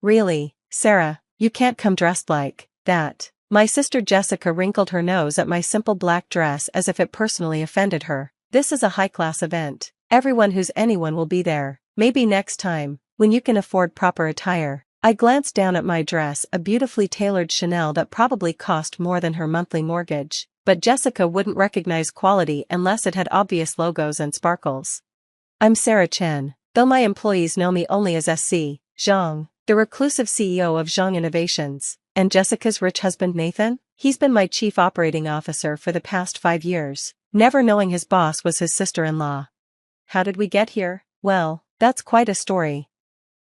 Really, Sarah, you can't come dressed like that. My sister Jessica wrinkled her nose at my simple black dress as if it personally offended her. This is a high-class event. Everyone who's anyone will be there. Maybe next time, when you can afford proper attire. I glanced down at my dress, a beautifully tailored Chanel that probably cost more than her monthly mortgage. But Jessica wouldn't recognize quality unless it had obvious logos and sparkles. I'm Sarah Chen, though my employees know me only as SC, Zhang, the reclusive CEO of Zhang Innovations. And Jessica's rich husband Nathan? He's been my chief operating officer for the past 5 years, never knowing his boss was his sister-in-law. How did we get here? Well, that's quite a story.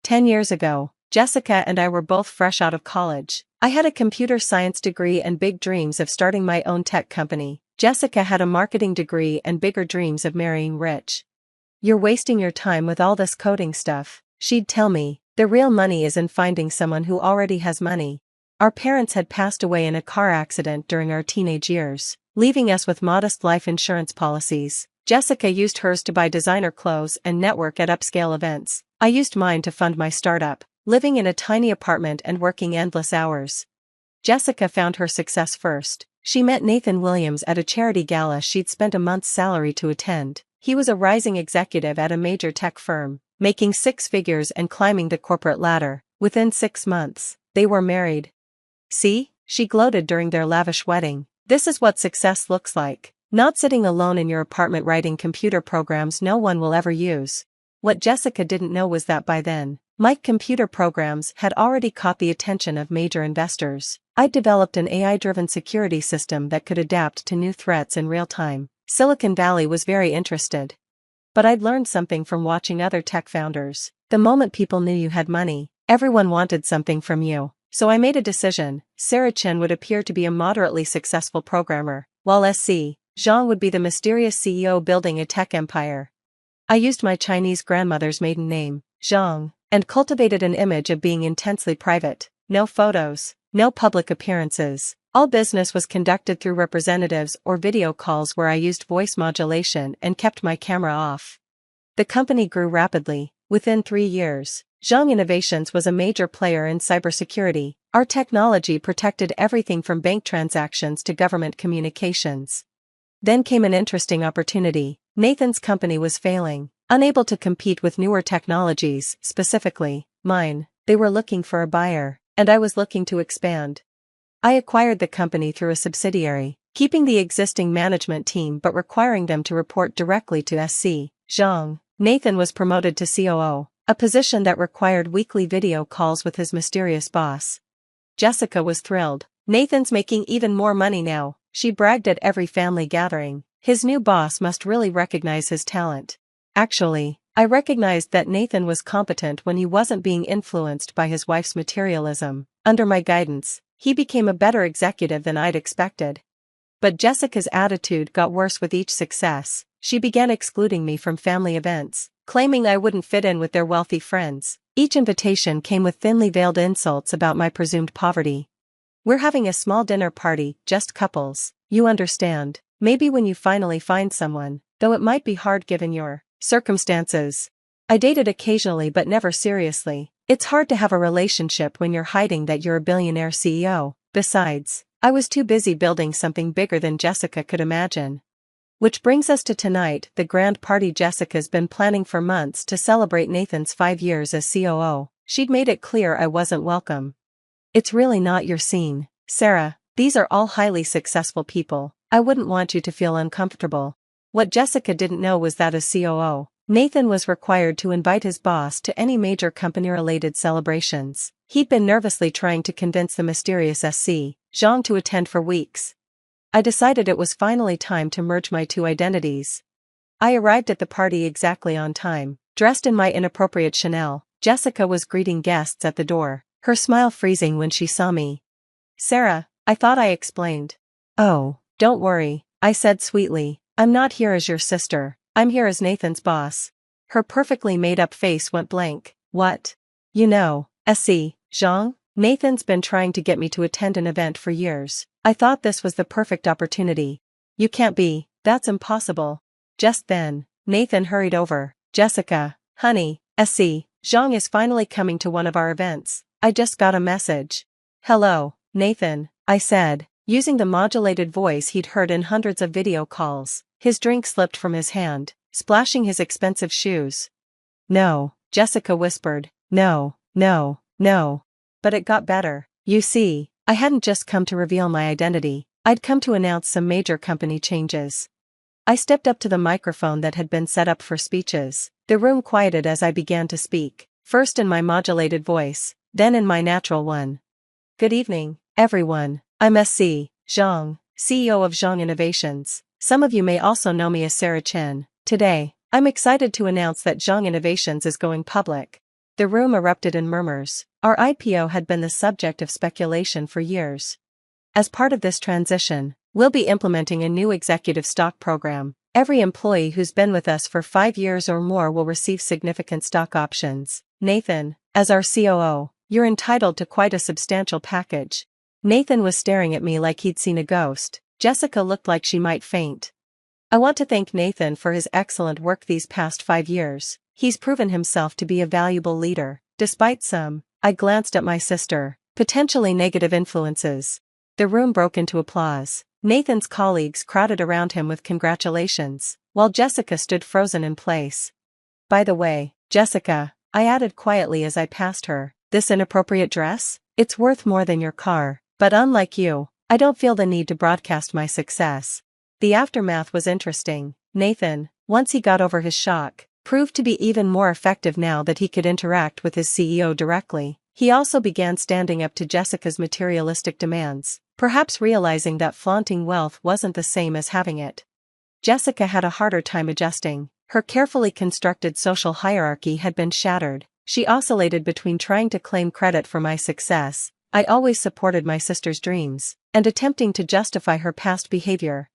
10 years ago, Jessica and I were both fresh out of college. I had a computer science degree and big dreams of starting my own tech company. Jessica had a marketing degree and bigger dreams of marrying rich. You're wasting your time with all this coding stuff, she'd tell me. The real money is in finding someone who already has money. Our parents had passed away in a car accident during our teenage years, leaving us with modest life insurance policies. Jessica used hers to buy designer clothes and network at upscale events. I used mine to fund my startup, living in a tiny apartment and working endless hours. Jessica found her success first. She met Nathan Williams at a charity gala she'd spent a month's salary to attend. He was a rising executive at a major tech firm, making 6 figures and climbing the corporate ladder. Within 6 months, they were married. See, she gloated during their lavish wedding. This is what success looks like. Not sitting alone in your apartment writing computer programs no one will ever use. What Jessica didn't know was that by then, my computer programs had already caught the attention of major investors. I'd developed an AI-driven security system that could adapt to new threats in real time. Silicon Valley was very interested. But I'd learned something from watching other tech founders. The moment people knew you had money, everyone wanted something from you. So I made a decision. Sarah Chen would appear to be a moderately successful programmer, while SC, Zhang would be the mysterious CEO building a tech empire. I used my Chinese grandmother's maiden name, Zhang, and cultivated an image of being intensely private. No photos, no public appearances. All business was conducted through representatives or video calls where I used voice modulation and kept my camera off. The company grew rapidly. Within 3 years, Zhang Innovations was a major player in cybersecurity. Our technology protected everything from bank transactions to government communications. Then came an interesting opportunity. Nathan's company was failing, unable to compete with newer technologies, specifically mine. They were looking for a buyer, and I was looking to expand. I acquired the company through a subsidiary, keeping the existing management team but requiring them to report directly to SC, Zhang. Nathan was promoted to COO, a position that required weekly video calls with his mysterious boss. Jessica was thrilled. Nathan's making even more money now, she bragged at every family gathering. His new boss must really recognize his talent. Actually, I recognized that Nathan was competent when he wasn't being influenced by his wife's materialism. Under my guidance, he became a better executive than I'd expected. But Jessica's attitude got worse with each success. She began excluding me from family events, claiming I wouldn't fit in with their wealthy friends. Each invitation came with thinly veiled insults about my presumed poverty. We're having a small dinner party, just couples, you understand. Maybe when you finally find someone, though it might be hard given your circumstances. I dated occasionally but never seriously. It's hard to have a relationship when you're hiding that you're a billionaire CEO. Besides, I was too busy building something bigger than Jessica could imagine. Which brings us to tonight, the grand party Jessica's been planning for months to celebrate Nathan's 5 years as COO. She'd made it clear I wasn't welcome. It's really not your scene, Sarah. These are all highly successful people. I wouldn't want you to feel uncomfortable. What Jessica didn't know was that as COO, Nathan was required to invite his boss to any major company-related celebrations. He'd been nervously trying to convince the mysterious SC, Zhang, to attend for weeks. I decided it was finally time to merge my two identities. I arrived at the party exactly on time, dressed in my inappropriate Chanel. Jessica was greeting guests at the door, her smile freezing when she saw me. Sarah, I thought I explained. Oh, don't worry, I said sweetly. I'm not here as your sister, I'm here as Nathan's boss. Her perfectly made-up face went blank. What? You know, SC, Zhang? Nathan's been trying to get me to attend an event for years. I thought this was the perfect opportunity. You can't be, that's impossible. Just then, Nathan hurried over. Jessica, honey, SC, Zhang is finally coming to one of our events. I just got a message. Hello, Nathan, I said, using the modulated voice he'd heard in hundreds of video calls. His drink slipped from his hand, splashing his expensive shoes. No, Jessica whispered. No, no, no. But it got better. You see, I hadn't just come to reveal my identity, I'd come to announce some major company changes. I stepped up to the microphone that had been set up for speeches. The room quieted as I began to speak, first in my modulated voice, then in my natural one. Good evening, everyone. I'm SC Zhang, CEO of Zhang Innovations. Some of you may also know me as Sarah Chen. Today, I'm excited to announce that Zhang Innovations is going public. The room erupted in murmurs. Our IPO had been the subject of speculation for years. As part of this transition, we'll be implementing a new executive stock program. Every employee who's been with us for 5 years or more will receive significant stock options. Nathan, as our COO, you're entitled to quite a substantial package. Nathan was staring at me like he'd seen a ghost. Jessica looked like she might faint. I want to thank Nathan for his excellent work these past 5 years. He's proven himself to be a valuable leader, despite some, I glanced at my sister, potentially negative influences. The room broke into applause. Nathan's colleagues crowded around him with congratulations, while Jessica stood frozen in place. By the way, Jessica, I added quietly as I passed her, this inappropriate dress? It's worth more than your car, but unlike you, I don't feel the need to broadcast my success. The aftermath was interesting. Nathan, once he got over his shock, proved to be even more effective now that he could interact with his CEO directly. He also began standing up to Jessica's materialistic demands, perhaps realizing that flaunting wealth wasn't the same as having it. Jessica had a harder time adjusting. Her carefully constructed social hierarchy had been shattered. She oscillated between trying to claim credit for my success, I always supported my sister's dreams, and attempting to justify her past behavior.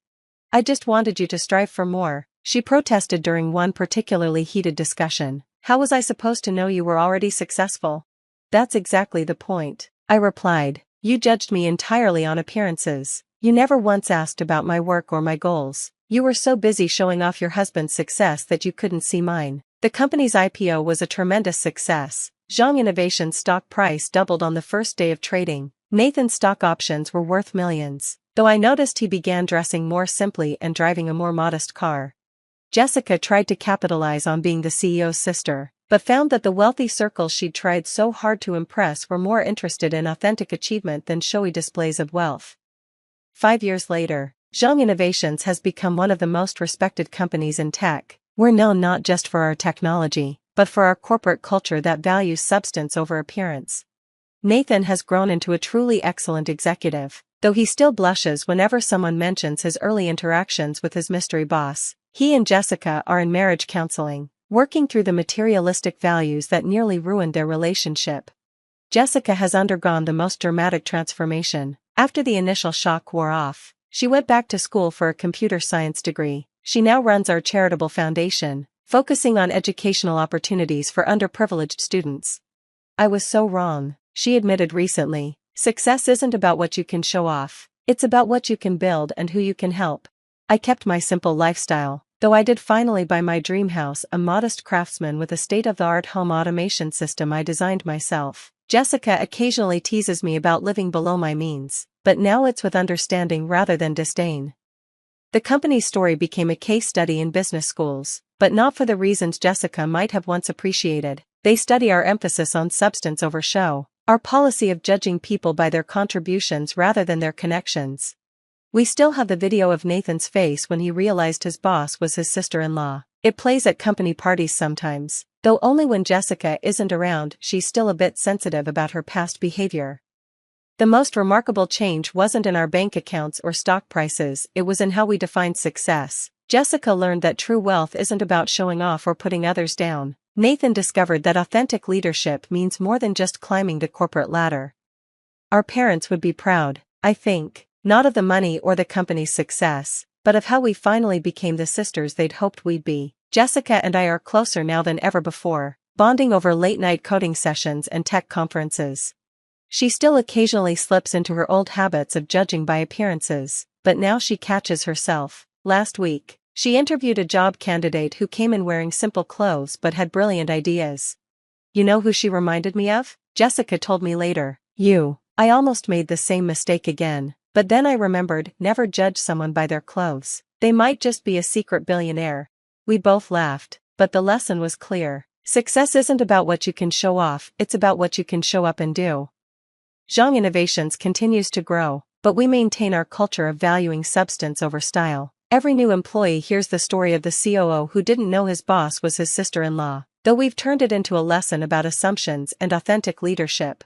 I just wanted you to strive for more, she protested during one particularly heated discussion. How was I supposed to know you were already successful? That's exactly the point, I replied. You judged me entirely on appearances. You never once asked about my work or my goals. You were so busy showing off your husband's success that you couldn't see mine. The company's IPO was a tremendous success. Zhang Innovations' stock price doubled on the first day of trading. Nathan's stock options were worth millions, though I noticed he began dressing more simply and driving a more modest car. Jessica tried to capitalize on being the CEO's sister, but found that the wealthy circles she'd tried so hard to impress were more interested in authentic achievement than showy displays of wealth. 5 years later, Zhang Innovations has become one of the most respected companies in tech. We're known not just for our technology, but for our corporate culture that values substance over appearance. Nathan has grown into a truly excellent executive, though he still blushes whenever someone mentions his early interactions with his mystery boss. He and Jessica are in marriage counseling, working through the materialistic values that nearly ruined their relationship. Jessica has undergone the most dramatic transformation. After the initial shock wore off, she went back to school for a computer science degree. She now runs our charitable foundation, focusing on educational opportunities for underprivileged students. I was so wrong, she admitted recently. Success isn't about what you can show off, it's about what you can build and who you can help. I kept my simple lifestyle, though I did finally buy my dream house, a modest craftsman with a state-of-the-art home automation system I designed myself. Jessica occasionally teases me about living below my means, but now it's with understanding rather than disdain. The company's story became a case study in business schools, but not for the reasons Jessica might have once appreciated. They study our emphasis on substance over show, our policy of judging people by their contributions rather than their connections. We still have the video of Nathan's face when he realized his boss was his sister-in-law. It plays at company parties sometimes, though only when Jessica isn't around. She's still a bit sensitive about her past behavior. The most remarkable change wasn't in our bank accounts or stock prices, it was in how we defined success. Jessica learned that true wealth isn't about showing off or putting others down. Nathan discovered that authentic leadership means more than just climbing the corporate ladder. Our parents would be proud, I think, not of the money or the company's success, but of how we finally became the sisters they'd hoped we'd be. Jessica and I are closer now than ever before, bonding over late-night coding sessions and tech conferences. She still occasionally slips into her old habits of judging by appearances, but now she catches herself. Last week, she interviewed a job candidate who came in wearing simple clothes but had brilliant ideas. You know who she reminded me of? Jessica told me later. I almost made the same mistake again, but then I remembered, never judge someone by their clothes. They might just be a secret billionaire. We both laughed, but the lesson was clear. Success isn't about what you can show off, it's about what you can show up and do. Zhang Innovations continues to grow, but we maintain our culture of valuing substance over style. Every new employee hears the story of the COO who didn't know his boss was his sister-in-law, though we've turned it into a lesson about assumptions and authentic leadership.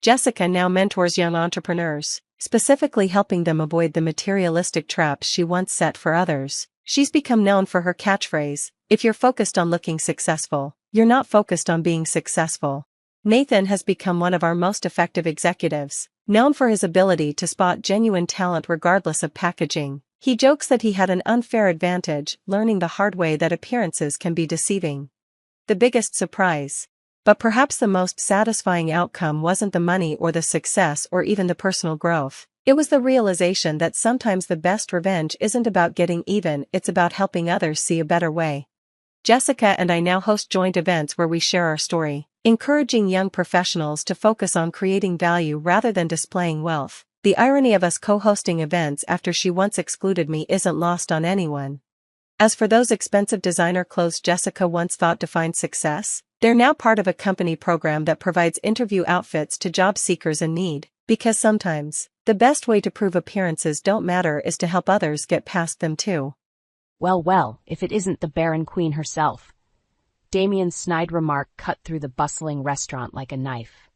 Jessica now mentors young entrepreneurs, specifically helping them avoid the materialistic traps she once set for others. She's become known for her catchphrase, "If you're focused on looking successful, you're not focused on being successful." Nathan has become one of our most effective executives, known for his ability to spot genuine talent regardless of packaging. He jokes that he had an unfair advantage, learning the hard way that appearances can be deceiving. The biggest surprise, but perhaps the most satisfying outcome, wasn't the money or the success or even the personal growth. It was the realization that sometimes the best revenge isn't about getting even, it's about helping others see a better way. Jessica and I now host joint events where we share our story, encouraging young professionals to focus on creating value rather than displaying wealth. The irony of us co-hosting events after she once excluded me isn't lost on anyone. As for those expensive designer clothes Jessica once thought defined success, they're now part of a company program that provides interview outfits to job seekers in need, because sometimes, the best way to prove appearances don't matter is to help others get past them too. Well, if it isn't the Baron Queen herself. Damien's snide remark cut through the bustling restaurant like a knife.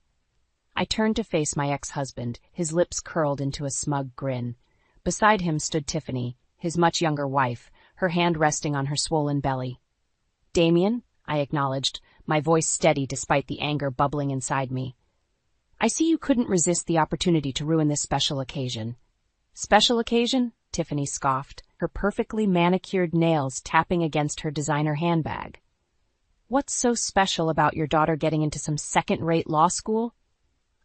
I turned to face my ex-husband, his lips curled into a smug grin. Beside him stood Tiffany, his much younger wife, her hand resting on her swollen belly. "Damien," I acknowledged, my voice steady despite the anger bubbling inside me. "I see you couldn't resist the opportunity to ruin this special occasion." "Special occasion?" Tiffany scoffed, her perfectly manicured nails tapping against her designer handbag. "What's so special about your daughter getting into some second-rate law school?"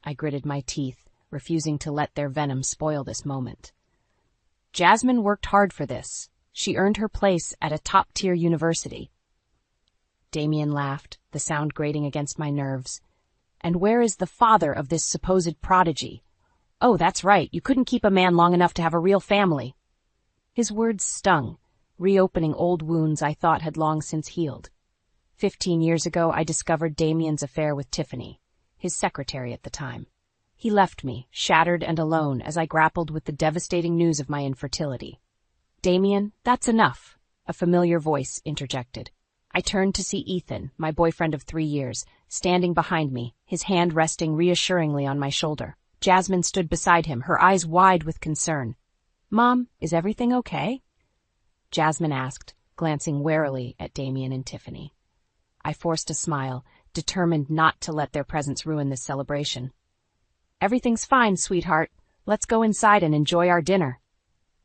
I gritted my teeth, refusing to let their venom spoil this moment. "Jasmine worked hard for this. She earned her place at a top-tier university." Damien laughed, the sound grating against my nerves. "And where is the father of this supposed prodigy? Oh, that's right, you couldn't keep a man long enough to have a real family." His words stung, reopening old wounds I thought had long since healed. 15 years ago, I discovered Damien's affair with Tiffany, his secretary at the time. He left me, shattered and alone, as I grappled with the devastating news of my infertility. "Damien, that's enough," a familiar voice interjected. I turned to see Ethan, my boyfriend of 3 years, standing behind me, his hand resting reassuringly on my shoulder. Jasmine stood beside him, her eyes wide with concern. "Mom, is everything okay?" Jasmine asked, glancing warily at Damien and Tiffany. I forced a smile, determined not to let their presence ruin this celebration. "Everything's fine, sweetheart. Let's go inside and enjoy our dinner."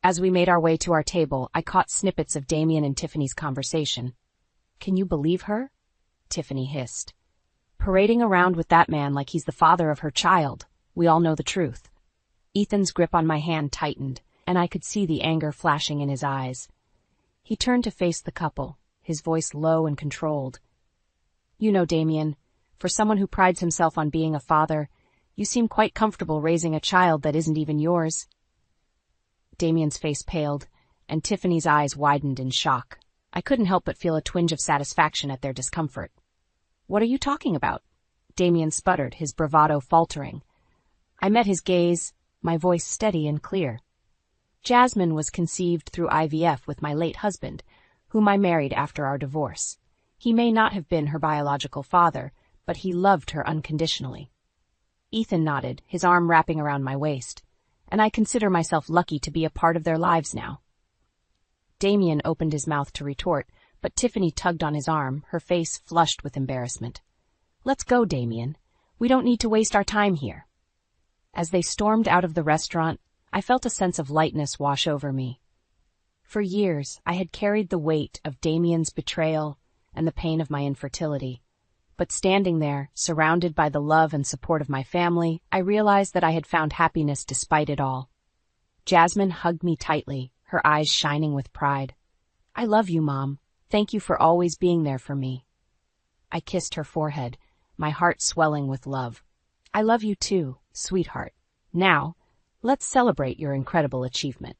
As we made our way to our table, I caught snippets of Damien and Tiffany's conversation. "Can you believe her?" Tiffany hissed. "Parading around with that man like he's the father of her child. We all know the truth." Ethan's grip on my hand tightened, and I could see the anger flashing in his eyes. He turned to face the couple, his voice low and controlled. "You know, Damien, for someone who prides himself on being a father, you seem quite comfortable raising a child that isn't even yours." Damien's face paled, and Tiffany's eyes widened in shock. I couldn't help but feel a twinge of satisfaction at their discomfort. "What are you talking about?" Damien sputtered, his bravado faltering. I met his gaze, my voice steady and clear. "Jasmine was conceived through IVF with my late husband, whom I married after our divorce. He may not have been her biological father, but he loved her unconditionally." Ethan nodded, his arm wrapping around my waist, "and I consider myself lucky to be a part of their lives now." Damien opened his mouth to retort, but Tiffany tugged on his arm, her face flushed with embarrassment. "Let's go, Damien. We don't need to waste our time here." As they stormed out of the restaurant, I felt a sense of lightness wash over me. For years, I had carried the weight of Damien's betrayal and the pain of my infertility. But standing there, surrounded by the love and support of my family, I realized that I had found happiness despite it all. Jasmine hugged me tightly, her eyes shining with pride. "I love you, Mom. Thank you for always being there for me." I kissed her forehead, my heart swelling with love. I love you too, sweetheart. Now, let's celebrate your incredible achievement.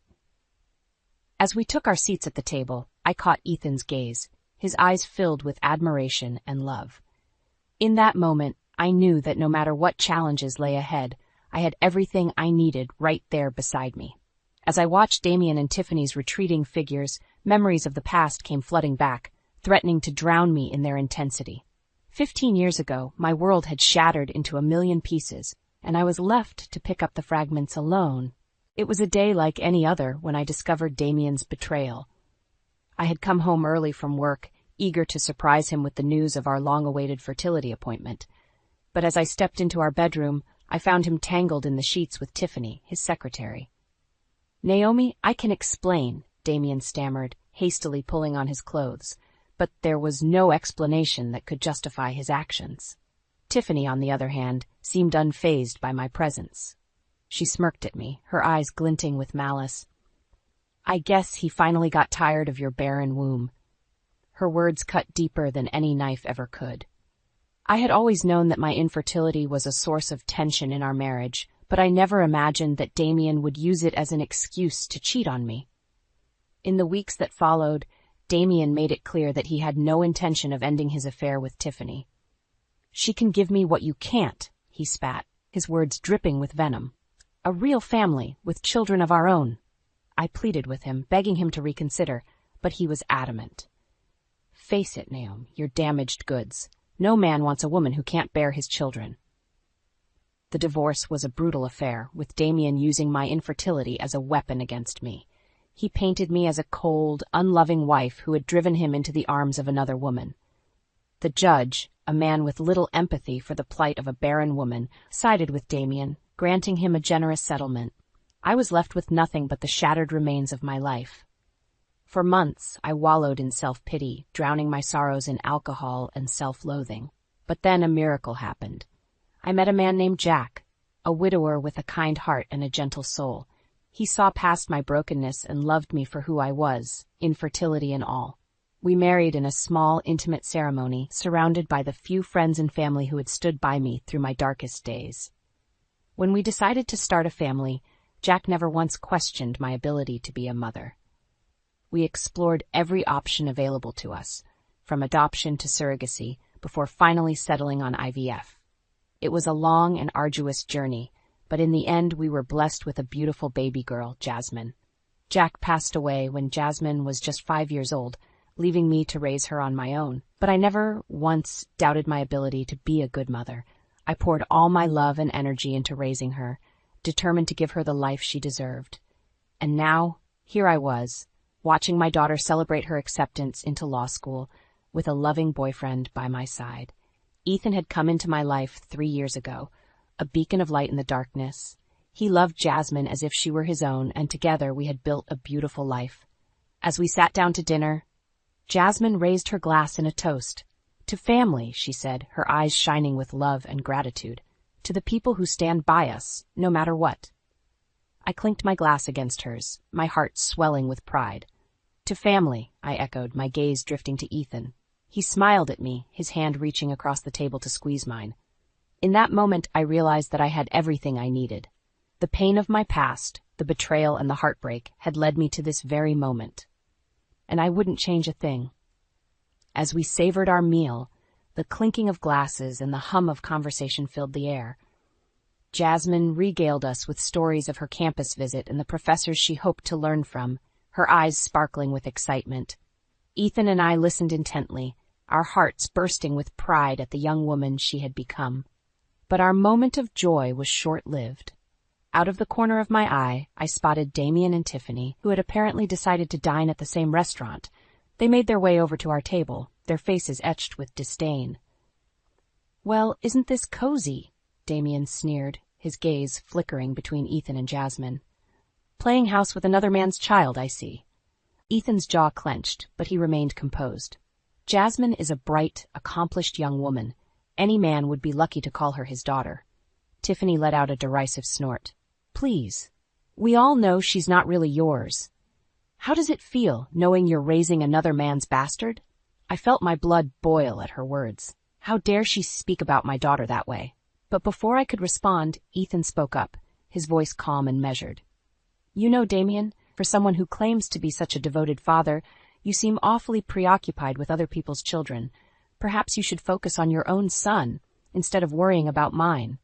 As we took our seats at the table, I caught Ethan's gaze, his eyes filled with admiration and love. In that moment, I knew that no matter what challenges lay ahead, I had everything I needed right there beside me. As I watched Damien and Tiffany's retreating figures, memories of the past came flooding back, threatening to drown me in their intensity. 15 years ago, my world had shattered into a million pieces, and I was left to pick up the fragments alone. It was a day like any other when I discovered Damien's betrayal. I had come home early from work, eager to surprise him with the news of our long-awaited fertility appointment. But as I stepped into our bedroom, I found him tangled in the sheets with Tiffany, his secretary. "Naomi, I can explain," Damien stammered, hastily pulling on his clothes, but there was no explanation that could justify his actions. Tiffany, on the other hand, seemed unfazed by my presence. She smirked at me, her eyes glinting with malice. "I guess he finally got tired of your barren womb." Her words cut deeper than any knife ever could. I had always known that my infertility was a source of tension in our marriage, but I never imagined that Damien would use it as an excuse to cheat on me. In the weeks that followed, Damien made it clear that he had no intention of ending his affair with Tiffany. "She can give me what you can't," he spat, his words dripping with venom. "A real family, with children of our own." I pleaded with him, begging him to reconsider, but he was adamant. "Face it, Naomi, you're damaged goods. No man wants a woman who can't bear his children." The divorce was a brutal affair, with Damien using my infertility as a weapon against me. He painted me as a cold, unloving wife who had driven him into the arms of another woman. The judge, a man with little empathy for the plight of a barren woman, sided with Damien, granting him a generous settlement. I was left with nothing but the shattered remains of my life. For months, I wallowed in self-pity, drowning my sorrows in alcohol and self-loathing. But then a miracle happened. I met a man named Jack, a widower with a kind heart and a gentle soul. He saw past my brokenness and loved me for who I was, infertility and all. We married in a small, intimate ceremony, surrounded by the few friends and family who had stood by me through my darkest days. When we decided to start a family, Jack never once questioned my ability to be a mother. We explored every option available to us, from adoption to surrogacy, before finally settling on IVF. It was a long and arduous journey, but in the end we were blessed with a beautiful baby girl, Jasmine. Jack passed away when Jasmine was just 5 years old, leaving me to raise her on my own. But I never once doubted my ability to be a good mother. I poured all my love and energy into raising her, determined to give her the life she deserved. And now, here I was, watching my daughter celebrate her acceptance into law school with a loving boyfriend by my side. Ethan had come into my life 3 years ago, a beacon of light in the darkness. He loved Jasmine as if she were his own, and together we had built a beautiful life. As we sat down to dinner, Jasmine raised her glass in a toast. "To family," she said, her eyes shining with love and gratitude. "To the people who stand by us, no matter what." I clinked my glass against hers, my heart swelling with pride. "To family," I echoed, my gaze drifting to Ethan. He smiled at me, his hand reaching across the table to squeeze mine. In that moment, I realized that I had everything I needed. The pain of my past, the betrayal and the heartbreak, had led me to this very moment. And I wouldn't change a thing. As we savored our meal, the clinking of glasses and the hum of conversation filled the air. Jasmine regaled us with stories of her campus visit and the professors she hoped to learn from, her eyes sparkling with excitement. Ethan and I listened intently, our hearts bursting with pride at the young woman she had become. But our moment of joy was short-lived. Out of the corner of my eye, I spotted Damien and Tiffany, who had apparently decided to dine at the same restaurant. They made their way over to our table, their faces etched with disdain. "Well, isn't this cozy?" Damien sneered, his gaze flickering between Ethan and Jasmine. "Playing house with another man's child, I see." Ethan's jaw clenched, but he remained composed. "Jasmine is a bright, accomplished young woman. Any man would be lucky to call her his daughter." Tiffany let out a derisive snort. "Please. We all know she's not really yours. How does it feel, knowing you're raising another man's bastard?" I felt my blood boil at her words. How dare she speak about my daughter that way? But before I could respond, Ethan spoke up, his voice calm and measured. You know, Damien, for someone who claims to be such a devoted father, you seem awfully preoccupied with other people's children. Perhaps you should focus on your own son, instead of worrying about mine.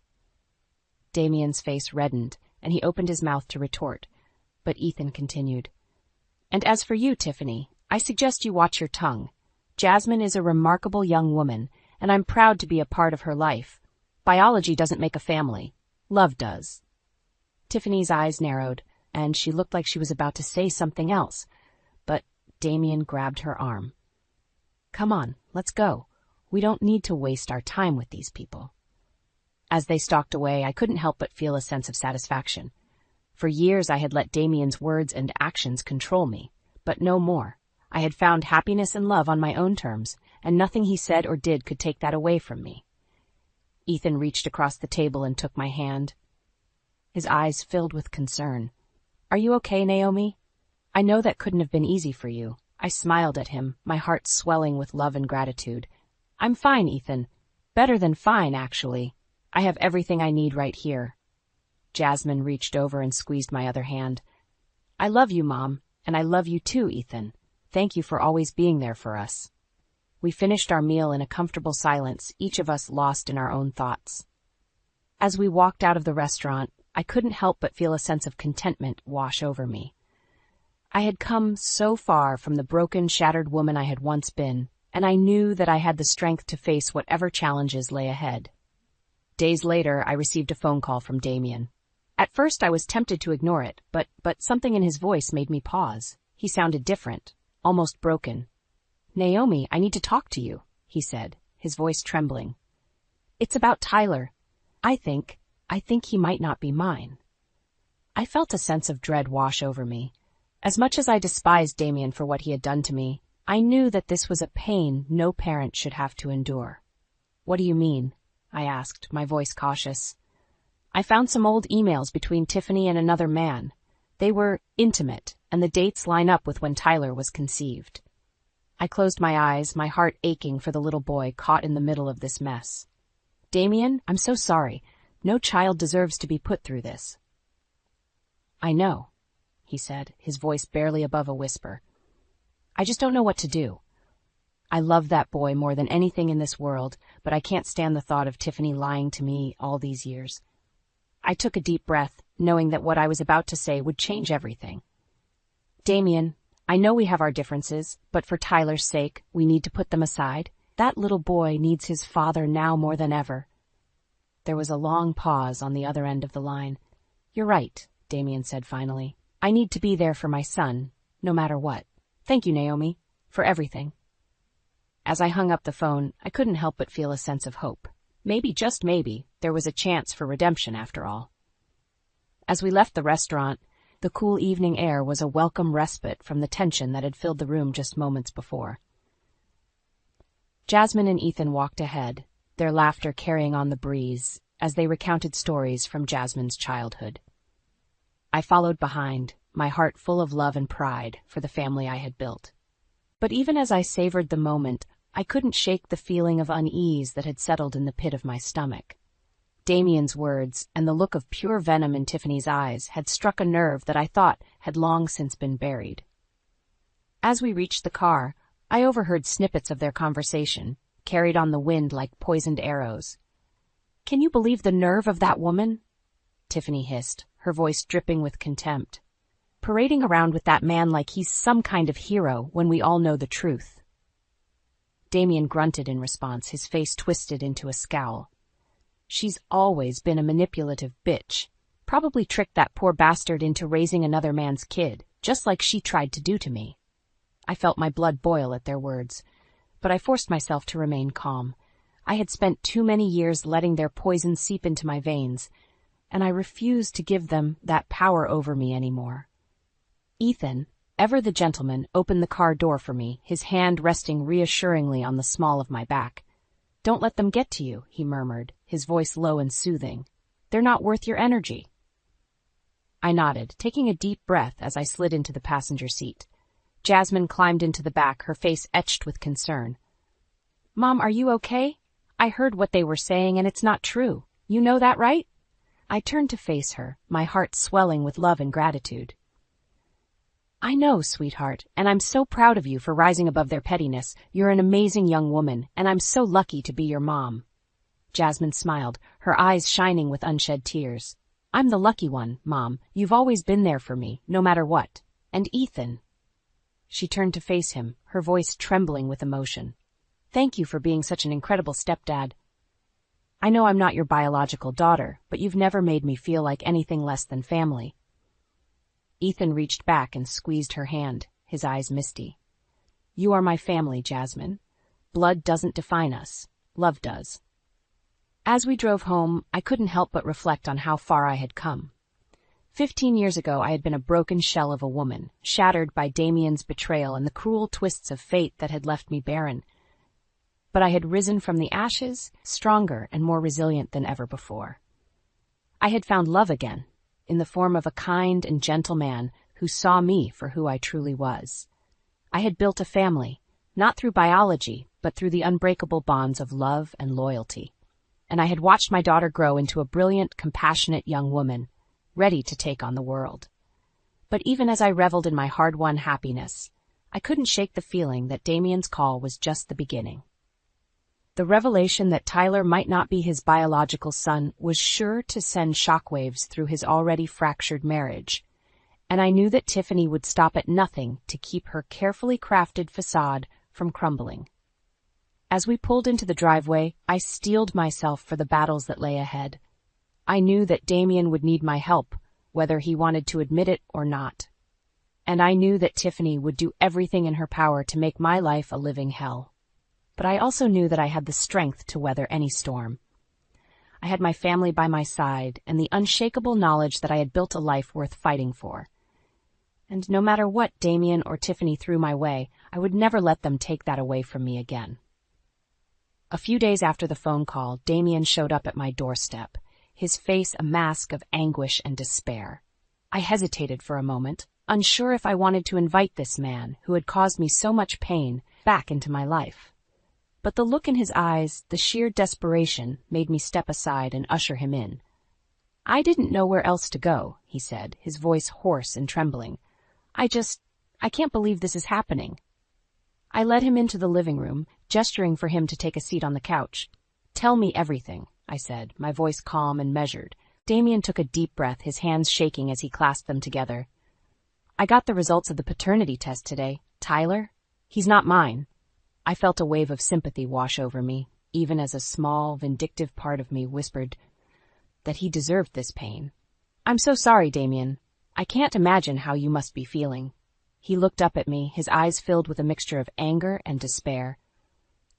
Damien's face reddened, and he opened his mouth to retort, but Ethan continued. And as for you, Tiffany, I suggest you watch your tongue. Jasmine is a remarkable young woman, and I'm proud to be a part of her life. Biology doesn't make a family. Love does. Tiffany's eyes narrowed, and she looked like she was about to say something else, but Damien grabbed her arm. Come on, let's go. We don't need to waste our time with these people. As they stalked away, I couldn't help but feel a sense of satisfaction. For years I had let Damien's words and actions control me, but no more. I had found happiness and love on my own terms, and nothing he said or did could take that away from me. Ethan reached across the table and took my hand. His eyes filled with concern. Are you okay, Naomi? I know that couldn't have been easy for you. I smiled at him, my heart swelling with love and gratitude. I'm fine, Ethan. Better than fine, actually. I have everything I need right here. Jasmine reached over and squeezed my other hand. I love you, Mom, and I love you too, Ethan. Thank you for always being there for us. We finished our meal in a comfortable silence, each of us lost in our own thoughts. As we walked out of the restaurant, I couldn't help but feel a sense of contentment wash over me. I had come so far from the broken, shattered woman I had once been, and I knew that I had the strength to face whatever challenges lay ahead. Days later, I received a phone call from Damien. At first, I was tempted to ignore it, but something in his voice made me pause. He sounded different, almost broken. Naomi, I need to talk to you, he said, his voice trembling. It's about Tyler. I think he might not be mine. I felt a sense of dread wash over me. As much as I despised Damien for what he had done to me, I knew that this was a pain no parent should have to endure. What do you mean? I asked, my voice cautious. I found some old emails between Tiffany and another man. They were intimate, and the dates line up with when Tyler was conceived. I closed my eyes, my heart aching for the little boy caught in the middle of this mess. Damien, I'm so sorry. No child deserves to be put through this. I know, he said, his voice barely above a whisper. I just don't know what to do. I love that boy more than anything in this world, but I can't stand the thought of Tiffany lying to me all these years. I took a deep breath, knowing that what I was about to say would change everything. Damien, I know we have our differences, but for Tyler's sake, we need to put them aside. That little boy needs his father now more than ever. There was a long pause on the other end of the line. You're right, Damien said finally. I need to be there for my son, no matter what. Thank you, Naomi, for everything. As I hung up the phone, I couldn't help but feel a sense of hope. Maybe, just maybe, there was a chance for redemption after all. As we left the restaurant, the cool evening air was a welcome respite from the tension that had filled the room just moments before. Jasmine and Ethan walked ahead, their laughter carrying on the breeze, as they recounted stories from Jasmine's childhood. I followed behind, my heart full of love and pride for the family I had built. But even as I savored the moment, I couldn't shake the feeling of unease that had settled in the pit of my stomach. Damien's words and the look of pure venom in Tiffany's eyes had struck a nerve that I thought had long since been buried. As we reached the car, I overheard snippets of their conversation, carried on the wind like poisoned arrows. Can you believe the nerve of that woman? Tiffany hissed, her voice dripping with contempt. Parading around with that man like he's some kind of hero when we all know the truth. Damien grunted in response, his face twisted into a scowl. She's always been a manipulative bitch. Probably tricked that poor bastard into raising another man's kid, just like she tried to do to me. I felt my blood boil at their words, but I forced myself to remain calm. I had spent too many years letting their poison seep into my veins, and I refused to give them that power over me anymore. Ethan, ever the gentleman, opened the car door for me, his hand resting reassuringly on the small of my back. Don't let them get to you, he murmured, his voice low and soothing. They're not worth your energy. I nodded, taking a deep breath as I slid into the passenger seat. Jasmine climbed into the back, her face etched with concern. Mom, are you okay? I heard what they were saying and it's not true. You know that, right? I turned to face her, my heart swelling with love and gratitude. I know, sweetheart, and I'm so proud of you for rising above their pettiness. You're an amazing young woman, and I'm so lucky to be your mom. Jasmine smiled, her eyes shining with unshed tears. I'm the lucky one, Mom. You've always been there for me, no matter what. And Ethan. She turned to face him, her voice trembling with emotion. Thank you for being such an incredible stepdad. I know I'm not your biological daughter, but you've never made me feel like anything less than family. Ethan reached back and squeezed her hand, his eyes misty. You are my family, Jasmine. Blood doesn't define us. Love does. As we drove home, I couldn't help but reflect on how far I had come. 15 years ago, I had been a broken shell of a woman, shattered by Damien's betrayal and the cruel twists of fate that had left me barren. But I had risen from the ashes, stronger and more resilient than ever before. I had found love again, in the form of a kind and gentle man who saw me for who I truly was. I had built a family, not through biology, but through the unbreakable bonds of love and loyalty. And I had watched my daughter grow into a brilliant, compassionate young woman, ready to take on the world. But even as I reveled in my hard-won happiness, I couldn't shake the feeling that Damien's call was just the beginning. The revelation that Tyler might not be his biological son was sure to send shockwaves through his already fractured marriage, and I knew that Tiffany would stop at nothing to keep her carefully crafted facade from crumbling. As we pulled into the driveway, I steeled myself for the battles that lay ahead. I knew that Damien would need my help, whether he wanted to admit it or not. And I knew that Tiffany would do everything in her power to make my life a living hell. But I also knew that I had the strength to weather any storm. I had my family by my side and the unshakable knowledge that I had built a life worth fighting for. And no matter what Damien or Tiffany threw my way, I would never let them take that away from me again. A few days after the phone call, Damien showed up at my doorstep, his face a mask of anguish and despair. I hesitated for a moment, unsure if I wanted to invite this man, who had caused me so much pain, back into my life. But the look in his eyes, the sheer desperation, made me step aside and usher him in. I didn't know where else to go, he said, his voice hoarse and trembling. I can't believe this is happening. I led him into the living room, gesturing for him to take a seat on the couch. Tell me everything, I said, my voice calm and measured. Damien took a deep breath, his hands shaking as he clasped them together. I got the results of the paternity test today. Tyler? He's not mine. I felt a wave of sympathy wash over me, even as a small, vindictive part of me whispered that he deserved this pain. I'm so sorry, Damien. I can't imagine how you must be feeling. He looked up at me, his eyes filled with a mixture of anger and despair.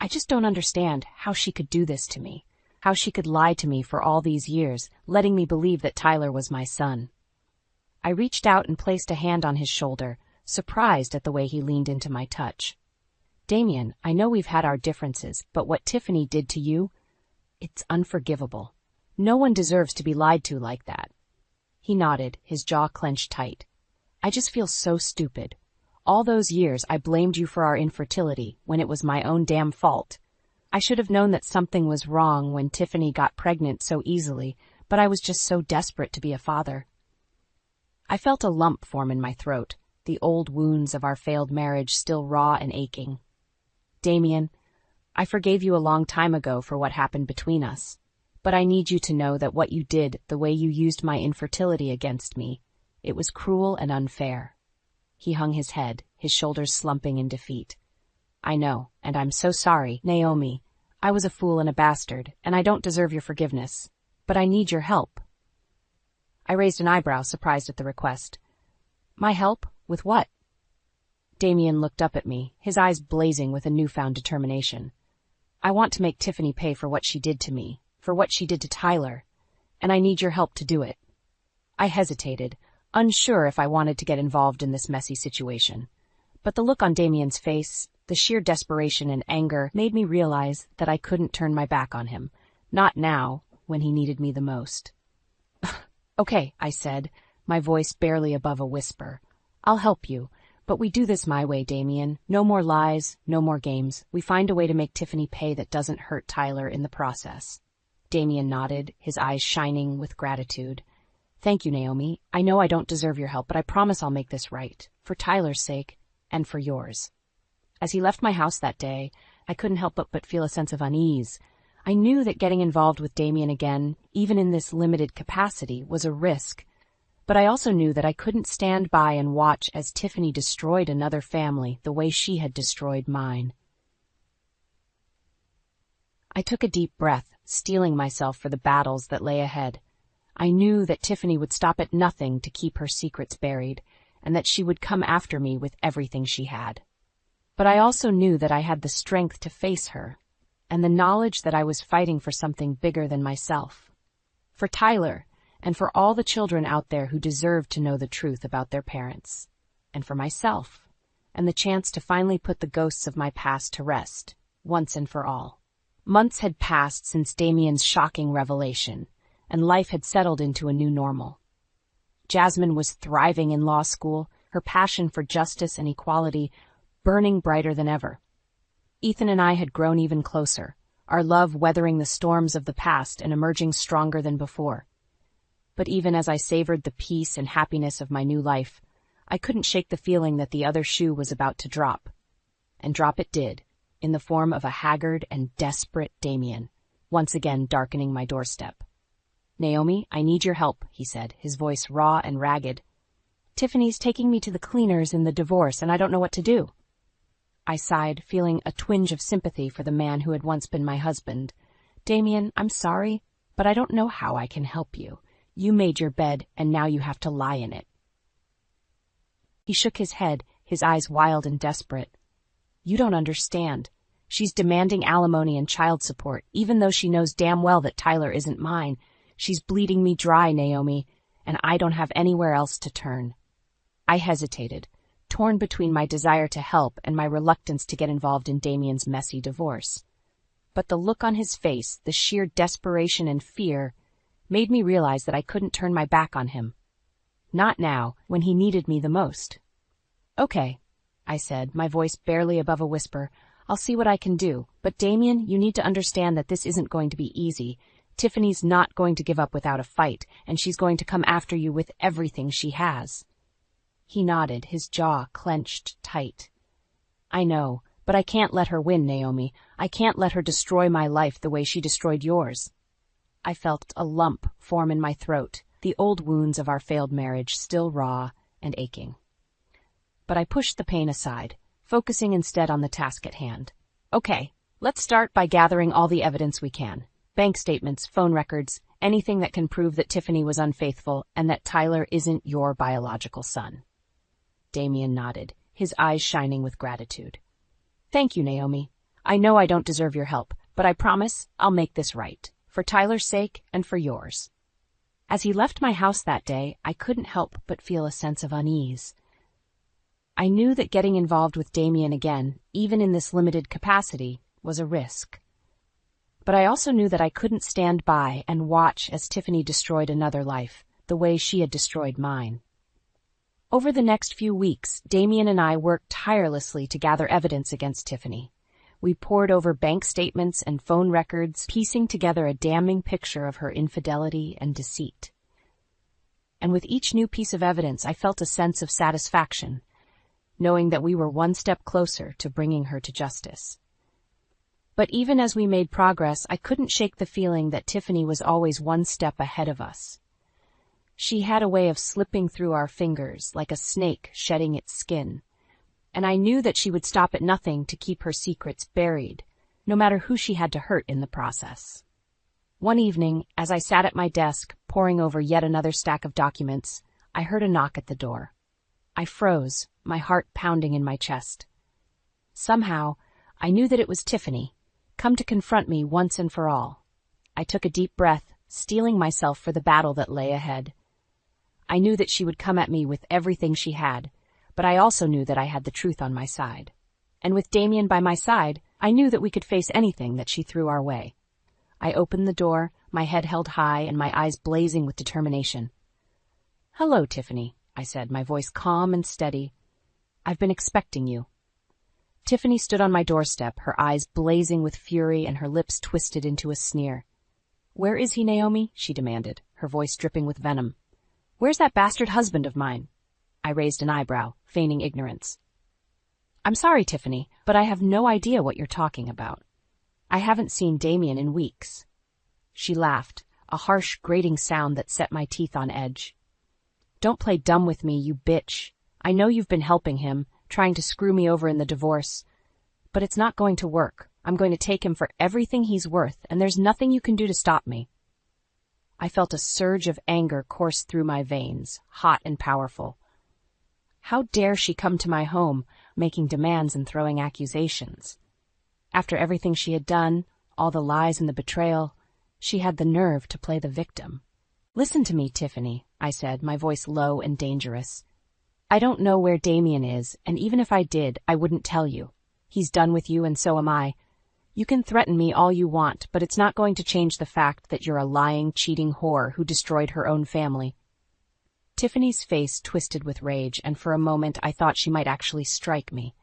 I just don't understand how she could do this to me, how she could lie to me for all these years, letting me believe that Tyler was my son. I reached out and placed a hand on his shoulder, surprised at the way he leaned into my touch. Damien, I know we've had our differences, but what Tiffany did to you, it's unforgivable. No one deserves to be lied to like that. He nodded, his jaw clenched tight. I just feel so stupid. All those years I blamed you for our infertility when it was my own damn fault. I should have known that something was wrong when Tiffany got pregnant so easily, but I was just so desperate to be a father. I felt a lump form in my throat, the old wounds of our failed marriage still raw and aching. Damien, I forgave you a long time ago for what happened between us, but I need you to know that what you did, the way you used my infertility against me, it was cruel and unfair. He hung his head, his shoulders slumping in defeat. I know, and I'm so sorry, Naomi. I was a fool and a bastard, and I don't deserve your forgiveness, but I need your help. I raised an eyebrow, surprised at the request. My help? With what? Damien looked up at me, his eyes blazing with a newfound determination. I want to make Tiffany pay for what she did to me, for what she did to Tyler, and I need your help to do it. I hesitated, unsure if I wanted to get involved in this messy situation. But the look on Damien's face, the sheer desperation and anger, made me realize that I couldn't turn my back on him. Not now, when he needed me the most. Okay, I said, my voice barely above a whisper. I'll help you. But we do this my way, Damien. No more lies, no more games. We find a way to make Tiffany pay that doesn't hurt Tyler in the process. Damien nodded, his eyes shining with gratitude. Thank you, Naomi. I know I don't deserve your help, but I promise I'll make this right, for Tyler's sake and for yours. As he left my house that day, I couldn't help but feel a sense of unease. I knew that getting involved with Damien again, even in this limited capacity, was a risk. But I also knew that I couldn't stand by and watch as Tiffany destroyed another family the way she had destroyed mine. I took a deep breath, steeling myself for the battles that lay ahead. I knew that Tiffany would stop at nothing to keep her secrets buried, and that she would come after me with everything she had. But I also knew that I had the strength to face her, and the knowledge that I was fighting for something bigger than myself. For Tyler, and for all the children out there who deserved to know the truth about their parents. And for myself, and the chance to finally put the ghosts of my past to rest, once and for all. Months had passed since Damien's shocking revelation, and life had settled into a new normal. Jasmine was thriving in law school, her passion for justice and equality burning brighter than ever. Ethan and I had grown even closer, our love weathering the storms of the past and emerging stronger than before. But even as I savored the peace and happiness of my new life, I couldn't shake the feeling that the other shoe was about to drop. And drop it did, in the form of a haggard and desperate Damien, once again darkening my doorstep. Naomi, I need your help, he said, his voice raw and ragged. Tiffany's taking me to the cleaners in the divorce, and I don't know what to do. I sighed, feeling a twinge of sympathy for the man who had once been my husband. Damien, I'm sorry, but I don't know how I can help you. You made your bed, and now you have to lie in it. He shook his head, his eyes wild and desperate. You don't understand. She's demanding alimony and child support, even though she knows damn well that Tyler isn't mine. She's bleeding me dry, Naomi, and I don't have anywhere else to turn. I hesitated, torn between my desire to help and my reluctance to get involved in Damien's messy divorce. But the look on his face, the sheer desperation and fear, made me realize that I couldn't turn my back on him. Not now, when he needed me the most. Okay, I said, my voice barely above a whisper. I'll see what I can do, but Damien, you need to understand that this isn't going to be easy. Tiffany's not going to give up without a fight, and she's going to come after you with everything she has. He nodded, his jaw clenched tight. I know, but I can't let her win, Naomi. I can't let her destroy my life the way she destroyed yours. I felt a lump form in my throat, the old wounds of our failed marriage still raw and aching. But I pushed the pain aside, focusing instead on the task at hand. Okay, let's start by gathering all the evidence we can. Bank statements, phone records, anything that can prove that Tiffany was unfaithful and that Tyler isn't your biological son. Damien nodded, his eyes shining with gratitude. Thank you, Naomi. I know I don't deserve your help, but I promise I'll make this right, for Tyler's sake and for yours. As he left my house that day, I couldn't help but feel a sense of unease. I knew that getting involved with Damien again, even in this limited capacity, was a risk. But I also knew that I couldn't stand by and watch as Tiffany destroyed another life, the way she had destroyed mine. Over the next few weeks, Damien and I worked tirelessly to gather evidence against Tiffany. We pored over bank statements and phone records, piecing together a damning picture of her infidelity and deceit. And with each new piece of evidence, I felt a sense of satisfaction, knowing that we were one step closer to bringing her to justice. But even as we made progress, I couldn't shake the feeling that Tiffany was always one step ahead of us. She had a way of slipping through our fingers like a snake shedding its skin, and I knew that she would stop at nothing to keep her secrets buried, no matter who she had to hurt in the process. One evening, as I sat at my desk, poring over yet another stack of documents, I heard a knock at the door. I froze, my heart pounding in my chest. Somehow, I knew that it was Tiffany, come to confront me once and for all. I took a deep breath, steeling myself for the battle that lay ahead. I knew that she would come at me with everything she had, but I also knew that I had the truth on my side. And with Damien by my side, I knew that we could face anything that she threw our way. I opened the door, my head held high and my eyes blazing with determination. Hello, Tiffany, I said, my voice calm and steady. I've been expecting you. Tiffany stood on my doorstep, her eyes blazing with fury and her lips twisted into a sneer. "Where is he, Naomi?" she demanded, her voice dripping with venom. "Where's that bastard husband of mine?" I raised an eyebrow, feigning ignorance. "I'm sorry, Tiffany, but I have no idea what you're talking about. I haven't seen Damien in weeks." She laughed, a harsh, grating sound that set my teeth on edge. "Don't play dumb with me, you bitch. I know you've been helping him, trying to screw me over in the divorce. But it's not going to work. I'm going to take him for everything he's worth, and there's nothing you can do to stop me." I felt a surge of anger course through my veins, hot and powerful. How dare she come to my home, making demands and throwing accusations? After everything she had done, all the lies and the betrayal, she had the nerve to play the victim. "Listen to me, Tiffany," I said, my voice low and dangerous. "I don't know where Damien is, and even if I did, I wouldn't tell you. He's done with you, and so am I. You can threaten me all you want, but it's not going to change the fact that you're a lying, cheating whore who destroyed her own family." Tiffany's face twisted with rage, and for a moment I thought she might actually strike me.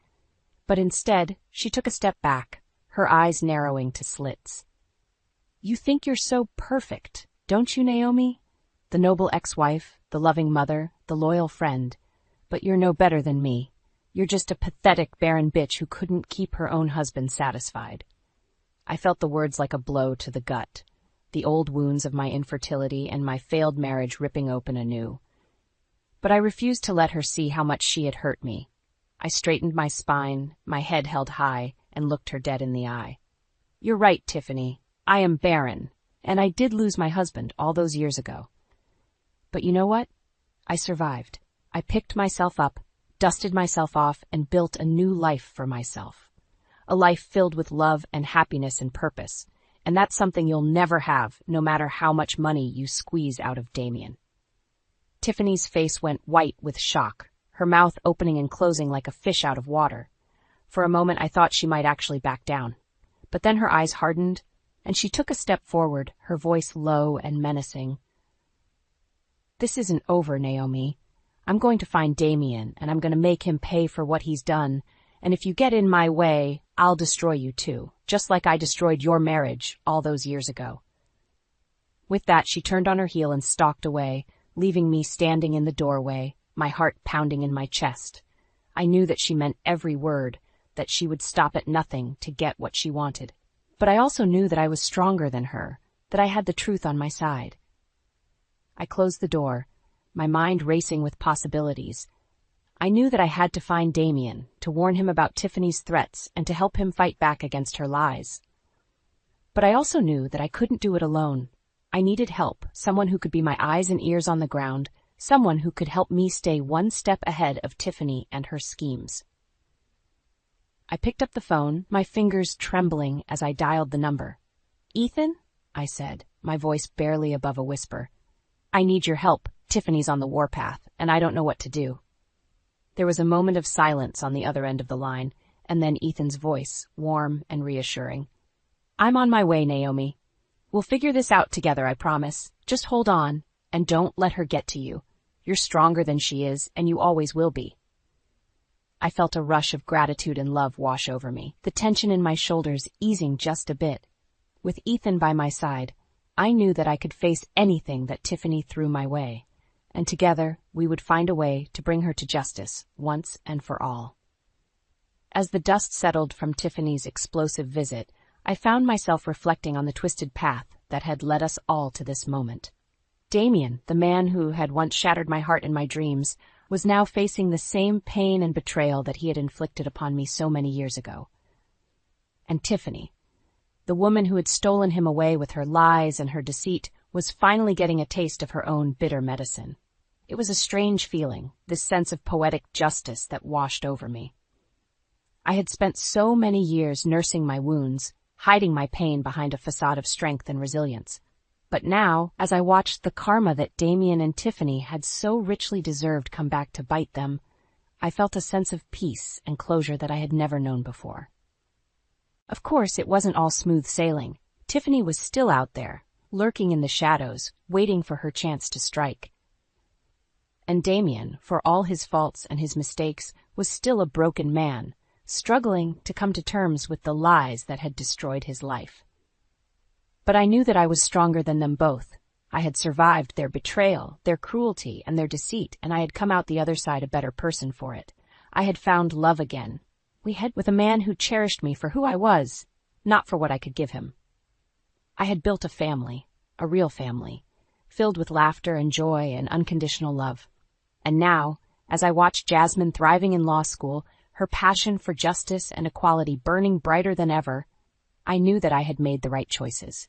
But instead, she took a step back, her eyes narrowing to slits. "You think you're so perfect, don't you, Naomi? The noble ex-wife, the loving mother, the loyal friend. But you're no better than me. You're just a pathetic, barren bitch who couldn't keep her own husband satisfied." I felt the words like a blow to the gut, the old wounds of my infertility and my failed marriage ripping open anew. But I refused to let her see how much she had hurt me. I straightened my spine, my head held high, and looked her dead in the eye. "You're right, Tiffany. I am barren, and I did lose my husband all those years ago. But you know what? I survived. I picked myself up, dusted myself off, and built a new life for myself. A life filled with love and happiness and purpose, and that's something you'll never have, no matter how much money you squeeze out of Damien." Tiffany's face went white with shock, her mouth opening and closing like a fish out of water. For a moment I thought she might actually back down. But then her eyes hardened, and she took a step forward, her voice low and menacing. "This isn't over, Naomi. I'm going to find Damien, and I'm going to make him pay for what he's done, and if you get in my way, I'll destroy you too, just like I destroyed your marriage all those years ago." With that, she turned on her heel and stalked away, leaving me standing in the doorway, my heart pounding in my chest. I knew that she meant every word, that she would stop at nothing to get what she wanted. But I also knew that I was stronger than her, that I had the truth on my side. I closed the door, my mind racing with possibilities. I knew that I had to find Damien, to warn him about Tiffany's threats and to help him fight back against her lies. But I also knew that I couldn't do it alone. I needed help, someone who could be my eyes and ears on the ground, someone who could help me stay one step ahead of Tiffany and her schemes. I picked up the phone, my fingers trembling as I dialed the number. "Ethan?" I said, my voice barely above a whisper. "I need your help. Tiffany's on the warpath, and I don't know what to do." There was a moment of silence on the other end of the line, and then Ethan's voice, warm and reassuring. "I'm on my way, Naomi. We'll figure this out together, I promise. Just hold on, and don't let her get to you. You're stronger than she is, and you always will be." I felt a rush of gratitude and love wash over me, the tension in my shoulders easing just a bit. With Ethan by my side, I knew that I could face anything that Tiffany threw my way, and together we would find a way to bring her to justice once and for all. As the dust settled from Tiffany's explosive visit, I found myself reflecting on the twisted path that had led us all to this moment. Damien, the man who had once shattered my heart and my dreams, was now facing the same pain and betrayal that he had inflicted upon me so many years ago. And Tiffany, the woman who had stolen him away with her lies and her deceit, was finally getting a taste of her own bitter medicine. It was a strange feeling, this sense of poetic justice that washed over me. I had spent so many years nursing my wounds, hiding my pain behind a facade of strength and resilience. But now, as I watched the karma that Damien and Tiffany had so richly deserved come back to bite them, I felt a sense of peace and closure that I had never known before. Of course, it wasn't all smooth sailing. Tiffany was still out there, lurking in the shadows, waiting for her chance to strike. And Damien, for all his faults and his mistakes, was still a broken man, struggling to come to terms with the lies that had destroyed his life. But I knew that I was stronger than them both. I had survived their betrayal, their cruelty, and their deceit, and I had come out the other side a better person for it. I had found love again. With a man who cherished me for who I was, not for what I could give him. I had built a family, a real family, filled with laughter and joy and unconditional love. And now, as I watched Jasmine thriving in law school, her passion for justice and equality burning brighter than ever, I knew that I had made the right choices.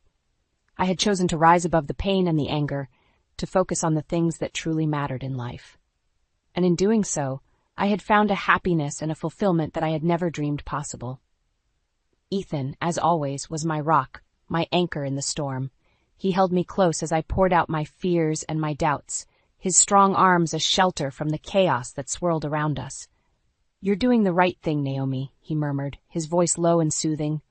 I had chosen to rise above the pain and the anger, to focus on the things that truly mattered in life. And in doing so, I had found a happiness and a fulfillment that I had never dreamed possible. Ethan, as always, was my rock, my anchor in the storm. He held me close as I poured out my fears and my doubts, his strong arms a shelter from the chaos that swirled around us. "You're doing the right thing, Naomi," he murmured, his voice low and soothing.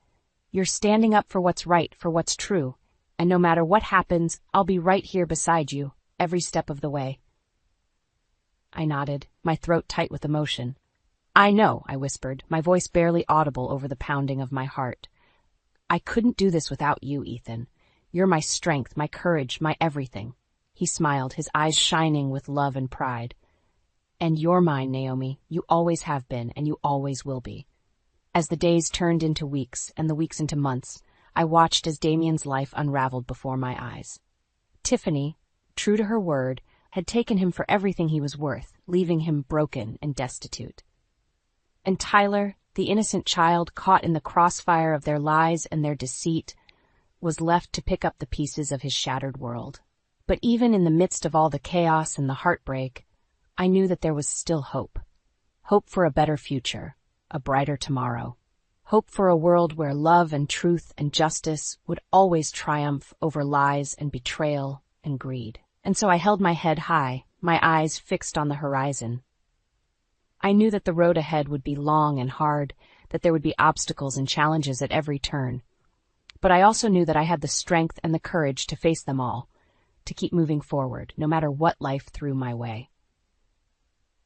"You're standing up for what's right, for what's true. And no matter what happens, I'll be right here beside you, every step of the way." I nodded, my throat tight with emotion. "I know," I whispered, my voice barely audible over the pounding of my heart. "I couldn't do this without you, Ethan. You're my strength, my courage, my everything." He smiled, his eyes shining with love and pride. "And you're mine, Naomi. You always have been, and you always will be." As the days turned into weeks, and the weeks into months, I watched as Damien's life unraveled before my eyes. Tiffany, true to her word, had taken him for everything he was worth, leaving him broken and destitute. And Tyler, the innocent child caught in the crossfire of their lies and their deceit, was left to pick up the pieces of his shattered world. But even in the midst of all the chaos and the heartbreak, I knew that there was still hope. Hope for a better future, a brighter tomorrow. Hope for a world where love and truth and justice would always triumph over lies and betrayal and greed. And so I held my head high, my eyes fixed on the horizon. I knew that the road ahead would be long and hard, that there would be obstacles and challenges at every turn. But I also knew that I had the strength and the courage to face them all, to keep moving forward, no matter what life threw my way.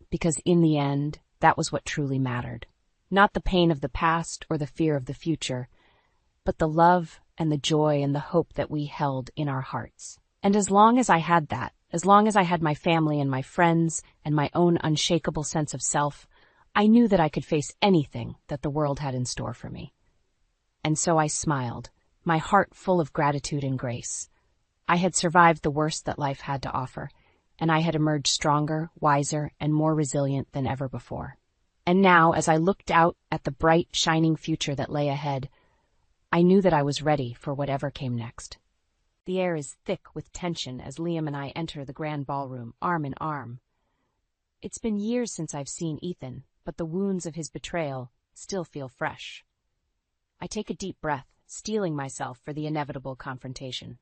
Because in the end, that was what truly mattered. Not the pain of the past or the fear of the future, but the love and the joy and the hope that we held in our hearts. And as long as I had that, as long as I had my family and my friends and my own unshakable sense of self, I knew that I could face anything that the world had in store for me. And so I smiled, my heart full of gratitude and grace. I had survived the worst that life had to offer, and I had emerged stronger, wiser, and more resilient than ever before. And now, as I looked out at the bright, shining future that lay ahead, I knew that I was ready for whatever came next. The air is thick with tension as Liam and I enter the grand ballroom, arm in arm. It's been years since I've seen Ethan, but the wounds of his betrayal still feel fresh. I take a deep breath, steeling myself for the inevitable confrontation.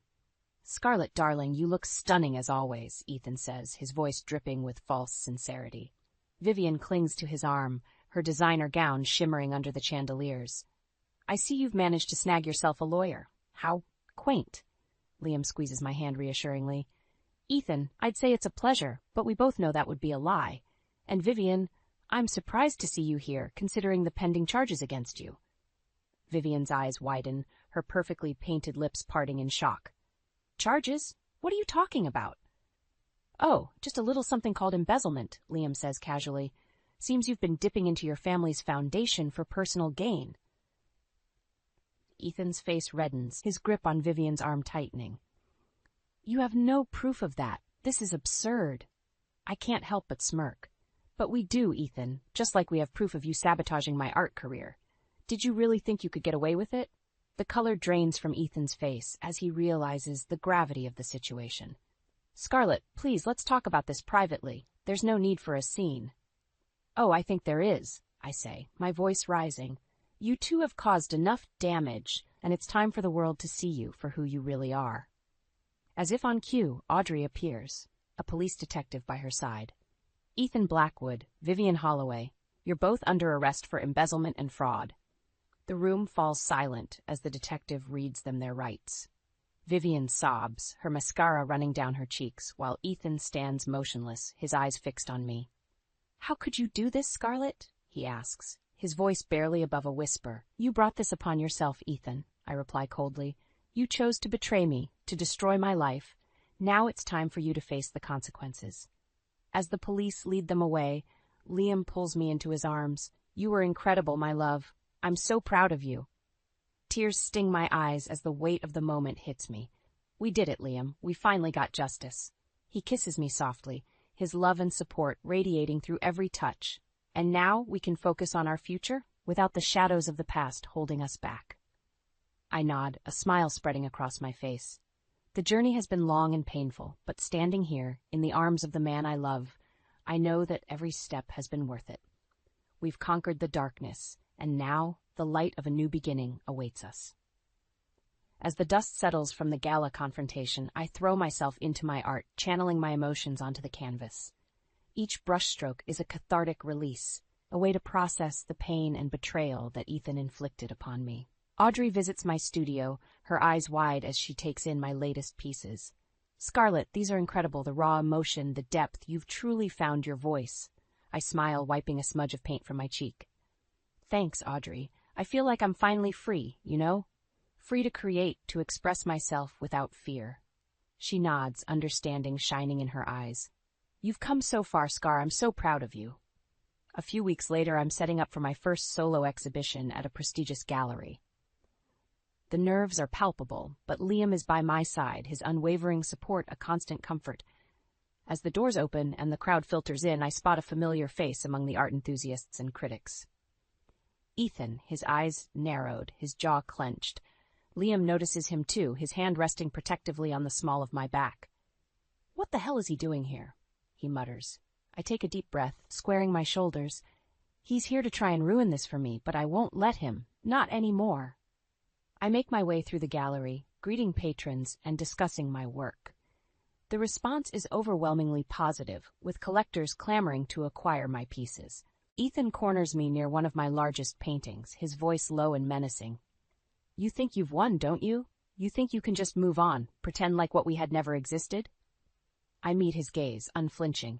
"Scarlett, darling, you look stunning as always," Ethan says, his voice dripping with false sincerity. Vivian clings to his arm, her designer gown shimmering under the chandeliers. "I see you've managed to snag yourself a lawyer. How quaint." Liam squeezes my hand reassuringly. "Ethan, I'd say it's a pleasure, but we both know that would be a lie. And Vivian, I'm surprised to see you here, considering the pending charges against you." Vivian's eyes widen, her perfectly painted lips parting in shock. "Charges? What are you talking about?" "Oh, just a little something called embezzlement," Liam says casually. "Seems you've been dipping into your family's foundation for personal gain." Ethan's face reddens, his grip on Vivian's arm tightening. "You have no proof of that. This is absurd." I can't help but smirk. "But we do, Ethan, just like we have proof of you sabotaging my art career. Did you really think you could get away with it?" The color drains from Ethan's face as he realizes the gravity of the situation. "Scarlett, please, let's talk about this privately. There's no need for a scene." "Oh, I think there is," I say, my voice rising. "You two have caused enough damage, and it's time for the world to see you for who you really are." As if on cue, Audrey appears, a police detective by her side. "Ethan Blackwood, Vivian Holloway, you're both under arrest for embezzlement and fraud." The room falls silent as the detective reads them their rights. Vivian sobs, her mascara running down her cheeks, while Ethan stands motionless, his eyes fixed on me. "How could you do this, Scarlett?" he asks, his voice barely above a whisper. "You brought this upon yourself, Ethan," I reply coldly. You chose to betray me, to destroy my life. Now it's time for you to face the consequences. As the police lead them away, Liam pulls me into his arms. You were incredible, my love. I'm so proud of you. Tears sting my eyes as the weight of the moment hits me. We did it, Liam. We finally got justice. He kisses me softly, his love and support radiating through every touch. And now we can focus on our future without the shadows of the past holding us back. I nod, a smile spreading across my face. The journey has been long and painful, but standing here, in the arms of the man I love, I know that every step has been worth it. We've conquered the darkness, and now the light of a new beginning awaits us. As the dust settles from the gala confrontation, I throw myself into my art, channeling my emotions onto the canvas. Each brushstroke is a cathartic release, a way to process the pain and betrayal that Ethan inflicted upon me. Audrey visits my studio, her eyes wide as she takes in my latest pieces. Scarlett, these are incredible, the raw emotion, the depth, you've truly found your voice. I smile, wiping a smudge of paint from my cheek. Thanks, Audrey. I feel like I'm finally free, you know? Free to create, to express myself without fear. She nods, understanding shining in her eyes. You've come so far, Scar, I'm so proud of you. A few weeks later, I'm setting up for my first solo exhibition at a prestigious gallery. The nerves are palpable, but Liam is by my side, his unwavering support a constant comfort. As the doors open and the crowd filters in, I spot a familiar face among the art enthusiasts and critics. Ethan, his eyes narrowed, his jaw clenched. Liam notices him too, his hand resting protectively on the small of my back. What the hell is he doing here? He mutters. I take a deep breath, squaring my shoulders. He's here to try and ruin this for me, but I won't let him. Not anymore. I make my way through the gallery, greeting patrons and discussing my work. The response is overwhelmingly positive, with collectors clamoring to acquire my pieces. Ethan corners me near one of my largest paintings, his voice low and menacing. You think you've won, don't you? You think you can just move on, pretend like what we had never existed? I meet his gaze, unflinching.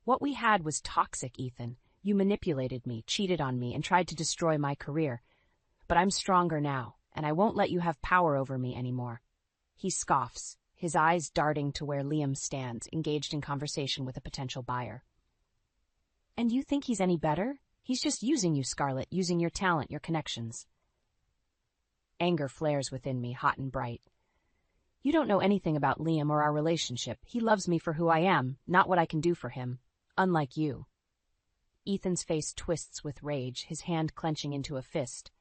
What we had was toxic, Ethan. You manipulated me, cheated on me, and tried to destroy my career. But I'm stronger now, and I won't let you have power over me anymore. He scoffs, his eyes darting to where Liam stands, engaged in conversation with a potential buyer. And you think he's any better? He's just using you, Scarlett, using your talent, your connections. Anger flares within me, hot and bright. You don't know anything about Liam or our relationship. He loves me for who I am, not what I can do for him. Unlike you. Ethan's face twists with rage, his hand clenching into a fist.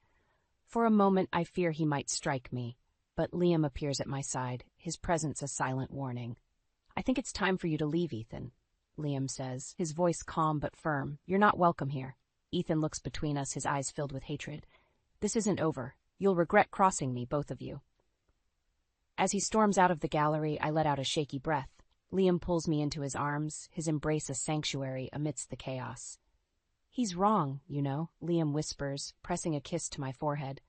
For a moment, I fear he might strike me, but Liam appears at my side, his presence a silent warning. I think it's time for you to leave, Ethan, Liam says, his voice calm but firm. You're not welcome here. Ethan looks between us, his eyes filled with hatred. This isn't over. You'll regret crossing me, both of you. As he storms out of the gallery, I let out a shaky breath. Liam pulls me into his arms, his embrace a sanctuary amidst the chaos. He's wrong, you know, Liam whispers, pressing a kiss to my forehead.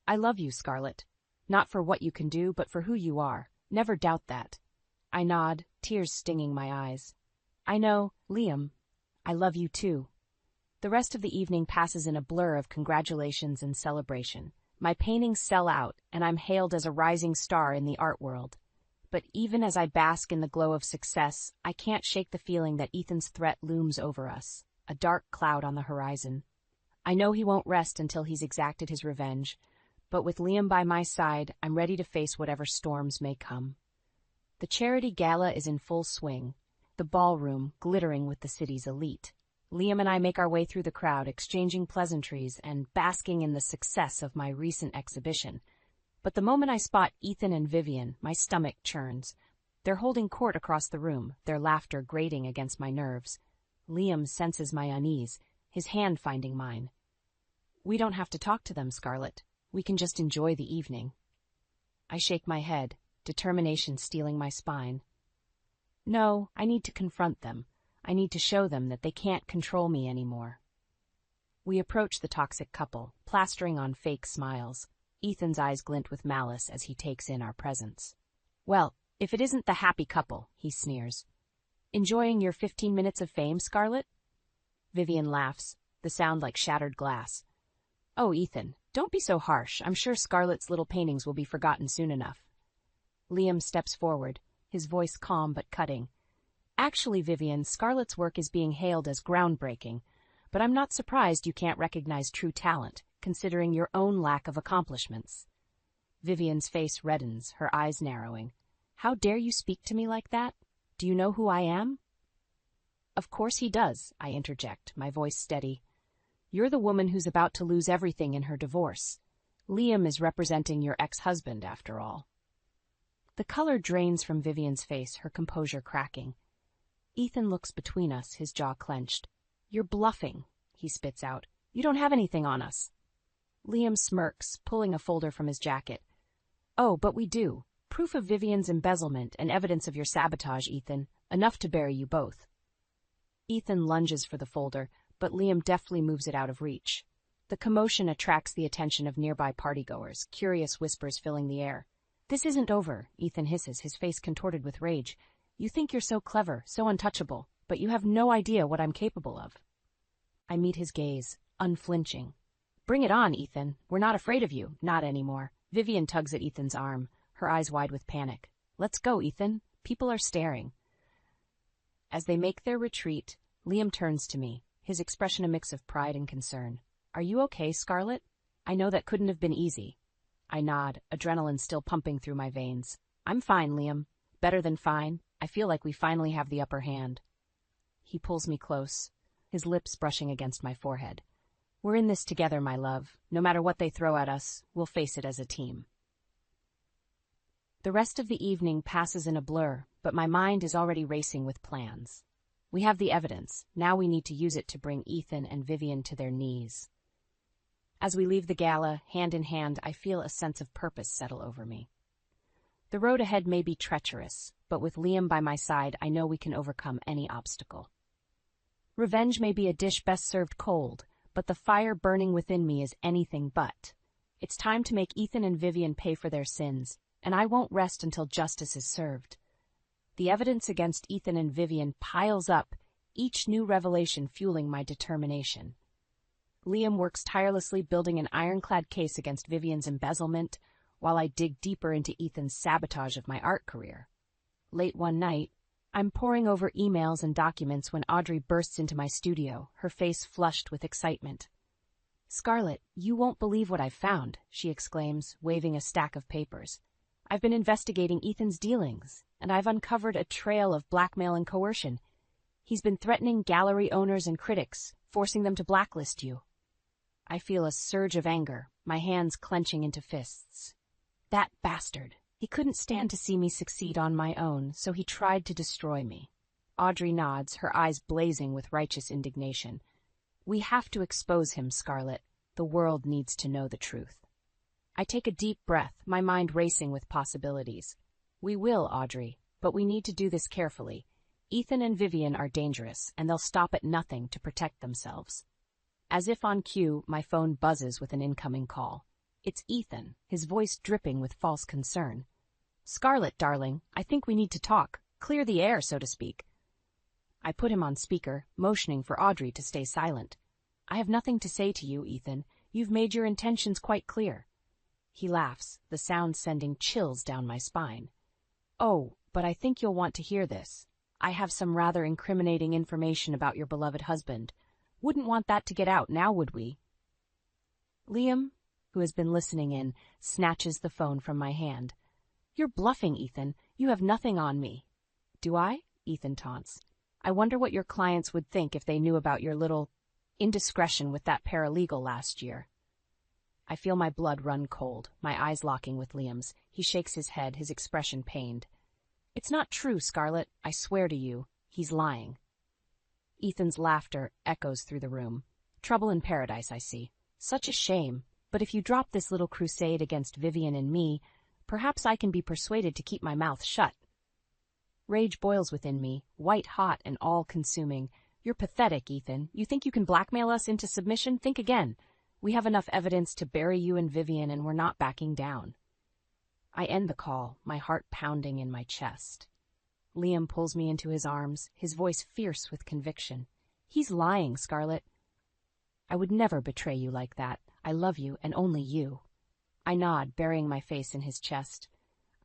I love you, Scarlett. Not for what you can do, but for who you are. Never doubt that. I nod, tears stinging my eyes. I know, Liam. I love you too. The rest of the evening passes in a blur of congratulations and celebration. My paintings sell out, and I'm hailed as a rising star in the art world. But even as I bask in the glow of success, I can't shake the feeling that Ethan's threat looms over us, a dark cloud on the horizon. I know he won't rest until he's exacted his revenge, but with Liam by my side, I'm ready to face whatever storms may come. The charity gala is in full swing, the ballroom glittering with the city's elite. Liam and I make our way through the crowd, exchanging pleasantries and basking in the success of my recent exhibition. But the moment I spot Ethan and Vivian, my stomach churns. They're holding court across the room, their laughter grating against my nerves. Liam senses my unease, his hand finding mine. We don't have to talk to them, Scarlett. We can just enjoy the evening. I shake my head, determination stealing my spine. No, I need to confront them. I need to show them that they can't control me anymore. We approach the toxic couple, plastering on fake smiles. Ethan's eyes glint with malice as he takes in our presence. Well, if it isn't the happy couple, he sneers. Enjoying your 15 minutes of fame, Scarlett? Vivian laughs, the sound like shattered glass. Oh, Ethan, Don't be so harsh. I'm sure Scarlett's little paintings will be forgotten soon enough. Liam steps forward, his voice calm but cutting. Actually, Vivian, Scarlett's work is being hailed as groundbreaking, but I'm not surprised you can't recognize true talent, considering your own lack of accomplishments. Vivian's face reddens, her eyes narrowing. How dare you speak to me like that? Do you know who I am? Of course he does, I interject, my voice steady. You're the woman who's about to lose everything in her divorce. Liam is representing your ex-husband, after all. The color drains from Vivian's face, her composure cracking. Ethan looks between us, his jaw clenched. You're bluffing, he spits out. You don't have anything on us. Liam smirks, pulling a folder from his jacket. Oh, but we do. Proof of Vivian's embezzlement and evidence of your sabotage, Ethan. Enough to bury you both. Ethan lunges for the folder, but Liam deftly moves it out of reach. The commotion attracts the attention of nearby partygoers, curious whispers filling the air. This isn't over, Ethan hisses, his face contorted with rage. You think you're so clever, so untouchable, but you have no idea what I'm capable of. I meet his gaze, unflinching. Bring it on, Ethan. We're not afraid of you. Not anymore. Vivian tugs at Ethan's arm, her eyes wide with panic. Let's go, Ethan. People are staring. As they make their retreat, Liam turns to me, his expression a mix of pride and concern. Are you okay, Scarlett? I know that couldn't have been easy. I nod, adrenaline still pumping through my veins. I'm fine, Liam. Better than fine. I feel like we finally have the upper hand. He pulls me close, his lips brushing against my forehead. We're in this together, my love. No matter what they throw at us, we'll face it as a team. The rest of the evening passes in a blur, but my mind is already racing with plans. We have the evidence. Now we need to use it to bring Ethan and Vivian to their knees. As we leave the gala, hand in hand, I feel a sense of purpose settle over me. The road ahead may be treacherous, but with Liam by my side, I know we can overcome any obstacle. Revenge may be a dish best served cold, but the fire burning within me is anything but. It's time to make Ethan and Vivian pay for their sins, and I won't rest until justice is served. The evidence against Ethan and Vivian piles up, each new revelation fueling my determination. Liam works tirelessly building an ironclad case against Vivian's embezzlement, while I dig deeper into Ethan's sabotage of my art career. Late one night, I'm poring over emails and documents when Audrey bursts into my studio, her face flushed with excitement. Scarlett, you won't believe what I've found, she exclaims, waving a stack of papers. I've been investigating Ethan's dealings, and I've uncovered a trail of blackmail and coercion. He's been threatening gallery owners and critics, forcing them to blacklist you. I feel a surge of anger, my hands clenching into fists. That bastard. He couldn't stand to see me succeed on my own, so he tried to destroy me. Audrey nods, her eyes blazing with righteous indignation. We have to expose him, Scarlett. The world needs to know the truth. I take a deep breath, my mind racing with possibilities. We will, Audrey, but we need to do this carefully. Ethan and Vivian are dangerous, and they'll stop at nothing to protect themselves. As if on cue, my phone buzzes with an incoming call. It's Ethan, his voice dripping with false concern. Scarlett, darling, I think we need to talk. Clear the air, so to speak. I put him on speaker, motioning for Audrey to stay silent. I have nothing to say to you, Ethan. You've made your intentions quite clear. He laughs, the sound sending chills down my spine. Oh, but I think you'll want to hear this. I have some rather incriminating information about your beloved husband. Wouldn't want that to get out now, would we? Liam, who has been listening in, snatches the phone from my hand. You're bluffing, Ethan. You have nothing on me. Do I? Ethan taunts. I wonder what your clients would think if they knew about your little indiscretion with that paralegal last year. I feel my blood run cold, my eyes locking with Liam's. He shakes his head, his expression pained. It's not true, Scarlett. I swear to you, he's lying. Ethan's laughter echoes through the room. Trouble in paradise, I see. Such a shame. But if you drop this little crusade against Vivian and me, perhaps I can be persuaded to keep my mouth shut. Rage boils within me, white hot and all-consuming. You're pathetic, Ethan. You think you can blackmail us into submission? Think again. We have enough evidence to bury you and Vivian, and we're not backing down. I end the call, my heart pounding in my chest. Liam pulls me into his arms, his voice fierce with conviction. He's lying, Scarlett. I would never betray you like that. I love you and only you. I nod, burying my face in his chest.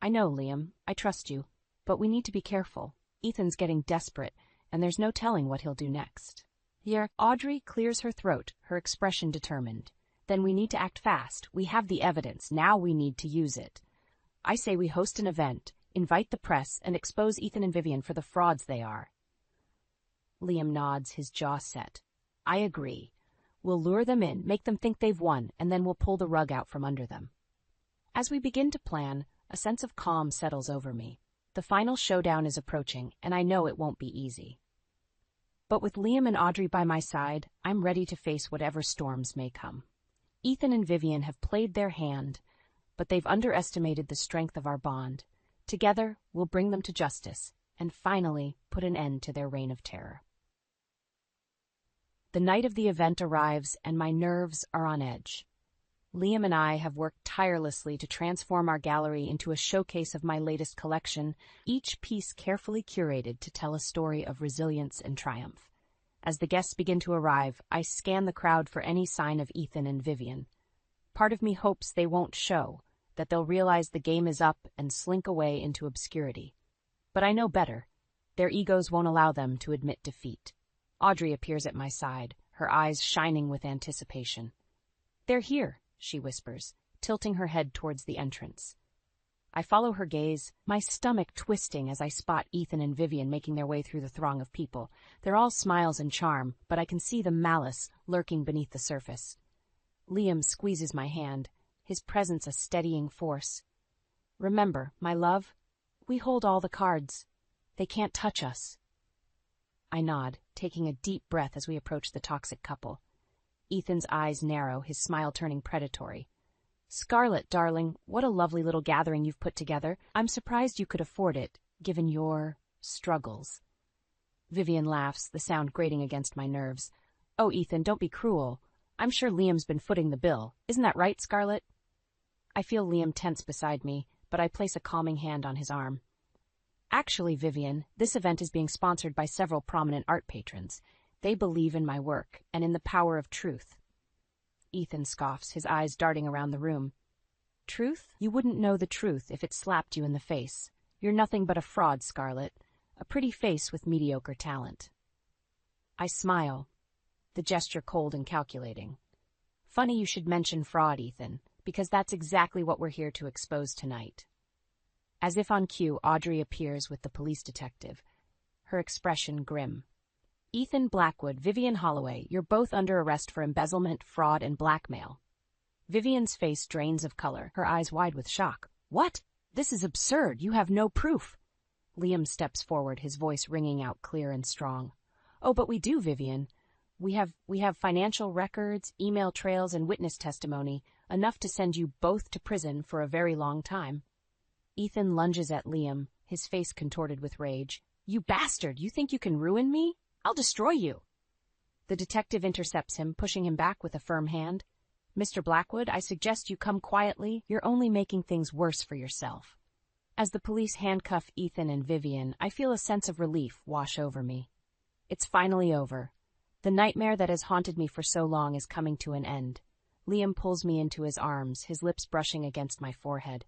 I know, Liam. I trust you. But we need to be careful. Ethan's getting desperate, and there's no telling what he'll do next. Here, Audrey clears her throat, her expression determined. Then we need to act fast. We have the evidence. Now we need to use it. I say we host an event, invite the press, and expose Ethan and Vivian for the frauds they are. Liam nods, his jaw set. I agree. We'll lure them in, make them think they've won, and then we'll pull the rug out from under them. As we begin to plan, a sense of calm settles over me. The final showdown is approaching, and I know it won't be easy. But with Liam and Audrey by my side, I'm ready to face whatever storms may come. Ethan and Vivian have played their hand, but they've underestimated the strength of our bond. Together, we'll bring them to justice, and finally put an end to their reign of terror. The night of the event arrives, and my nerves are on edge. Liam and I have worked tirelessly to transform our gallery into a showcase of my latest collection, each piece carefully curated to tell a story of resilience and triumph. As the guests begin to arrive, I scan the crowd for any sign of Ethan and Vivian. Part of me hopes they won't show, that they'll realize the game is up and slink away into obscurity. But I know better. Their egos won't allow them to admit defeat. Audrey appears at my side, her eyes shining with anticipation. They're here, she whispers, tilting her head towards the entrance. I follow her gaze, my stomach twisting as I spot Ethan and Vivian making their way through the throng of people. They're all smiles and charm, but I can see the malice lurking beneath the surface. Liam squeezes my hand, his presence a steadying force. Remember, my love, we hold all the cards. They can't touch us. I nod, taking a deep breath as we approach the toxic couple. Ethan's eyes narrow, his smile turning predatory. Scarlett, darling, what a lovely little gathering you've put together. I'm surprised you could afford it, given your struggles. Vivian laughs, the sound grating against my nerves. Oh, Ethan, don't be cruel. I'm sure Liam's been footing the bill. Isn't that right, Scarlett? I feel Liam tense beside me, but I place a calming hand on his arm. Actually, Vivian, this event is being sponsored by several prominent art patrons. They believe in my work and in the power of truth. Ethan scoffs, his eyes darting around the room. Truth? You wouldn't know the truth if it slapped you in the face. You're nothing but a fraud, Scarlett. A pretty face with mediocre talent. I smile, the gesture cold and calculating. Funny you should mention fraud, Ethan, because that's exactly what we're here to expose tonight. As if on cue, Audrey appears with the police detective, her expression grim. Ethan Blackwood, Vivian Holloway, you're both under arrest for embezzlement, fraud, and blackmail. Vivian's face drains of color, her eyes wide with shock. What? This is absurd. You have no proof. Liam steps forward, his voice ringing out clear and strong. Oh, but we do, Vivian. We have financial records, email trails, and witness testimony, enough to send you both to prison for a very long time. Ethan lunges at Liam, his face contorted with rage. You bastard! You think you can ruin me? I'll destroy you. The detective intercepts him, pushing him back with a firm hand. Mr. Blackwood, I suggest you come quietly. You're only making things worse for yourself. As the police handcuff Ethan and Vivian, I feel a sense of relief wash over me. It's finally over. The nightmare that has haunted me for so long is coming to an end. Liam pulls me into his arms, his lips brushing against my forehead.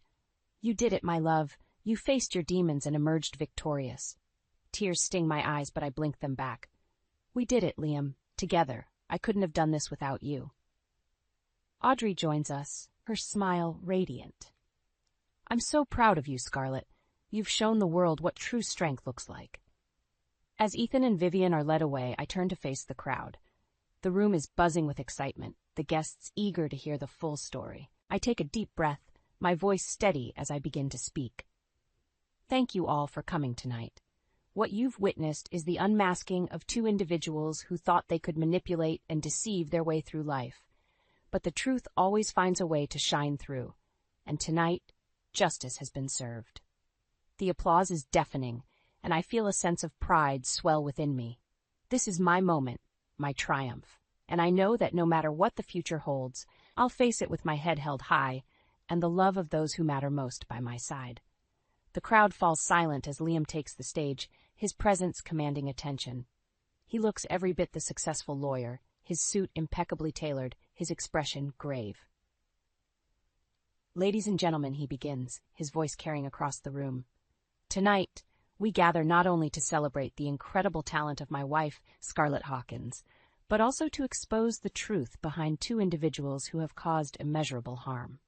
You did it, my love. You faced your demons and emerged victorious. Tears sting my eyes, but I blink them back. We did it, Liam. Together. I couldn't have done this without you. Audrey joins us, her smile radiant. I'm so proud of you, Scarlett. You've shown the world what true strength looks like. As Ethan and Vivian are led away, I turn to face the crowd. The room is buzzing with excitement, the guests eager to hear the full story. I take a deep breath, my voice steady as I begin to speak. Thank you all for coming tonight. What you've witnessed is the unmasking of two individuals who thought they could manipulate and deceive their way through life. But the truth always finds a way to shine through. And tonight, justice has been served. The applause is deafening, and I feel a sense of pride swell within me. This is my moment, my triumph, and I know that no matter what the future holds, I'll face it with my head held high and the love of those who matter most by my side. The crowd falls silent as Liam takes the stage, his presence commanding attention. He looks every bit the successful lawyer, his suit impeccably tailored, his expression grave. "Ladies and gentlemen," he begins, his voice carrying across the room. "Tonight, we gather not only to celebrate the incredible talent of my wife, Scarlett Hawkins, but also to expose the truth behind two individuals who have caused immeasurable harm."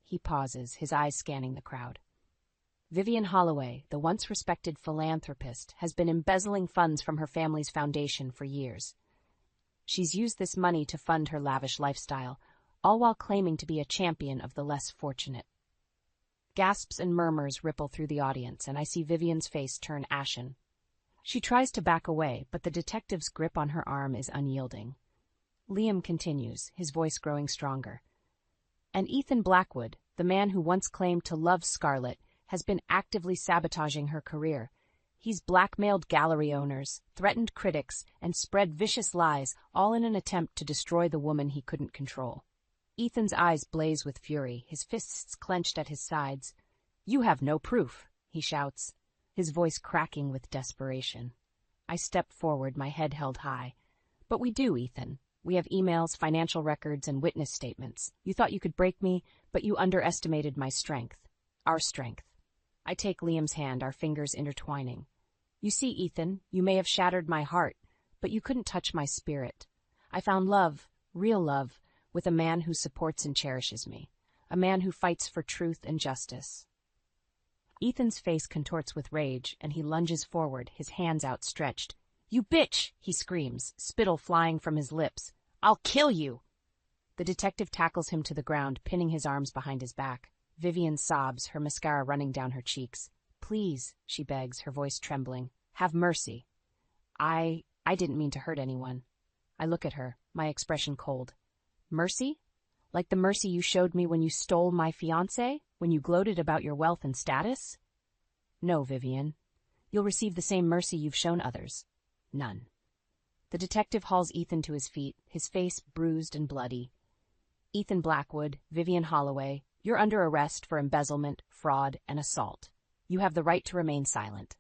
He pauses, his eyes scanning the crowd. Vivian Holloway, the once respected philanthropist, has been embezzling funds from her family's foundation for years. She's used this money to fund her lavish lifestyle, all while claiming to be a champion of the less fortunate. Gasps and murmurs ripple through the audience, and I see Vivian's face turn ashen. She tries to back away, but the detective's grip on her arm is unyielding. Liam continues, his voice growing stronger. "And Ethan Blackwood, the man who once claimed to love Scarlett, has been actively sabotaging her career. He's blackmailed gallery owners, threatened critics, and spread vicious lies, all in an attempt to destroy the woman he couldn't control." Ethan's eyes blaze with fury, his fists clenched at his sides. "You have no proof," he shouts, his voice cracking with desperation. I step forward, my head held high. "But we do, Ethan. We have emails, financial records, and witness statements. You thought you could break me, but you underestimated my strength. Our strength." I take Liam's hand, our fingers intertwining. "You see, Ethan, you may have shattered my heart, but you couldn't touch my spirit. I found love, real love, with a man who supports and cherishes me, a man who fights for truth and justice." Ethan's face contorts with rage, and he lunges forward, his hands outstretched. "You bitch!" he screams, spittle flying from his lips. "I'll kill you!" The detective tackles him to the ground, pinning his arms behind his back. Vivian sobs, her mascara running down her cheeks. "Please," she begs, her voice trembling. "Have mercy. I didn't mean to hurt anyone." I look at her, my expression cold. "Mercy? Like the mercy you showed me when you stole my fiancé? When you gloated about your wealth and status?" "No, Vivian. You'll receive the same mercy you've shown others. None." The detective hauls Ethan to his feet, his face bruised and bloody. "Ethan Blackwood, Vivian Holloway, you're under arrest for embezzlement, fraud, and assault. You have the right to remain silent."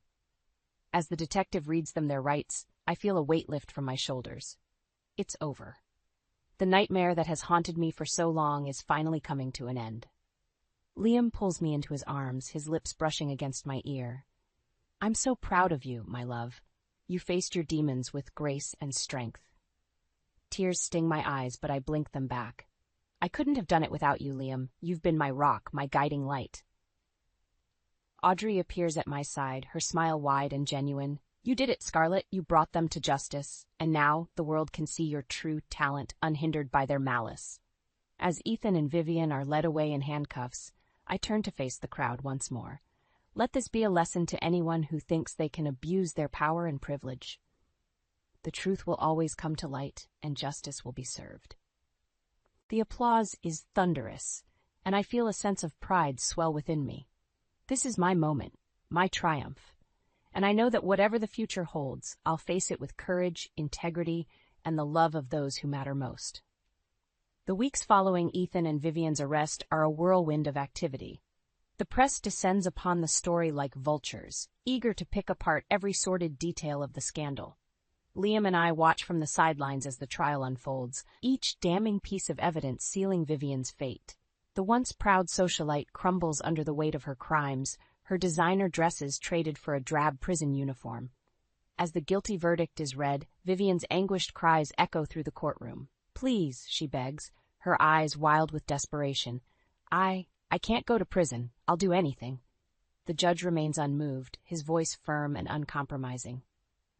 As the detective reads them their rights, I feel a weight lift from my shoulders. It's over. The nightmare that has haunted me for so long is finally coming to an end. Liam pulls me into his arms, his lips brushing against my ear. "I'm so proud of you, my love. You faced your demons with grace and strength." Tears sting my eyes, but I blink them back. "I couldn't have done it without you, Liam. You've been my rock, my guiding light." Audrey appears at my side, her smile wide and genuine. "You did it, Scarlett. You brought them to justice, and now the world can see your true talent unhindered by their malice." As Ethan and Vivian are led away in handcuffs, I turn to face the crowd once more. Let this be a lesson to anyone who thinks they can abuse their power and privilege. The truth will always come to light, and justice will be served. The applause is thunderous, and I feel a sense of pride swell within me. This is my moment, my triumph, and I know that whatever the future holds, I'll face it with courage, integrity, and the love of those who matter most. The weeks following Ethan and Vivian's arrest are a whirlwind of activity. The press descends upon the story like vultures, eager to pick apart every sordid detail of the scandal. Liam and I watch from the sidelines as the trial unfolds, each damning piece of evidence sealing Vivian's fate. The once proud socialite crumbles under the weight of her crimes, her designer dresses traded for a drab prison uniform. As the guilty verdict is read, Vivian's anguished cries echo through the courtroom. "Please," she begs, her eyes wild with desperation. I can't go to prison. I'll do anything." The judge remains unmoved, his voice firm and uncompromising.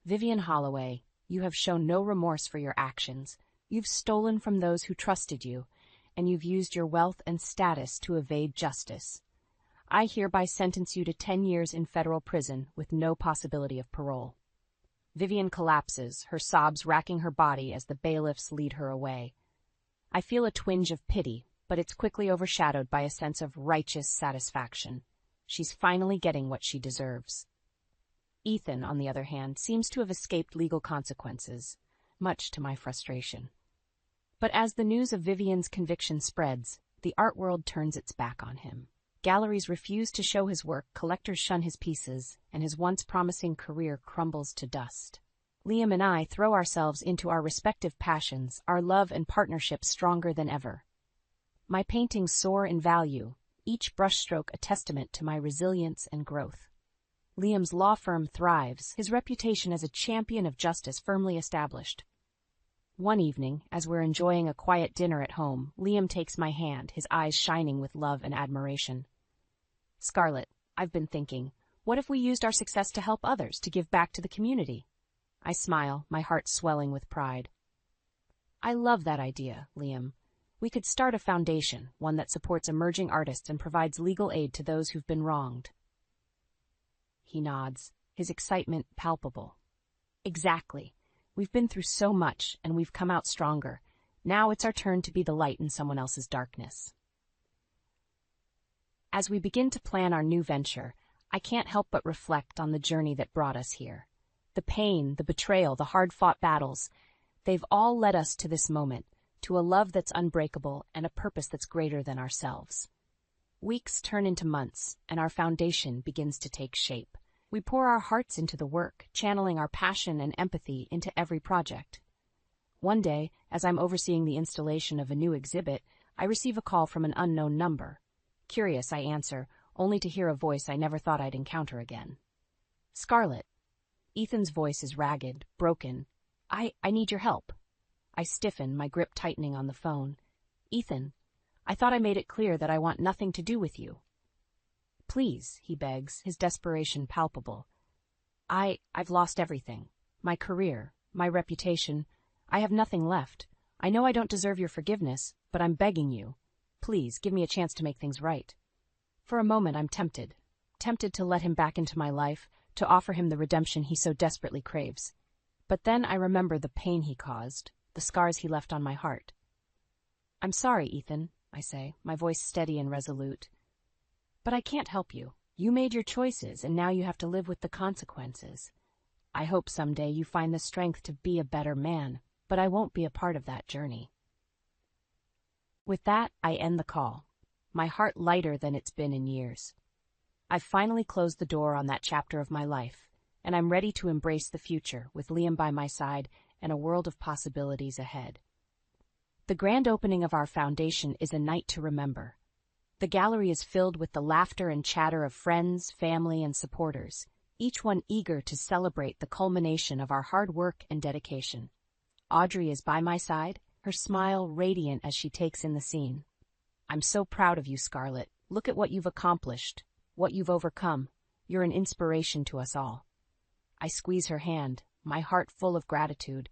"Vivian Holloway, you have shown no remorse for your actions. You've stolen from those who trusted you, and you've used your wealth and status to evade justice. I hereby sentence you to 10 years in federal prison with no possibility of parole." Vivian collapses, her sobs racking her body as the bailiffs lead her away. I feel a twinge of pity, but it's quickly overshadowed by a sense of righteous satisfaction. She's finally getting what she deserves. Ethan, on the other hand, seems to have escaped legal consequences, much to my frustration. But as the news of Vivian's conviction spreads, the art world turns its back on him. Galleries refuse to show his work, collectors shun his pieces, and his once promising career crumbles to dust. Liam and I throw ourselves into our respective passions, our love and partnership stronger than ever. My paintings soar in value, each brushstroke a testament to my resilience and growth. Liam's law firm thrives, his reputation as a champion of justice firmly established. One evening, as we're enjoying a quiet dinner at home, Liam takes my hand, his eyes shining with love and admiration. "Scarlett, I've been thinking, what if we used our success to help others, to give back to the community?" I smile, my heart swelling with pride. "I love that idea, Liam. We could start a foundation, one that supports emerging artists and provides legal aid to those who've been wronged." He nods, his excitement palpable. "Exactly. We've been through so much, and we've come out stronger. Now it's our turn to be the light in someone else's darkness." As we begin to plan our new venture, I can't help but reflect on the journey that brought us here. The pain, the betrayal, the hard-fought battles, they've all led us to this moment, to a love that's unbreakable and a purpose that's greater than ourselves. Weeks turn into months, and our foundation begins to take shape. We pour our hearts into the work, channeling our passion and empathy into every project. One day, as I'm overseeing the installation of a new exhibit, I receive a call from an unknown number. Curious, I answer, only to hear a voice I never thought I'd encounter again. "Scarlett." Ethan's voice is ragged, broken. I need your help." I stiffen, my grip tightening on the phone. "Ethan, I thought I made it clear that I want nothing to do with you." "Please," he begs, his desperation palpable. I've lost everything. My career, my reputation. I have nothing left. I know I don't deserve your forgiveness, but I'm begging you. Please, give me a chance to make things right." For a moment I'm tempted to let him back into my life, to offer him the redemption he so desperately craves. But then I remember the pain he caused, the scars he left on my heart. "I'm sorry, Ethan," I say, my voice steady and resolute. "But I can't help you. You made your choices, and now you have to live with the consequences. I hope someday you find the strength to be a better man, but I won't be a part of that journey." With that, I end the call, my heart lighter than it's been in years. I've finally closed the door on that chapter of my life, and I'm ready to embrace the future with Liam by my side and a world of possibilities ahead. The grand opening of our foundation is a night to remember. The gallery is filled with the laughter and chatter of friends, family, and supporters, each one eager to celebrate the culmination of our hard work and dedication. Audrey is by my side, her smile radiant as she takes in the scene. "I'm so proud of you, Scarlett. Look at what you've accomplished, what you've overcome. You're an inspiration to us all." I squeeze her hand, my heart full of gratitude.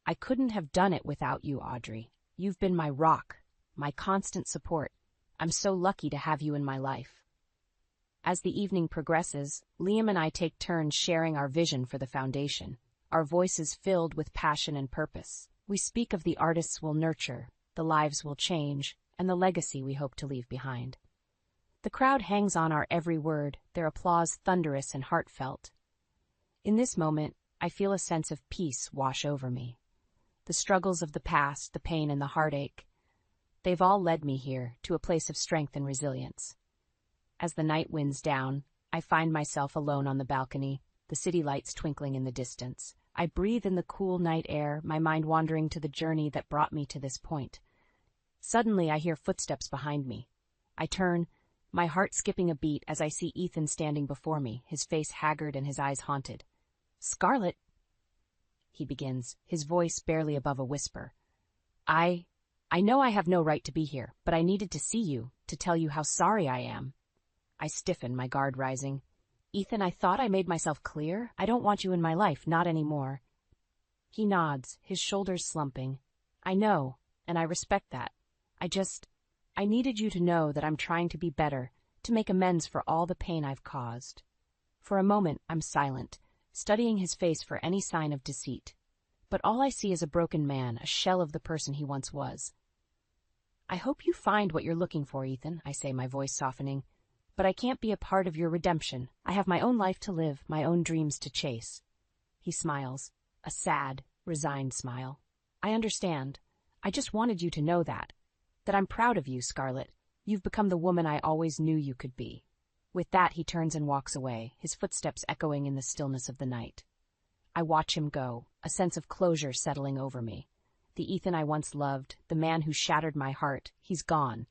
"I couldn't have done it without you, Audrey. You've been my rock, my constant support. I'm so lucky to have you in my life." As the evening progresses, Liam and I take turns sharing our vision for the foundation, our voices filled with passion and purpose. We speak of the artists we'll nurture, the lives we'll change, and the legacy we hope to leave behind. The crowd hangs on our every word, their applause thunderous and heartfelt. In this moment, I feel a sense of peace wash over me. The struggles of the past, the pain and the heartache, they've all led me here to a place of strength and resilience. As the night winds down, I find myself alone on the balcony, the city lights twinkling in the distance. I breathe in the cool night air, my mind wandering to the journey that brought me to this point. Suddenly, I hear footsteps behind me. I turn, my heart skipping a beat as I see Ethan standing before me, his face haggard and his eyes haunted. "Scarlett," he begins, his voice barely above a whisper. I know I have no right to be here, but I needed to see you, to tell you how sorry I am." I stiffen, my guard rising. "Ethan, I thought I made myself clear. I don't want you in my life, not anymore." He nods, his shoulders slumping. "I know, and I respect that. I needed you to know that I'm trying to be better, to make amends for all the pain I've caused." For a moment, I'm silent, studying his face for any sign of deceit. But all I see is a broken man, a shell of the person he once was. "I hope you find what you're looking for, Ethan," I say, my voice softening. "But I can't be a part of your redemption. I have my own life to live, my own dreams to chase." He smiles, a sad, resigned smile. "I understand. I just wanted you to know that I'm proud of you, Scarlett. You've become the woman I always knew you could be." With that, he turns and walks away, his footsteps echoing in the stillness of the night. I watch him go, a sense of closure settling over me. The Ethan I once loved, the man who shattered my heart, he's gone,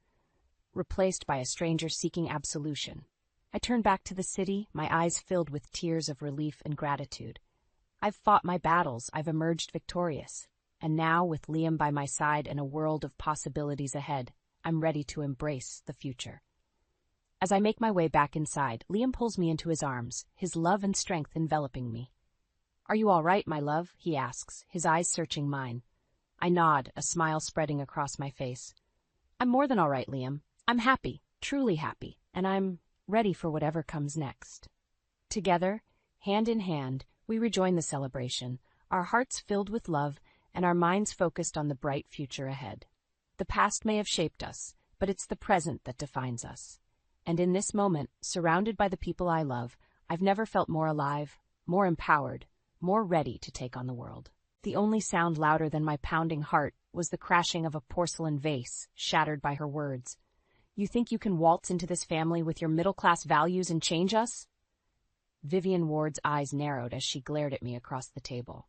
replaced by a stranger seeking absolution. I turn back to the city, my eyes filled with tears of relief and gratitude. I've fought my battles, I've emerged victorious. And now, with Liam by my side and a world of possibilities ahead, I'm ready to embrace the future. As I make my way back inside, Liam pulls me into his arms, his love and strength enveloping me. "Are you all right, my love?" he asks, his eyes searching mine. I nod, a smile spreading across my face. "I'm more than all right, Liam. I'm happy, truly happy, and I'm ready for whatever comes next." Together, hand in hand, we rejoin the celebration, our hearts filled with love and our minds focused on the bright future ahead. The past may have shaped us, but it's the present that defines us. And in this moment, surrounded by the people I love, I've never felt more alive, more empowered, more ready to take on the world. The only sound louder than my pounding heart was the crashing of a porcelain vase, shattered by her words. "You think you can waltz into this family with your middle-class values and change us?" Vivian Ward's eyes narrowed as she glared at me across the table.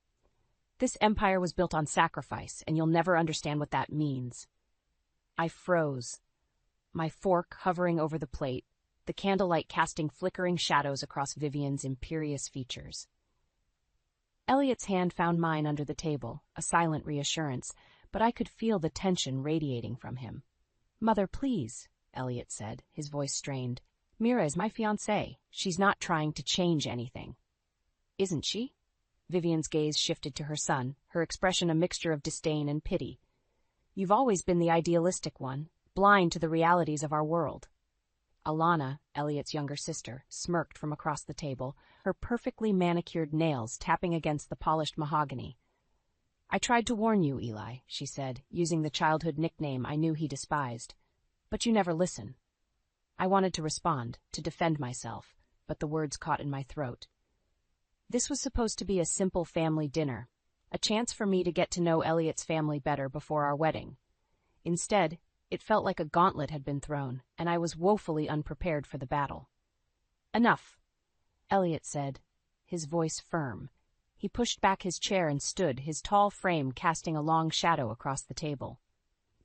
"This empire was built on sacrifice, and you'll never understand what that means." I froze, my fork hovering over the plate, the candlelight casting flickering shadows across Vivian's imperious features. Elliot's hand found mine under the table, a silent reassurance, but I could feel the tension radiating from him. "Mother, please," Elliot said, his voice strained. "Mira is my fiancée. She's not trying to change anything." "Isn't she?" Vivian's gaze shifted to her son, her expression a mixture of disdain and pity. "You've always been the idealistic one, blind to the realities of our world." Alana, Elliot's younger sister, smirked from across the table, her perfectly manicured nails tapping against the polished mahogany. "I tried to warn you, Eli," she said, using the childhood nickname I knew he despised. "But you never listen." I wanted to respond, to defend myself, but the words caught in my throat. This was supposed to be a simple family dinner, a chance for me to get to know Elliot's family better before our wedding. Instead, it felt like a gauntlet had been thrown, and I was woefully unprepared for the battle. "Enough," Elliot said, his voice firm. He pushed back his chair and stood, his tall frame casting a long shadow across the table.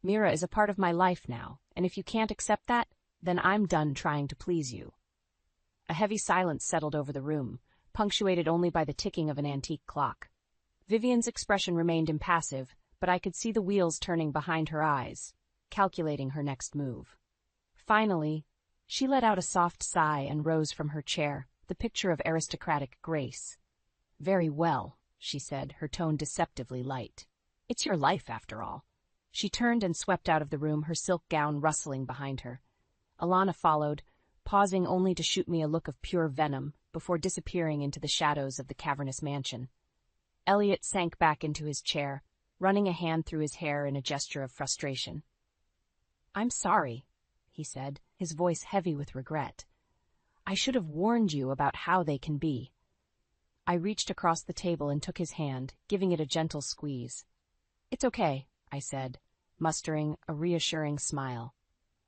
"Mira is a part of my life now, and if you can't accept that, then I'm done trying to please you." A heavy silence settled over the room, punctuated only by the ticking of an antique clock. Vivian's expression remained impassive, but I could see the wheels turning behind her eyes, calculating her next move. Finally, she let out a soft sigh and rose from her chair, the picture of aristocratic grace. "Very well," she said, her tone deceptively light. "It's your life, after all." She turned and swept out of the room, her silk gown rustling behind her. Alana followed, pausing only to shoot me a look of pure venom, before disappearing into the shadows of the cavernous mansion. Elliot sank back into his chair, running a hand through his hair in a gesture of frustration. "I'm sorry," he said, his voice heavy with regret. "I should have warned you about how they can be." I reached across the table and took his hand, giving it a gentle squeeze. "It's okay," I said, mustering a reassuring smile.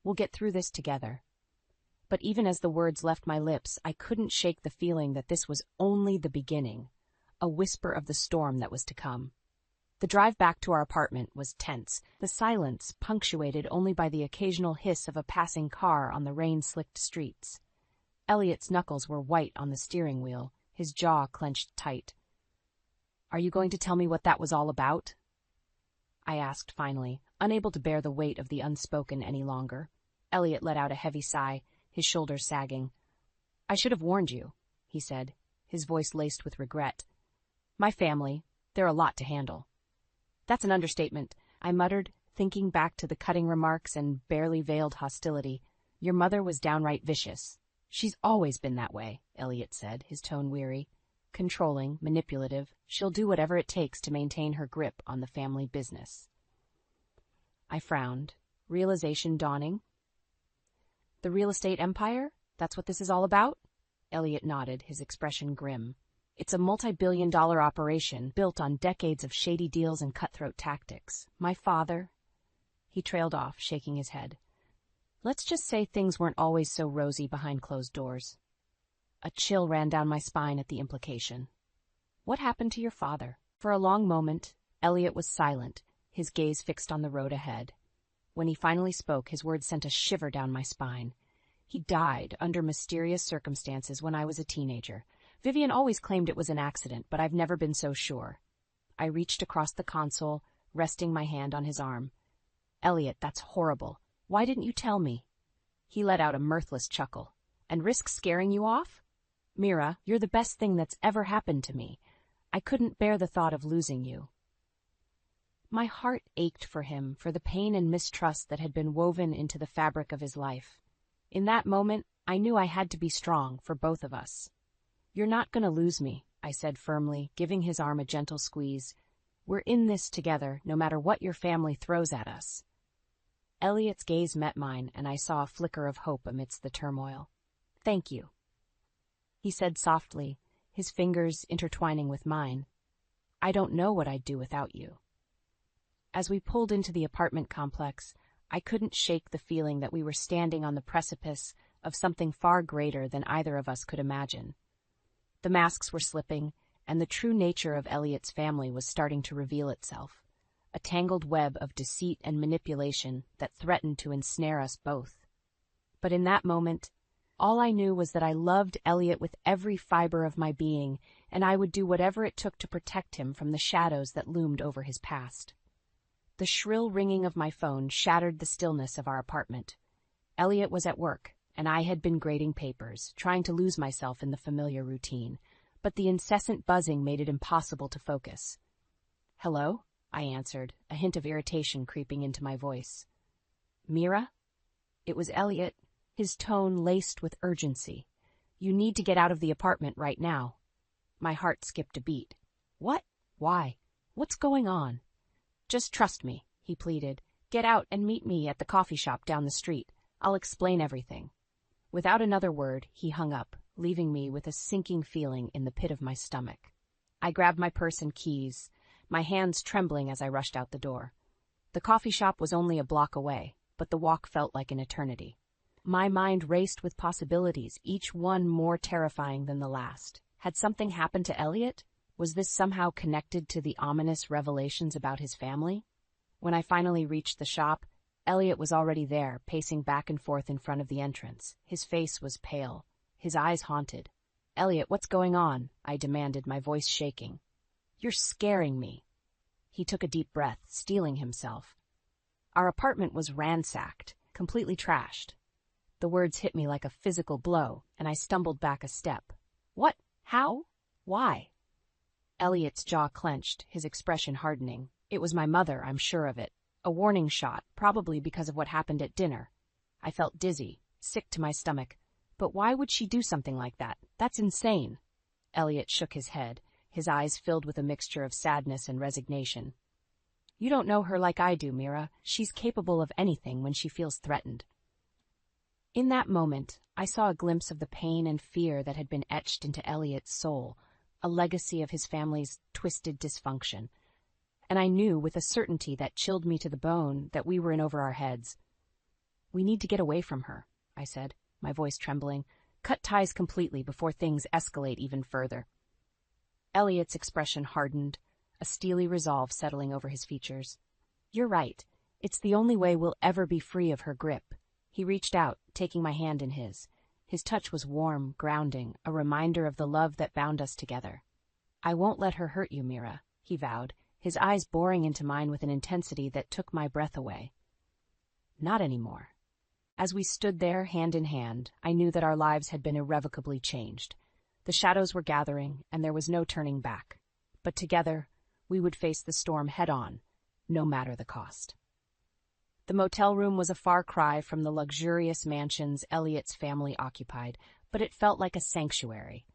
"We'll get through this together." But even as the words left my lips, I couldn't shake the feeling that this was only the beginning, a whisper of the storm that was to come. The drive back to our apartment was tense, the silence punctuated only by the occasional hiss of a passing car on the rain-slicked streets. Elliot's knuckles were white on the steering wheel, his jaw clenched tight. "Are you going to tell me what that was all about?" I asked finally, unable to bear the weight of the unspoken any longer. Elliot let out a heavy sigh, his shoulders sagging. "I should have warned you," he said, his voice laced with regret. "My family, they're a lot to handle." "That's an understatement," I muttered, thinking back to the cutting remarks and barely veiled hostility. "Your mother was downright vicious." "She's always been that way," Elliot said, his tone weary. "Controlling, manipulative, she'll do whatever it takes to maintain her grip on the family business." I frowned, realization dawning. "The real estate empire? That's what this is all about?" Elliot nodded, his expression grim. "It's a multi-billion-dollar operation built on decades of shady deals and cutthroat tactics. My father—" He trailed off, shaking his head. "Let's just say things weren't always so rosy behind closed doors." A chill ran down my spine at the implication. What happened to your father? For a long moment, Elliot was silent, his gaze fixed on the road ahead. When he finally spoke, his words sent a shiver down my spine. He died under mysterious circumstances when I was a teenager. Vivian always claimed it was an accident, but I've never been so sure. I reached across the console, resting my hand on his arm. Elliot, that's horrible. Why didn't you tell me? He let out a mirthless chuckle. And risk scaring you off? Mira, you're the best thing that's ever happened to me. I couldn't bear the thought of losing you. My heart ached for him, for the pain and mistrust that had been woven into the fabric of his life. In that moment, I knew I had to be strong for both of us. You're not going to lose me, I said firmly, giving his arm a gentle squeeze. We're in this together, no matter what your family throws at us. Elliot's gaze met mine, and I saw a flicker of hope amidst the turmoil. Thank you, he said softly, his fingers intertwining with mine. I don't know what I'd do without you. As we pulled into the apartment complex, I couldn't shake the feeling that we were standing on the precipice of something far greater than either of us could imagine. The masks were slipping, and the true nature of Elliot's family was starting to reveal itself, a tangled web of deceit and manipulation that threatened to ensnare us both. But in that moment, all I knew was that I loved Elliot with every fiber of my being, and I would do whatever it took to protect him from the shadows that loomed over his past. The shrill ringing of my phone shattered the stillness of our apartment. Elliot was at work, and I had been grading papers, trying to lose myself in the familiar routine, but the incessant buzzing made it impossible to focus. Hello? I answered, a hint of irritation creeping into my voice. Mira? It was Elliot, his tone laced with urgency. You need to get out of the apartment right now. My heart skipped a beat. What? Why? What's going on? Just trust me, he pleaded. Get out and meet me at the coffee shop down the street. I'll explain everything. Without another word, he hung up, leaving me with a sinking feeling in the pit of my stomach. I grabbed my purse and keys, my hands trembling as I rushed out the door. The coffee shop was only a block away, but the walk felt like an eternity. My mind raced with possibilities, each one more terrifying than the last. Had something happened to Elliot? Was this somehow connected to the ominous revelations about his family? When I finally reached the shop, Elliot was already there, pacing back and forth in front of the entrance. His face was pale, his eyes haunted. Elliot, what's going on? I demanded, my voice shaking. You're scaring me. He took a deep breath, steeling himself. Our apartment was ransacked, completely trashed. The words hit me like a physical blow, and I stumbled back a step. What? How? Why? Elliot's jaw clenched, his expression hardening. It was my mother, I'm sure of it. A warning shot, probably because of what happened at dinner. I felt dizzy, sick to my stomach. But why would she do something like that? That's insane. Elliot shook his head, his eyes filled with a mixture of sadness and resignation. You don't know her like I do, Mira. She's capable of anything when she feels threatened. In that moment, I saw a glimpse of the pain and fear that had been etched into Elliot's soul, a legacy of his family's twisted dysfunction. And I knew with a certainty that chilled me to the bone that we were in over our heads. We need to get away from her, I said, my voice trembling. Cut ties completely before things escalate even further. Elliot's expression hardened, a steely resolve settling over his features. You're right. It's the only way we'll ever be free of her grip. He reached out, taking my hand in his. His touch was warm, grounding, a reminder of the love that bound us together. I won't let her hurt you, Mira, he vowed, his eyes boring into mine with an intensity that took my breath away. Not anymore. As we stood there, hand in hand, I knew that our lives had been irrevocably changed. The shadows were gathering, and there was no turning back. But together, we would face the storm head-on, no matter the cost. The motel room was a far cry from the luxurious mansions Elliot's family occupied, but it felt like a sanctuary,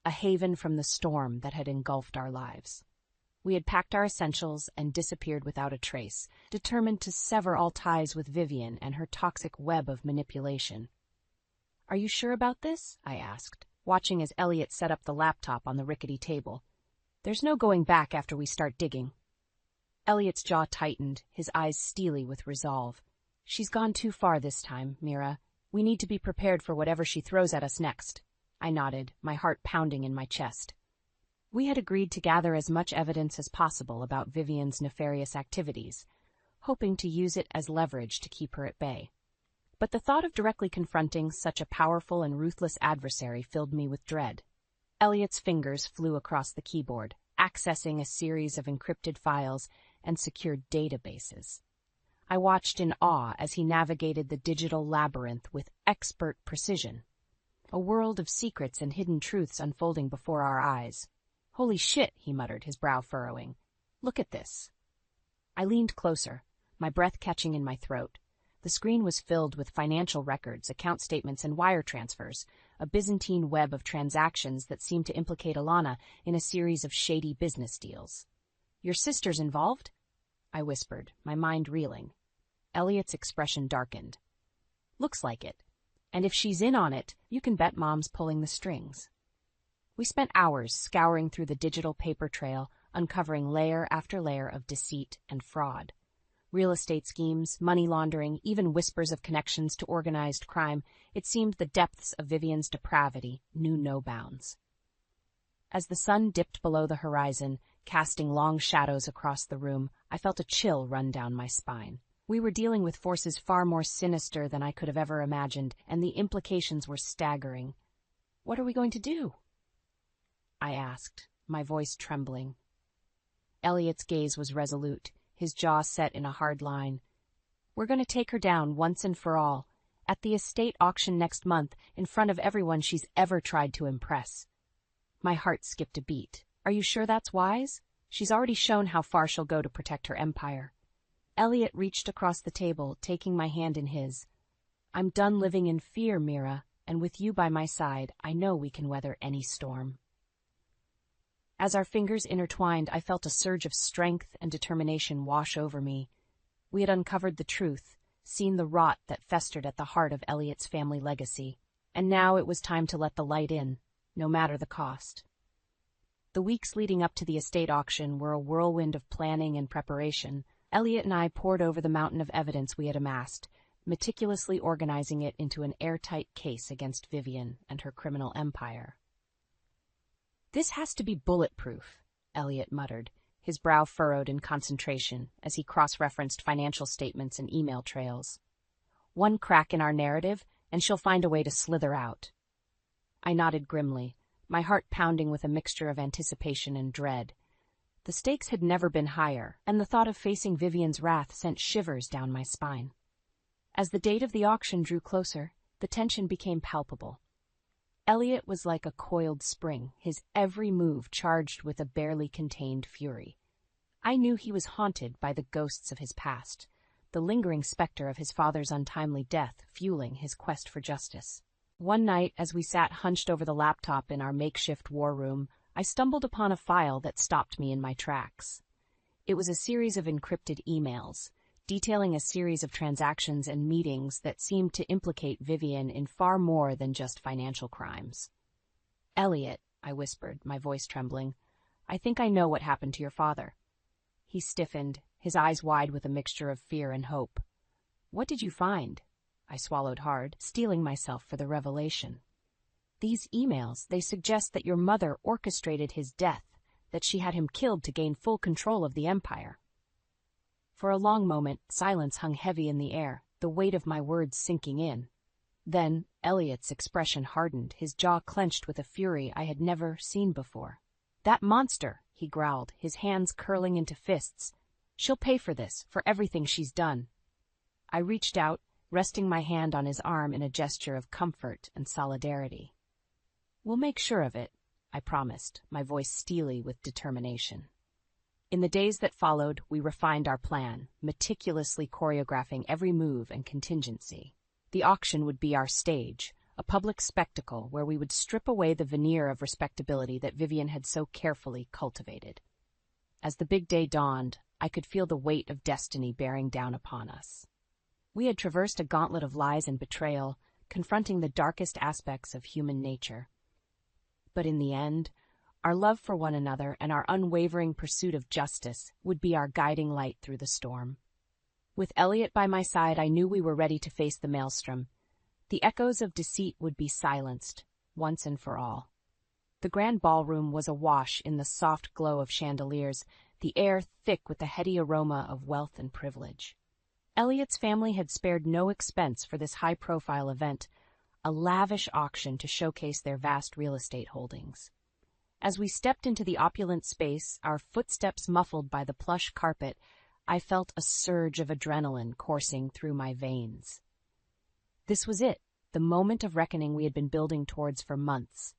a haven from the storm that had engulfed our lives. We had packed our essentials and disappeared without a trace, determined to sever all ties with Vivian and her toxic web of manipulation. Are you sure about this? I asked, watching as Elliot set up the laptop on the rickety table. There's no going back after we start digging. Elliot's jaw tightened, his eyes steely with resolve. She's gone too far this time, Mira. We need to be prepared for whatever she throws at us next. I nodded, my heart pounding in my chest. We had agreed to gather as much evidence as possible about Vivian's nefarious activities, hoping to use it as leverage to keep her at bay. But the thought of directly confronting such a powerful and ruthless adversary filled me with dread. Elliot's fingers flew across the keyboard, accessing a series of encrypted files and secured databases. I watched in awe as he navigated the digital labyrinth with expert precision. A world of secrets and hidden truths unfolding before our eyes. "Holy shit," he muttered, his brow furrowing. "Look at this." I leaned closer, my breath catching in my throat. The screen was filled with financial records, account statements, and wire transfers, a Byzantine web of transactions that seemed to implicate Alana in a series of shady business deals. "Your sister's involved?" I whispered, my mind reeling. Elliot's expression darkened. "Looks like it. And if she's in on it, you can bet Mom's pulling the strings." We spent hours scouring through the digital paper trail, uncovering layer after layer of deceit and fraud. Real estate schemes, money laundering, even whispers of connections to organized crime. It seemed the depths of Vivian's depravity knew no bounds. As the sun dipped below the horizon, casting long shadows across the room, I felt a chill run down my spine. We were dealing with forces far more sinister than I could have ever imagined, and the implications were staggering. "What are we going to do?" I asked, my voice trembling. Elliot's gaze was resolute, his jaw set in a hard line. "We're going to take her down once and for all, at the estate auction next month, in front of everyone she's ever tried to impress." My heart skipped a beat. "Are you sure that's wise? She's already shown how far she'll go to protect her empire." Elliot reached across the table, taking my hand in his. "I'm done living in fear, Mira, and with you by my side, I know we can weather any storm." As our fingers intertwined, I felt a surge of strength and determination wash over me. We had uncovered the truth, seen the rot that festered at the heart of Elliot's family legacy, and now it was time to let the light in, no matter the cost. The weeks leading up to the estate auction were a whirlwind of planning and preparation. Elliot and I pored over the mountain of evidence we had amassed, meticulously organizing it into an airtight case against Vivian and her criminal empire. "This has to be bulletproof," Elliot muttered, his brow furrowed in concentration as he cross-referenced financial statements and email trails. "One crack in our narrative, and she'll find a way to slither out." I nodded grimly, my heart pounding with a mixture of anticipation and dread. The stakes had never been higher, and the thought of facing Vivian's wrath sent shivers down my spine. As the date of the auction drew closer, the tension became palpable. Elliot was like a coiled spring, his every move charged with a barely contained fury. I knew he was haunted by the ghosts of his past, the lingering specter of his father's untimely death fueling his quest for justice. One night, as we sat hunched over the laptop in our makeshift war room, I stumbled upon a file that stopped me in my tracks. It was a series of encrypted emails, detailing a series of transactions and meetings that seemed to implicate Vivian in far more than just financial crimes. "Elliot," I whispered, my voice trembling, "I think I know what happened to your father." He stiffened, his eyes wide with a mixture of fear and hope. "What did you find?" I swallowed hard, steeling myself for the revelation. "These emails, they suggest that your mother orchestrated his death, that she had him killed to gain full control of the empire." For a long moment, silence hung heavy in the air, the weight of my words sinking in. Then, Elliot's expression hardened, his jaw clenched with a fury I had never seen before. "That monster," he growled, his hands curling into fists. "She'll pay for this, for everything she's done." I reached out, resting my hand on his arm in a gesture of comfort and solidarity. "We'll make sure of it," I promised, my voice steely with determination. In the days that followed, we refined our plan, meticulously choreographing every move and contingency. The auction would be our stage, a public spectacle where we would strip away the veneer of respectability that Vivian had so carefully cultivated. As the big day dawned, I could feel the weight of destiny bearing down upon us. We had traversed a gauntlet of lies and betrayal, confronting the darkest aspects of human nature. But in the end, our love for one another and our unwavering pursuit of justice would be our guiding light through the storm. With Elliot by my side, I knew we were ready to face the maelstrom. The echoes of deceit would be silenced, once and for all. The grand ballroom was awash in the soft glow of chandeliers, the air thick with the heady aroma of wealth and privilege. Elliot's family had spared no expense for this high-profile event, a lavish auction to showcase their vast real estate holdings. As we stepped into the opulent space, our footsteps muffled by the plush carpet, I felt a surge of adrenaline coursing through my veins. This was it, the moment of reckoning we had been building towards for months.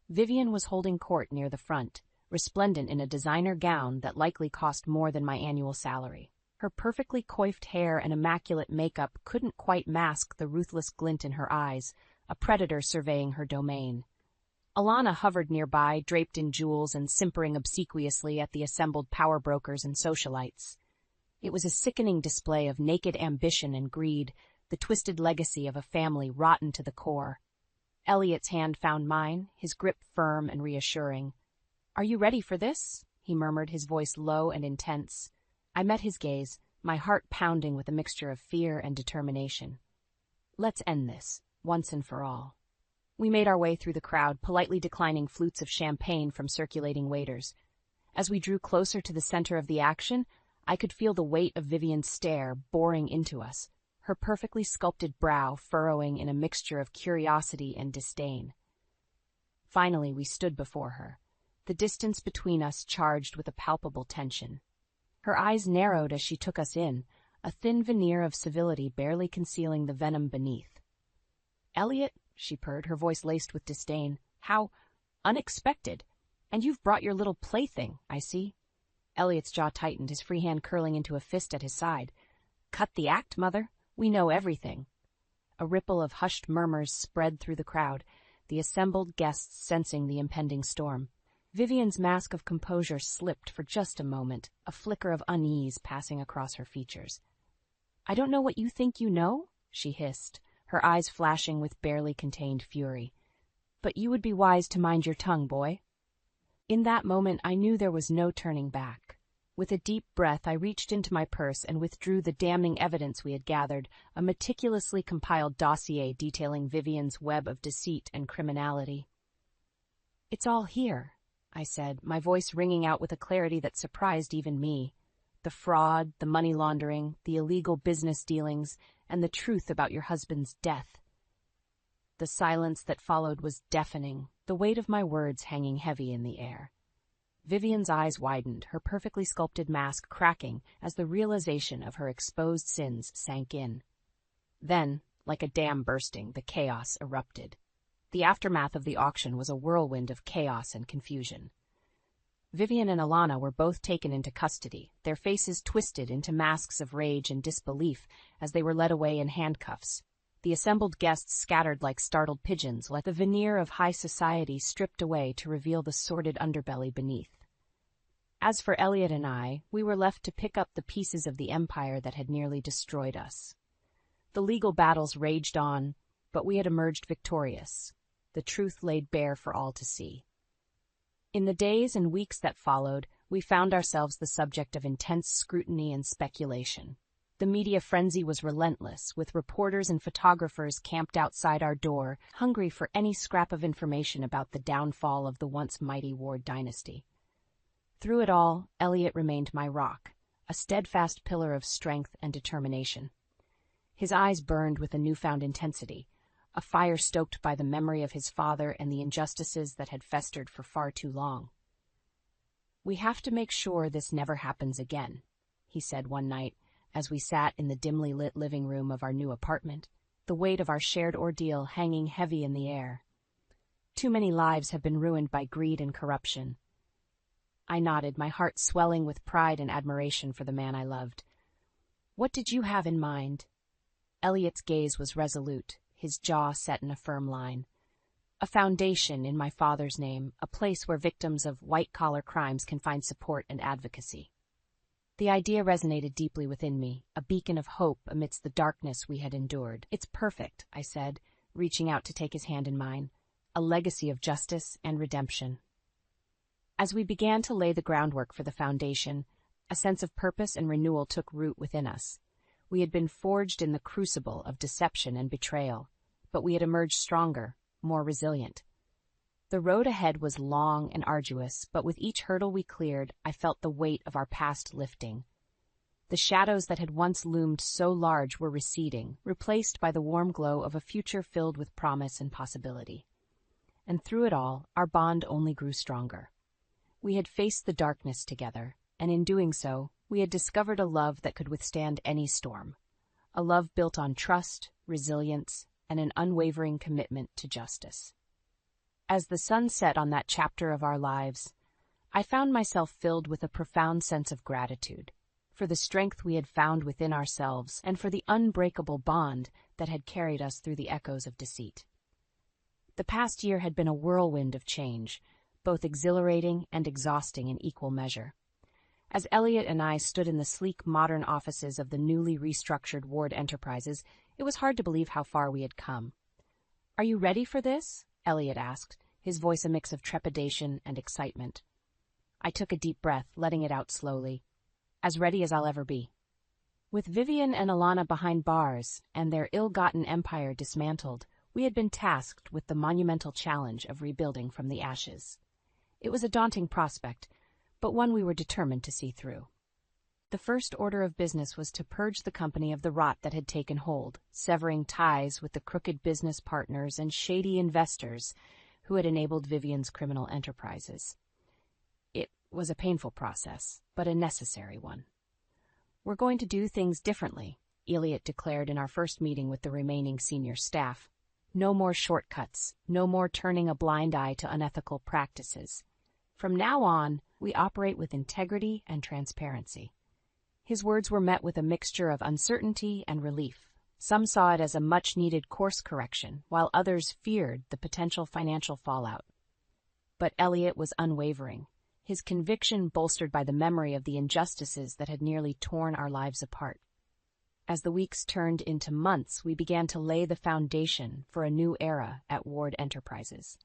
Vivian was holding court near the front, resplendent in a designer gown that likely cost more than my annual salary. Her perfectly coiffed hair and immaculate makeup couldn't quite mask the ruthless glint in her eyes, a predator surveying her domain. Alana hovered nearby, draped in jewels and simpering obsequiously at the assembled power brokers and socialites. It was a sickening display of naked ambition and greed, the twisted legacy of a family rotten to the core. Elliot's hand found mine, his grip firm and reassuring. "Are you ready for this?" he murmured, his voice low and intense. I met his gaze, my heart pounding with a mixture of fear and determination. "Let's end this, once and for all." We made our way through the crowd, politely declining flutes of champagne from circulating waiters. As we drew closer to the center of the action, I could feel the weight of Vivian's stare boring into us, her perfectly sculpted brow furrowing in a mixture of curiosity and disdain. Finally, we stood before her, the distance between us charged with a palpable tension. Her eyes narrowed as she took us in, a thin veneer of civility barely concealing the venom beneath. "Elliot," she purred, her voice laced with disdain, "how unexpected! And you've brought your little plaything, I see." Elliot's jaw tightened, his free hand curling into a fist at his side. "Cut the act, mother. We know everything." A ripple of hushed murmurs spread through the crowd, the assembled guests sensing the impending storm. Vivian's mask of composure slipped for just a moment, a flicker of unease passing across her features. "I don't know what you think you know," she hissed, her eyes flashing with barely contained fury. "But you would be wise to mind your tongue, boy." In that moment, I knew there was no turning back. With a deep breath, I reached into my purse and withdrew the damning evidence we had gathered, a meticulously compiled dossier detailing Vivian's web of deceit and criminality. "It's all here," I said, my voice ringing out with a clarity that surprised even me. "The fraud, the money laundering, the illegal business dealings, and the truth about your husband's death." The silence that followed was deafening, the weight of my words hanging heavy in the air. Vivian's eyes widened, her perfectly sculpted mask cracking as the realization of her exposed sins sank in. Then, like a dam bursting, the chaos erupted. The aftermath of the auction was a whirlwind of chaos and confusion. Vivian and Alana were both taken into custody, their faces twisted into masks of rage and disbelief as they were led away in handcuffs. The assembled guests scattered like startled pigeons, let the veneer of high society stripped away to reveal the sordid underbelly beneath. As for Elliot and I, we were left to pick up the pieces of the empire that had nearly destroyed us. The legal battles raged on, but we had emerged victorious, the truth laid bare for all to see. In the days and weeks that followed, we found ourselves the subject of intense scrutiny and speculation. The media frenzy was relentless, with reporters and photographers camped outside our door, hungry for any scrap of information about the downfall of the once mighty Ward dynasty. Through it all, Elliot remained my rock, a steadfast pillar of strength and determination. His eyes burned with a newfound intensity, a fire stoked by the memory of his father and the injustices that had festered for far too long. "We have to make sure this never happens again," he said one night, as we sat in the dimly lit living room of our new apartment, the weight of our shared ordeal hanging heavy in the air. "Too many lives have been ruined by greed and corruption." I nodded, my heart swelling with pride and admiration for the man I loved. "What did you have in mind?" Elliot's gaze was resolute, his jaw set in a firm line. "A foundation in my father's name, a place where victims of white-collar crimes can find support and advocacy." The idea resonated deeply within me, a beacon of hope amidst the darkness we had endured. "It's perfect," I said, reaching out to take his hand in mine. "A legacy of justice and redemption." As we began to lay the groundwork for the foundation, a sense of purpose and renewal took root within us. We had been forged in the crucible of deception and betrayal, but we had emerged stronger, more resilient. The road ahead was long and arduous, but with each hurdle we cleared, I felt the weight of our past lifting. The shadows that had once loomed so large were receding, replaced by the warm glow of a future filled with promise and possibility. And through it all, our bond only grew stronger. We had faced the darkness together, and in doing so, we had discovered a love that could withstand any storm. A love built on trust, resilience, and an unwavering commitment to justice. As the sun set on that chapter of our lives, I found myself filled with a profound sense of gratitude for the strength we had found within ourselves and for the unbreakable bond that had carried us through the echoes of deceit. The past year had been a whirlwind of change, both exhilarating and exhausting in equal measure. As Elliot and I stood in the sleek modern offices of the newly restructured Ward Enterprises, it was hard to believe how far we had come. "Are you ready for this?" Elliot asked, his voice a mix of trepidation and excitement. I took a deep breath, letting it out slowly. As ready as I'll ever be. With Vivian and Alana behind bars and their ill-gotten empire dismantled, we had been tasked with the monumental challenge of rebuilding from the ashes. It was a daunting prospect, but one we were determined to see through. The first order of business was to purge the company of the rot that had taken hold, severing ties with the crooked business partners and shady investors who had enabled Vivian's criminal enterprises. It was a painful process, but a necessary one. "We're going to do things differently," Elliot declared in our first meeting with the remaining senior staff. "No more shortcuts, no more turning a blind eye to unethical practices. From now on, we operate with integrity and transparency." His words were met with a mixture of uncertainty and relief. Some saw it as a much-needed course correction, while others feared the potential financial fallout. But Elliot was unwavering, his conviction bolstered by the memory of the injustices that had nearly torn our lives apart. As the weeks turned into months, we began to lay the foundation for a new era at Ward Enterprises.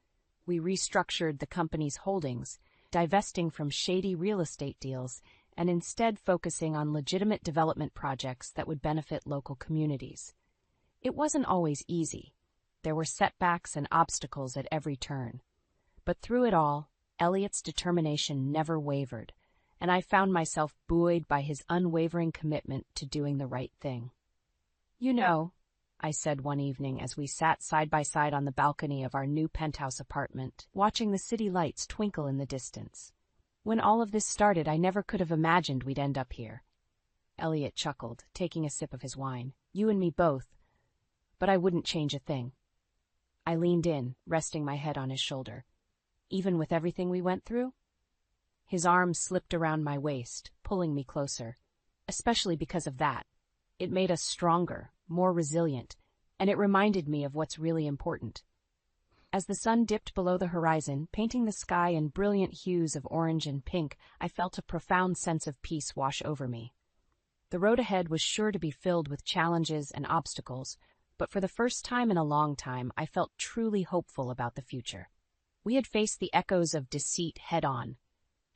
We restructured the company's holdings, divesting from shady real estate deals and instead focusing on legitimate development projects that would benefit local communities. It wasn't always easy. There were setbacks and obstacles at every turn. But through it all, Elliot's determination never wavered, and I found myself buoyed by his unwavering commitment to doing the right thing. "You know," I said one evening as we sat side by side on the balcony of our new penthouse apartment, watching the city lights twinkle in the distance. "When all of this started, I never could have imagined we'd end up here." Elliot chuckled, taking a sip of his wine. "You and me both. But I wouldn't change a thing." I leaned in, resting my head on his shoulder. "Even with everything we went through?" His arm slipped around my waist, pulling me closer. "Especially because of that. It made us stronger, more resilient, and it reminded me of what's really important." As the sun dipped below the horizon, painting the sky in brilliant hues of orange and pink, I felt a profound sense of peace wash over me. The road ahead was sure to be filled with challenges and obstacles, but for the first time in a long time, I felt truly hopeful about the future. We had faced the echoes of deceit head-on,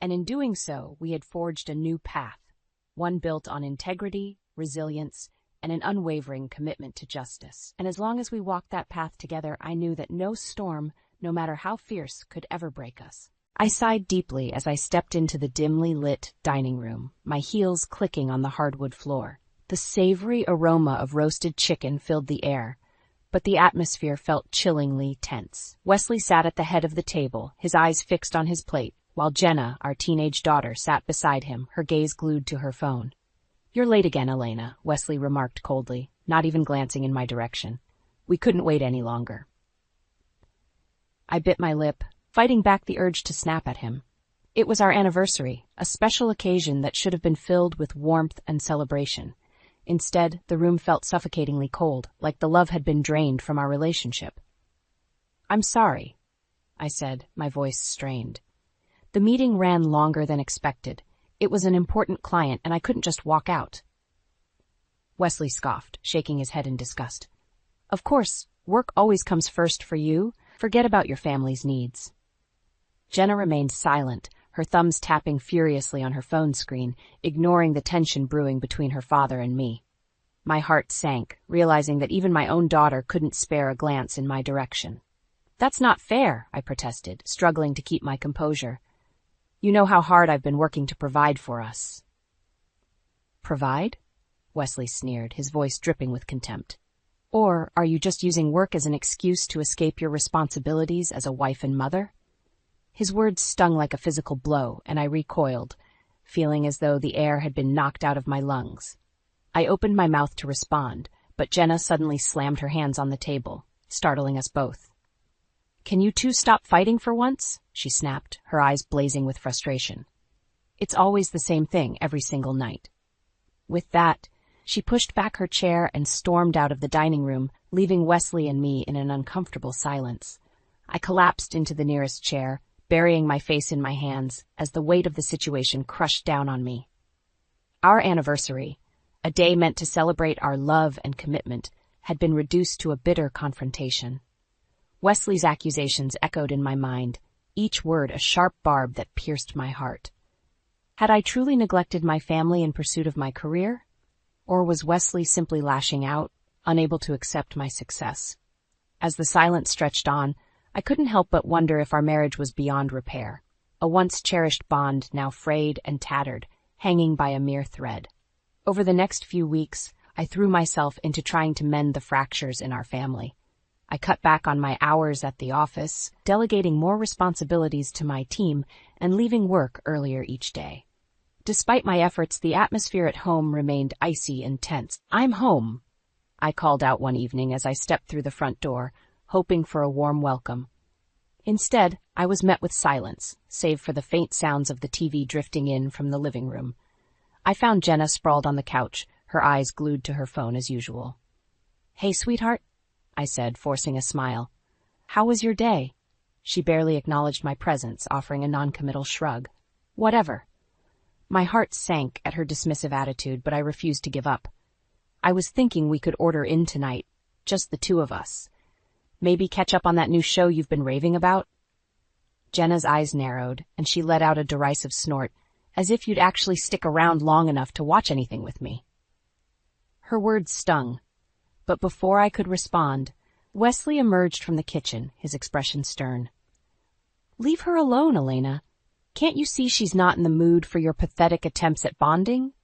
and in doing so, we had forged a new path, one built on integrity, resilience, and an unwavering commitment to justice. And as long as we walked that path together, I knew that no storm, no matter how fierce, could ever break us. I sighed deeply as I stepped into the dimly lit dining room, my heels clicking on the hardwood floor. The savory aroma of roasted chicken filled the air, but the atmosphere felt chillingly tense. Wesley sat at the head of the table, his eyes fixed on his plate, while Jenna, our teenage daughter, sat beside him, her gaze glued to her phone. "You're late again, Elena," Wesley remarked coldly, not even glancing in my direction. "We couldn't wait any longer." I bit my lip, fighting back the urge to snap at him. It was our anniversary, a special occasion that should have been filled with warmth and celebration. Instead, the room felt suffocatingly cold, like the love had been drained from our relationship. "I'm sorry," I said, my voice strained. "The meeting ran longer than expected. It was an important client, and I couldn't just walk out." Wesley scoffed, shaking his head in disgust. "Of course, work always comes first for you. Forget about your family's needs." Jenna remained silent, her thumbs tapping furiously on her phone screen, ignoring the tension brewing between her father and me. My heart sank, realizing that even my own daughter couldn't spare a glance in my direction. That's not fair, I protested, struggling to keep my composure. You know how hard I've been working to provide for us. Provide? Wesley sneered, his voice dripping with contempt. Or are you just using work as an excuse to escape your responsibilities as a wife and mother? His words stung like a physical blow, and I recoiled, feeling as though the air had been knocked out of my lungs. I opened my mouth to respond, but Jenna suddenly slammed her hands on the table, startling us both. Can you two stop fighting for once? She snapped, her eyes blazing with frustration. It's always the same thing every single night. With that, she pushed back her chair and stormed out of the dining room, leaving Wesley and me in an uncomfortable silence. I collapsed into the nearest chair, burying my face in my hands as the weight of the situation crushed down on me. Our anniversary, a day meant to celebrate our love and commitment, had been reduced to a bitter confrontation. Wesley's accusations echoed in my mind, each word a sharp barb that pierced my heart. Had I truly neglected my family in pursuit of my career? Or was Wesley simply lashing out, unable to accept my success? As the silence stretched on, I couldn't help but wonder if our marriage was beyond repair, a once-cherished bond now frayed and tattered, hanging by a mere thread. Over the next few weeks, I threw myself into trying to mend the fractures in our family. I cut back on my hours at the office, delegating more responsibilities to my team and leaving work earlier each day. Despite my efforts, the atmosphere at home remained icy and tense. "I'm home," I called out one evening as I stepped through the front door, hoping for a warm welcome. Instead, I was met with silence, save for the faint sounds of the TV drifting in from the living room. I found Jenna sprawled on the couch, her eyes glued to her phone as usual. "Hey, sweetheart," I said, forcing a smile. "How was your day?" She barely acknowledged my presence, offering a noncommittal shrug. "Whatever." My heart sank at her dismissive attitude, but I refused to give up. I was thinking we could order in tonight, just the two of us. Maybe catch up on that new show you've been raving about? Jenna's eyes narrowed, and she let out a derisive snort, as if you'd actually stick around long enough to watch anything with me. Her words stung, but before I could respond, Wesley emerged from the kitchen, his expression stern. "Leave her alone, Elena. Can't you see she's not in the mood for your pathetic attempts at bonding?"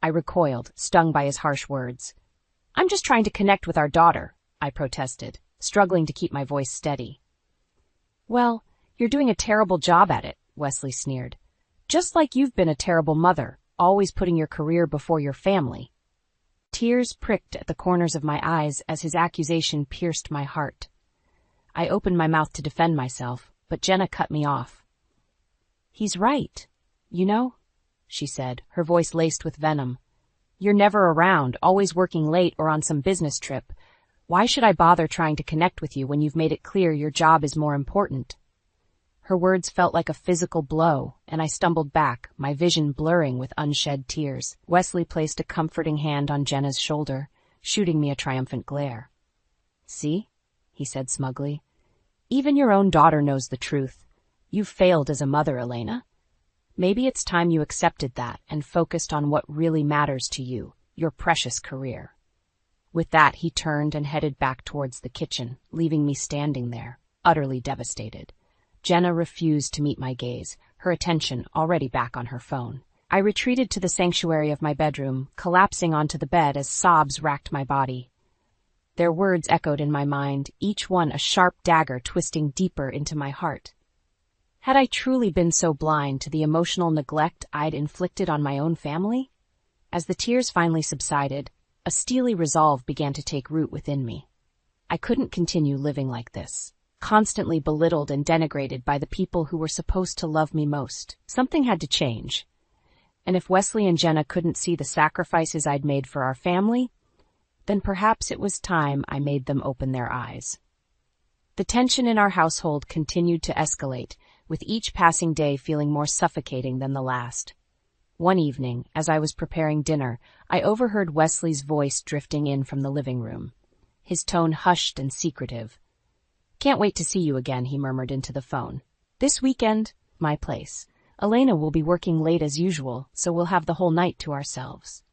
I recoiled, stung by his harsh words. "I'm just trying to connect with our daughter," I protested, struggling to keep my voice steady. "Well, you're doing a terrible job at it," Wesley sneered. "Just like you've been a terrible mother, always putting your career before your family." Tears pricked at the corners of my eyes as his accusation pierced my heart. I opened my mouth to defend myself, but Jenna cut me off. "He's right, you know," she said, her voice laced with venom. "You're never around, always working late or on some business trip. Why should I bother trying to connect with you when you've made it clear your job is more important?" Her words felt like a physical blow, and I stumbled back, my vision blurring with unshed tears. Wesley placed a comforting hand on Jenna's shoulder, shooting me a triumphant glare. "See?" he said smugly. "Even your own daughter knows the truth. You've failed as a mother, Elena. Maybe it's time you accepted that and focused on what really matters to you, your precious career." With that, he turned and headed back towards the kitchen, leaving me standing there, utterly devastated. Jenna refused to meet my gaze, her attention already back on her phone. I retreated to the sanctuary of my bedroom, collapsing onto the bed as sobs racked my body. Their words echoed in my mind, each one a sharp dagger twisting deeper into my heart. Had I truly been so blind to the emotional neglect I'd inflicted on my own family? As the tears finally subsided, a steely resolve began to take root within me. I couldn't continue living like this, constantly belittled and denigrated by the people who were supposed to love me most. Something had to change. And if Wesley and Jenna couldn't see the sacrifices I'd made for our family, then perhaps it was time I made them open their eyes. The tension in our household continued to escalate, with each passing day feeling more suffocating than the last. One evening, as I was preparing dinner, I overheard Wesley's voice drifting in from the living room, his tone hushed and secretive. "Can't wait to see you again," he murmured into the phone. "This weekend, my place. Elena will be working late as usual, so we'll have the whole night to ourselves."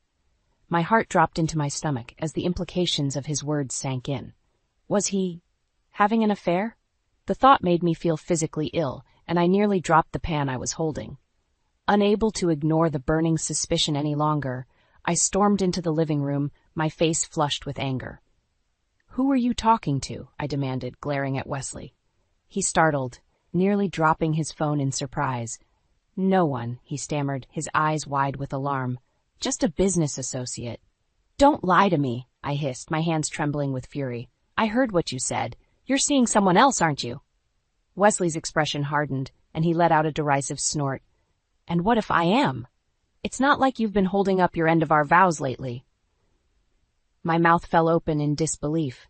My heart dropped into my stomach as the implications of his words sank in. Was he having an affair? The thought made me feel physically ill, and I nearly dropped the pan I was holding. Unable to ignore the burning suspicion any longer, I stormed into the living room, my face flushed with anger. "Who were you talking to?" I demanded, glaring at Wesley. He startled, nearly dropping his phone in surprise. "No one," he stammered, his eyes wide with alarm. "Just a business associate." "Don't lie to me," I hissed, my hands trembling with fury. "I heard what you said. You're seeing someone else, aren't you?" Wesley's expression hardened, and he let out a derisive snort. "And what if I am? It's not like you've been holding up your end of our vows lately." My mouth fell open in disbelief.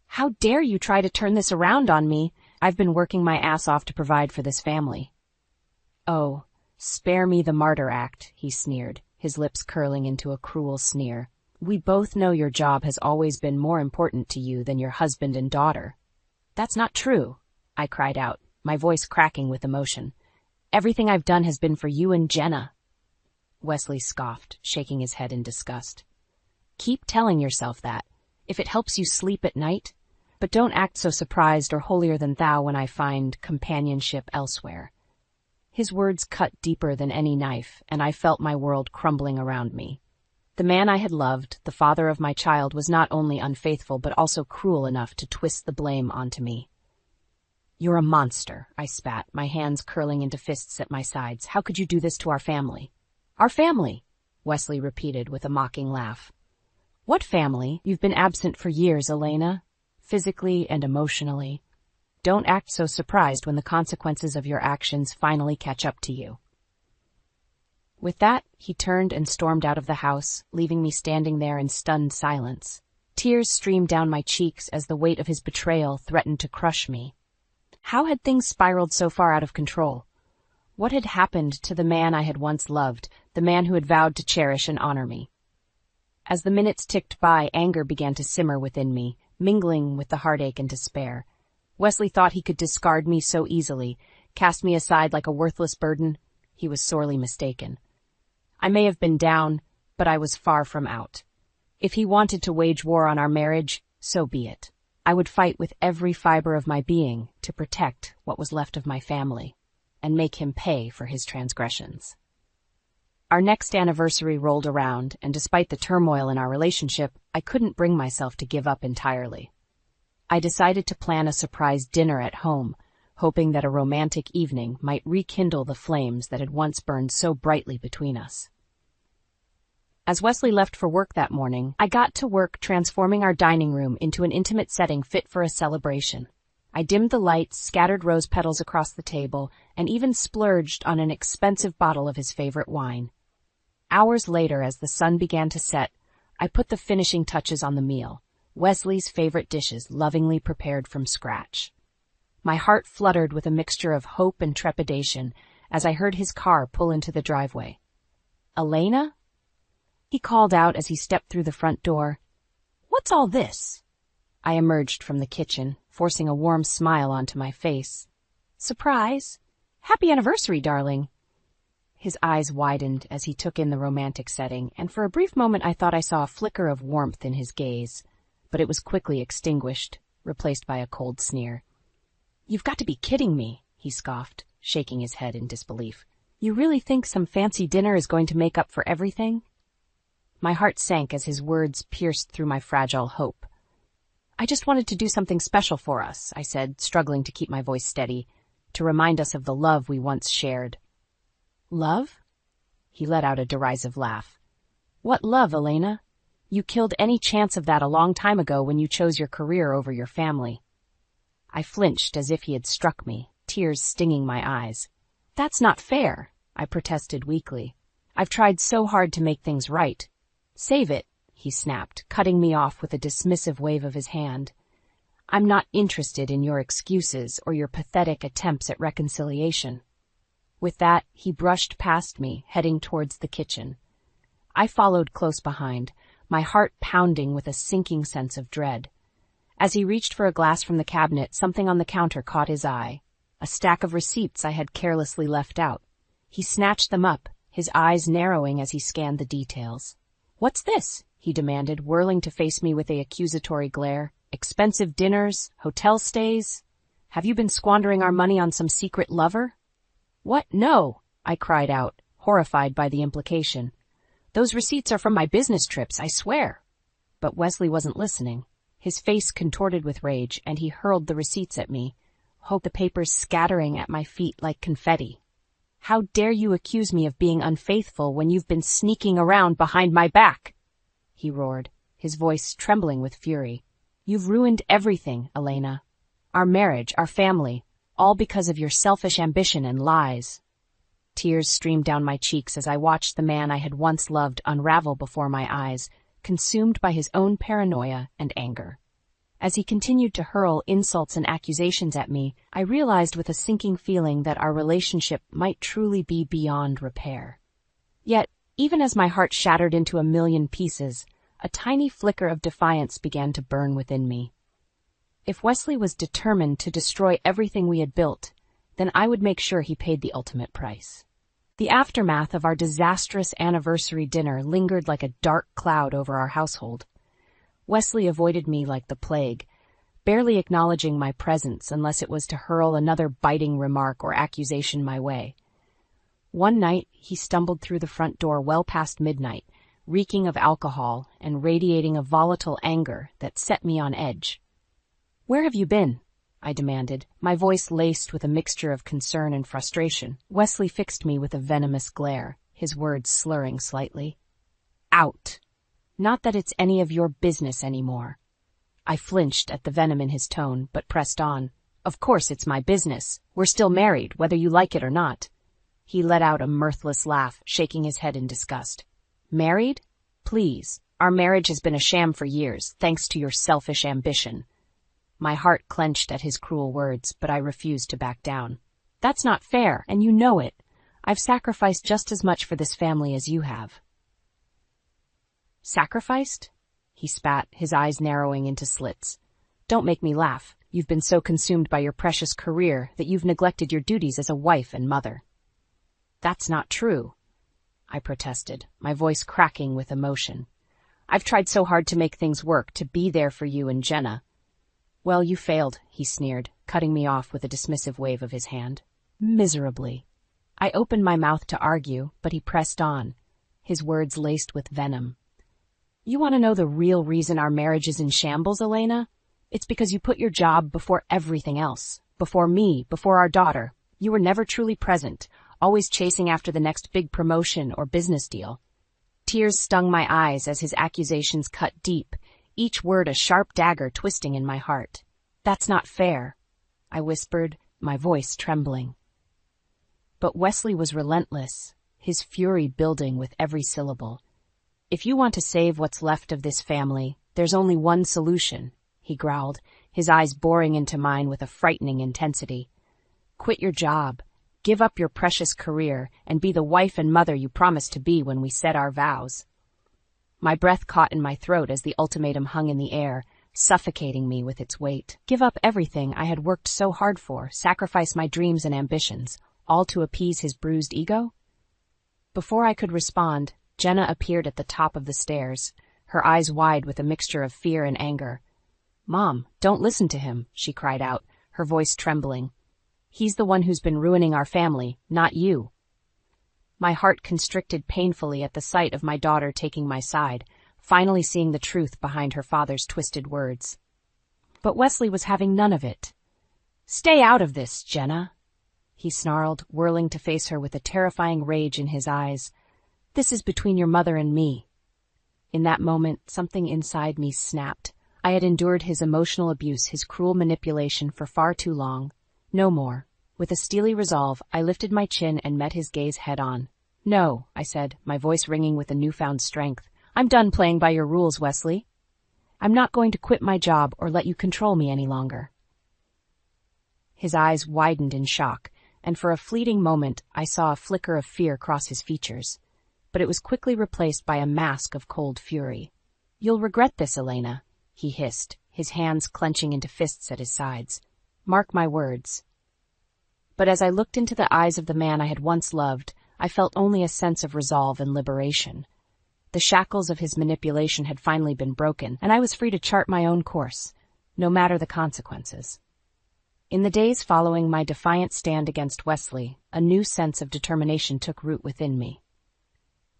"How dare you try to turn this around on me? I've been working my ass off to provide for this family." "Oh, spare me the martyr act," he sneered, his lips curling into a cruel sneer. "We both know your job has always been more important to you than your husband and daughter." "That's not true," I cried out, my voice cracking with emotion. "Everything I've done has been for you and Jenna." Wesley scoffed, shaking his head in disgust. "Keep telling yourself that, if it helps you sleep at night, but don't act so surprised or holier-than-thou when I find companionship elsewhere." His words cut deeper than any knife, and I felt my world crumbling around me. The man I had loved, the father of my child, was not only unfaithful but also cruel enough to twist the blame onto me. "You're a monster," I spat, my hands curling into fists at my sides. "How could you do this to our family?" "Our family," Wesley repeated with a mocking laugh. "What family? You've been absent for years, Elena, physically and emotionally. Don't act so surprised when the consequences of your actions finally catch up to you." With that, he turned and stormed out of the house, leaving me standing there in stunned silence. Tears streamed down my cheeks as the weight of his betrayal threatened to crush me. How had things spiraled so far out of control? What had happened to the man I had once loved, the man who had vowed to cherish and honor me? As the minutes ticked by, anger began to simmer within me, mingling with the heartache and despair. Wesley thought he could discard me so easily, cast me aside like a worthless burden. He was sorely mistaken. I may have been down, but I was far from out. If he wanted to wage war on our marriage, so be it. I would fight with every fiber of my being to protect what was left of my family, and make him pay for his transgressions. Our next anniversary rolled around, and despite the turmoil in our relationship, I couldn't bring myself to give up entirely. I decided to plan a surprise dinner at home, hoping that a romantic evening might rekindle the flames that had once burned so brightly between us. As Wesley left for work that morning, I got to work transforming our dining room into an intimate setting fit for a celebration. I dimmed the lights, scattered rose petals across the table, and even splurged on an expensive bottle of his favorite wine. Hours later, as the sun began to set, I put the finishing touches on the meal, Wesley's favorite dishes lovingly prepared from scratch. My heart fluttered with a mixture of hope and trepidation as I heard his car pull into the driveway. "Elena?" he called out as he stepped through the front door. "What's all this?" I emerged from the kitchen, forcing a warm smile onto my face. "Surprise! Happy anniversary, darling." His eyes widened as he took in the romantic setting, and for a brief moment I thought I saw a flicker of warmth in his gaze, but it was quickly extinguished, replaced by a cold sneer. "You've got to be kidding me," he scoffed, shaking his head in disbelief. "You really think some fancy dinner is going to make up for everything?" My heart sank as his words pierced through my fragile hope. "I just wanted to do something special for us," I said, struggling to keep my voice steady, "to remind us of the love we once shared." "Love?" He let out a derisive laugh. "What love, Elena? You killed any chance of that a long time ago when you chose your career over your family." I flinched as if he had struck me, tears stinging my eyes. "That's not fair," I protested weakly. "I've tried so hard to make things right." "Save it," he snapped, cutting me off with a dismissive wave of his hand. "I'm not interested in your excuses or your pathetic attempts at reconciliation." With that, he brushed past me, heading towards the kitchen. I followed close behind, my heart pounding with a sinking sense of dread. As he reached for a glass from the cabinet, something on the counter caught his eye. A stack of receipts I had carelessly left out. He snatched them up, his eyes narrowing as he scanned the details. "What's this?" he demanded, whirling to face me with an accusatory glare. "Expensive dinners? Hotel stays? Have you been squandering our money on some secret lover? What? No, I cried out, horrified by the implication. Those receipts are from my business trips, I swear. But Wesley wasn't listening. His face contorted with rage, and he hurled the receipts at me, the papers scattering at my feet like confetti. How dare you accuse me of being unfaithful when you've been sneaking around behind my back? He roared, his voice trembling with fury. You've ruined everything, Elena. Our marriage, our family, all because of your selfish ambition and lies. Tears streamed down my cheeks as I watched the man I had once loved unravel before my eyes, consumed by his own paranoia and anger. As he continued to hurl insults and accusations at me, I realized with a sinking feeling that our relationship might truly be beyond repair. Yet, even as my heart shattered into a million pieces, a tiny flicker of defiance began to burn within me. If Wesley was determined to destroy everything we had built, then I would make sure he paid the ultimate price. The aftermath of our disastrous anniversary dinner lingered like a dark cloud over our household. Wesley avoided me like the plague, barely acknowledging my presence unless it was to hurl another biting remark or accusation my way. One night, he stumbled through the front door well past midnight, reeking of alcohol and radiating a volatile anger that set me on edge. "Where have you been?" I demanded, my voice laced with a mixture of concern and frustration. Wesley fixed me with a venomous glare, his words slurring slightly. "Out. Not that it's any of your business anymore." I flinched at the venom in his tone, but pressed on. "Of course it's my business. We're still married, whether you like it or not." He let out a mirthless laugh, shaking his head in disgust. "Married? Please. Our marriage has been a sham for years, thanks to your selfish ambition." My heart clenched at his cruel words, but I refused to back down. "That's not fair, and you know it. I've sacrificed just as much for this family as you have." "Sacrificed?" He spat, his eyes narrowing into slits. "Don't make me laugh. You've been so consumed by your precious career that you've neglected your duties as a wife and mother." "That's not true," I protested, my voice cracking with emotion. "I've tried so hard to make things work, to be there for you and Jenna." "Well, you failed," he sneered, cutting me off with a dismissive wave of his hand. "Miserably." I opened my mouth to argue, but he pressed on, his words laced with venom. "You want to know the real reason our marriage is in shambles, Elena? It's because you put your job before everything else. Before me, before our daughter. You were never truly present, always chasing after the next big promotion or business deal." Tears stung my eyes as his accusations cut deep, each word a sharp dagger twisting in my heart. "That's not fair," I whispered, my voice trembling. But Wesley was relentless, his fury building with every syllable. "If you want to save what's left of this family, there's only one solution," he growled, his eyes boring into mine with a frightening intensity. "Quit your job, give up your precious career, and be the wife and mother you promised to be when we said our vows." My breath caught in my throat as the ultimatum hung in the air, suffocating me with its weight. Give up everything I had worked so hard for, sacrifice my dreams and ambitions, all to appease his bruised ego? Before I could respond, Jenna appeared at the top of the stairs, her eyes wide with a mixture of fear and anger. "Mom, don't listen to him," she cried out, her voice trembling. "He's the one who's been ruining our family, not you." My heart constricted painfully at the sight of my daughter taking my side, finally seeing the truth behind her father's twisted words. But Wesley was having none of it. "Stay out of this, Jenna," he snarled, whirling to face her with a terrifying rage in his eyes. "This is between your mother and me." In that moment, something inside me snapped. I had endured his emotional abuse, his cruel manipulation for far too long. No more. With a steely resolve, I lifted my chin and met his gaze head-on. "No," I said, my voice ringing with a newfound strength. "I'm done playing by your rules, Wesley. I'm not going to quit my job or let you control me any longer." His eyes widened in shock, and for a fleeting moment I saw a flicker of fear cross his features. But it was quickly replaced by a mask of cold fury. "You'll regret this, Elena," he hissed, his hands clenching into fists at his sides. "Mark my words." But as I looked into the eyes of the man I had once loved, I felt only a sense of resolve and liberation. The shackles of his manipulation had finally been broken, and I was free to chart my own course, no matter the consequences. In the days following my defiant stand against Wesley, a new sense of determination took root within me.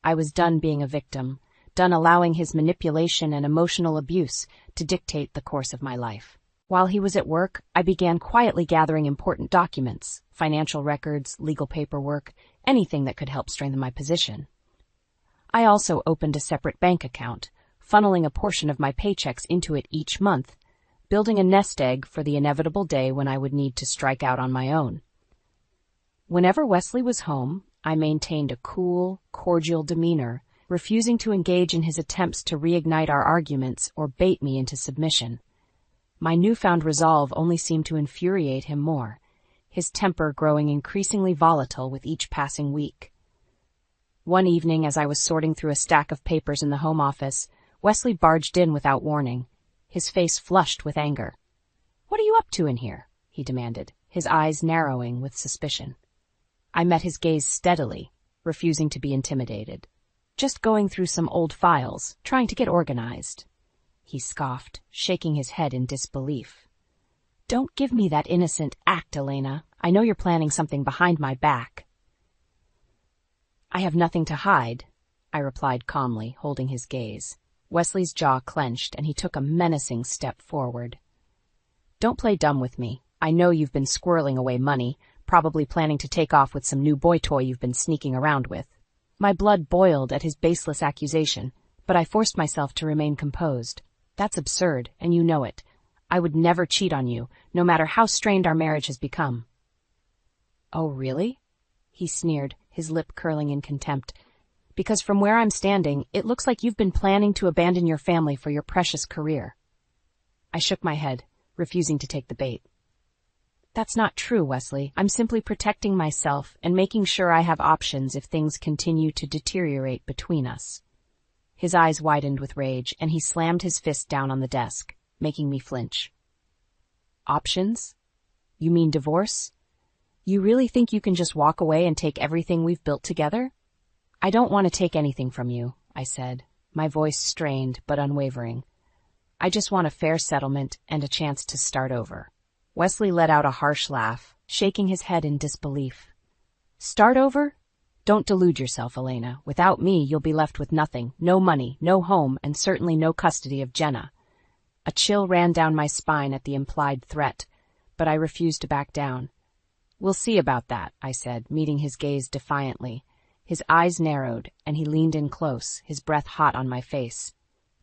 I was done being a victim, done allowing his manipulation and emotional abuse to dictate the course of my life. While he was at work, I began quietly gathering important documents, financial records, legal paperwork, anything that could help strengthen my position. I also opened a separate bank account, funneling a portion of my paychecks into it each month, building a nest egg for the inevitable day when I would need to strike out on my own. Whenever Wesley was home, I maintained a cool, cordial demeanor, refusing to engage in his attempts to reignite our arguments or bait me into submission. My newfound resolve only seemed to infuriate him more, his temper growing increasingly volatile with each passing week. One evening, as I was sorting through a stack of papers in the home office, Wesley barged in without warning, his face flushed with anger. "What are you up to in here?" he demanded, his eyes narrowing with suspicion. I met his gaze steadily, refusing to be intimidated. "Just going through some old files, trying to get organized," he scoffed, shaking his head in disbelief. "Don't give me that innocent act, Elena. I know you're planning something behind my back." "I have nothing to hide," I replied calmly, holding his gaze. Wesley's jaw clenched, and he took a menacing step forward. "Don't play dumb with me. I know you've been squirreling away money, probably planning to take off with some new boy toy you've been sneaking around with." My blood boiled at his baseless accusation, but I forced myself to remain composed. "That's absurd, and you know it. I would never cheat on you, no matter how strained our marriage has become." "Oh, really?" he sneered, his lip curling in contempt. "Because from where I'm standing, it looks like you've been planning to abandon your family for your precious career." I shook my head, refusing to take the bait. "That's not true, Wesley. I'm simply protecting myself and making sure I have options if things continue to deteriorate between us." His eyes widened with rage, and he slammed his fist down on the desk, making me flinch. "Options? You mean divorce? You really think you can just walk away and take everything we've built together?" "I don't want to take anything from you," I said, my voice strained but unwavering. "I just want a fair settlement and a chance to start over." Wesley let out a harsh laugh, shaking his head in disbelief. "Start over? Don't delude yourself, Elena. Without me, you'll be left with nothing, no money, no home, and certainly no custody of Jenna." A chill ran down my spine at the implied threat, but I refused to back down. "We'll see about that," I said, meeting his gaze defiantly. His eyes narrowed, and he leaned in close, his breath hot on my face.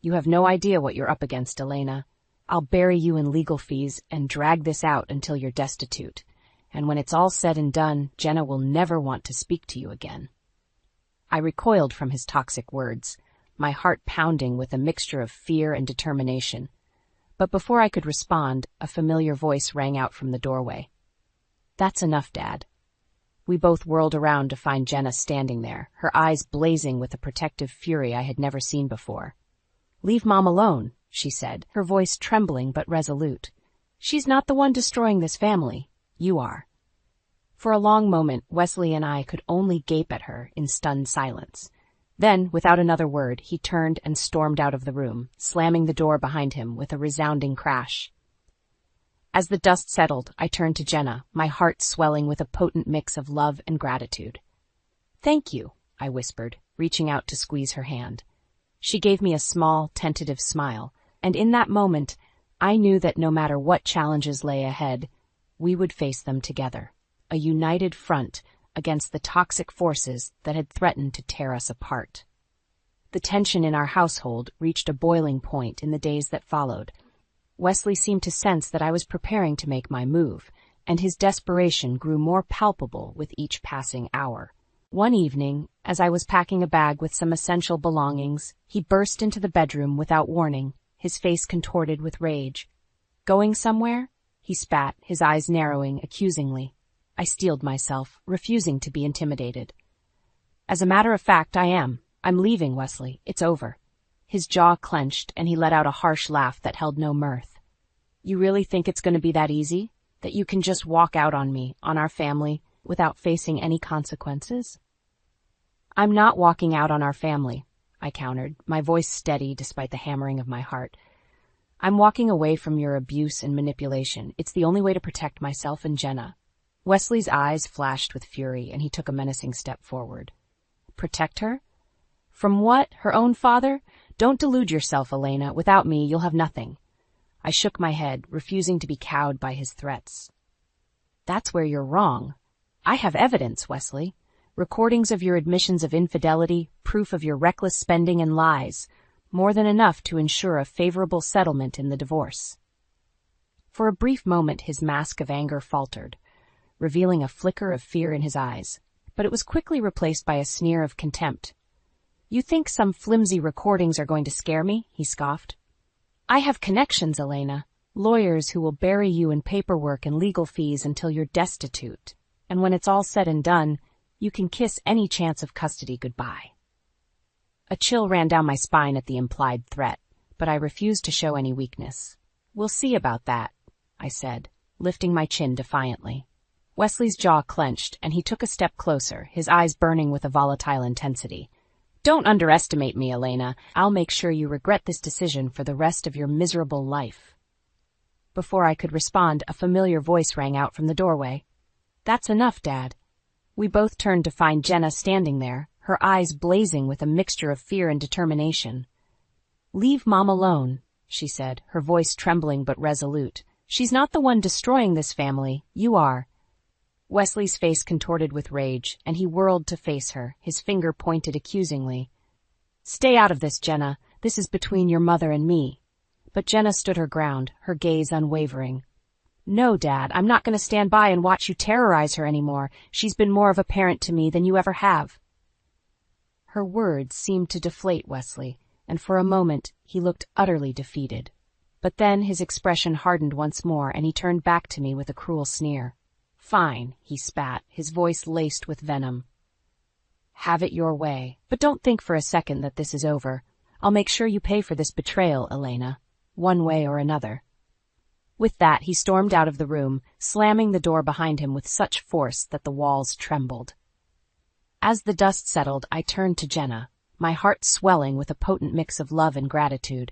"You have no idea what you're up against, Elena. I'll bury you in legal fees and drag this out until you're destitute. And when it's all said and done, Jenna will never want to speak to you again." I recoiled from his toxic words, my heart pounding with a mixture of fear and determination. But before I could respond, a familiar voice rang out from the doorway. "That's enough, Dad." We both whirled around to find Jenna standing there, her eyes blazing with a protective fury I had never seen before. "Leave Mom alone," she said, her voice trembling but resolute. "She's not the one destroying this family. You are." For a long moment, Wesley and I could only gape at her in stunned silence. Then, without another word, he turned and stormed out of the room, slamming the door behind him with a resounding crash. As the dust settled, I turned to Jenna, my heart swelling with a potent mix of love and gratitude. "Thank you," I whispered, reaching out to squeeze her hand. She gave me a small, tentative smile, and in that moment, I knew that no matter what challenges lay ahead, we would face them together, a united front against the toxic forces that had threatened to tear us apart. The tension in our household reached a boiling point in the days that followed. Wesley seemed to sense that I was preparing to make my move, and his desperation grew more palpable with each passing hour. One evening, as I was packing a bag with some essential belongings, he burst into the bedroom without warning, his face contorted with rage. "Going somewhere?" he spat, his eyes narrowing accusingly. I steeled myself, refusing to be intimidated. "As a matter of fact, I am. I'm leaving, Wesley. It's over." His jaw clenched, and he let out a harsh laugh that held no mirth. "You really think it's going to be that easy? That you can just walk out on me, on our family, without facing any consequences?" "I'm not walking out on our family," I countered, my voice steady despite the hammering of my heart. I'm walking away from your abuse and manipulation. It's the only way to protect myself and Jenna. Wesley's eyes flashed with fury, and he took a menacing step forward. Protect her? From what? Her own father? Don't delude yourself, Elena. Without me, you'll have nothing. I shook my head, refusing to be cowed by his threats. That's where you're wrong. I have evidence, Wesley. Recordings of your admissions of infidelity, proof of your reckless spending and lies, more than enough to ensure a favorable settlement in the divorce. For a brief moment his mask of anger faltered, revealing a flicker of fear in his eyes, but it was quickly replaced by a sneer of contempt. You think some flimsy recordings are going to scare me? He scoffed. I have connections, Elena, lawyers who will bury you in paperwork and legal fees until you're destitute, and when it's all said and done, you can kiss any chance of custody goodbye. A chill ran down my spine at the implied threat, but I refused to show any weakness. We'll see about that, I said, lifting my chin defiantly. Wesley's jaw clenched, and he took a step closer, his eyes burning with a volatile intensity. Don't underestimate me, Elena. I'll make sure you regret this decision for the rest of your miserable life. Before I could respond, a familiar voice rang out from the doorway. That's enough, Dad. We both turned to find Jenna standing there, her eyes blazing with a mixture of fear and determination. Leave Mom alone, she said, her voice trembling but resolute. She's not the one destroying this family. You are. Wesley's face contorted with rage, and he whirled to face her, his finger pointed accusingly. Stay out of this, Jenna. This is between your mother and me. But Jenna stood her ground, her gaze unwavering. No, Dad, I'm not going to stand by and watch you terrorize her anymore. She's been more of a parent to me than you ever have. Her words seemed to deflate Wesley, and for a moment he looked utterly defeated. But then his expression hardened once more, and he turned back to me with a cruel sneer. Fine, he spat, his voice laced with venom. Have it your way, but don't think for a second that this is over. I'll make sure you pay for this betrayal, Elena, one way or another. With that, he stormed out of the room, slamming the door behind him with such force that the walls trembled. As the dust settled, I turned to Jenna, my heart swelling with a potent mix of love and gratitude.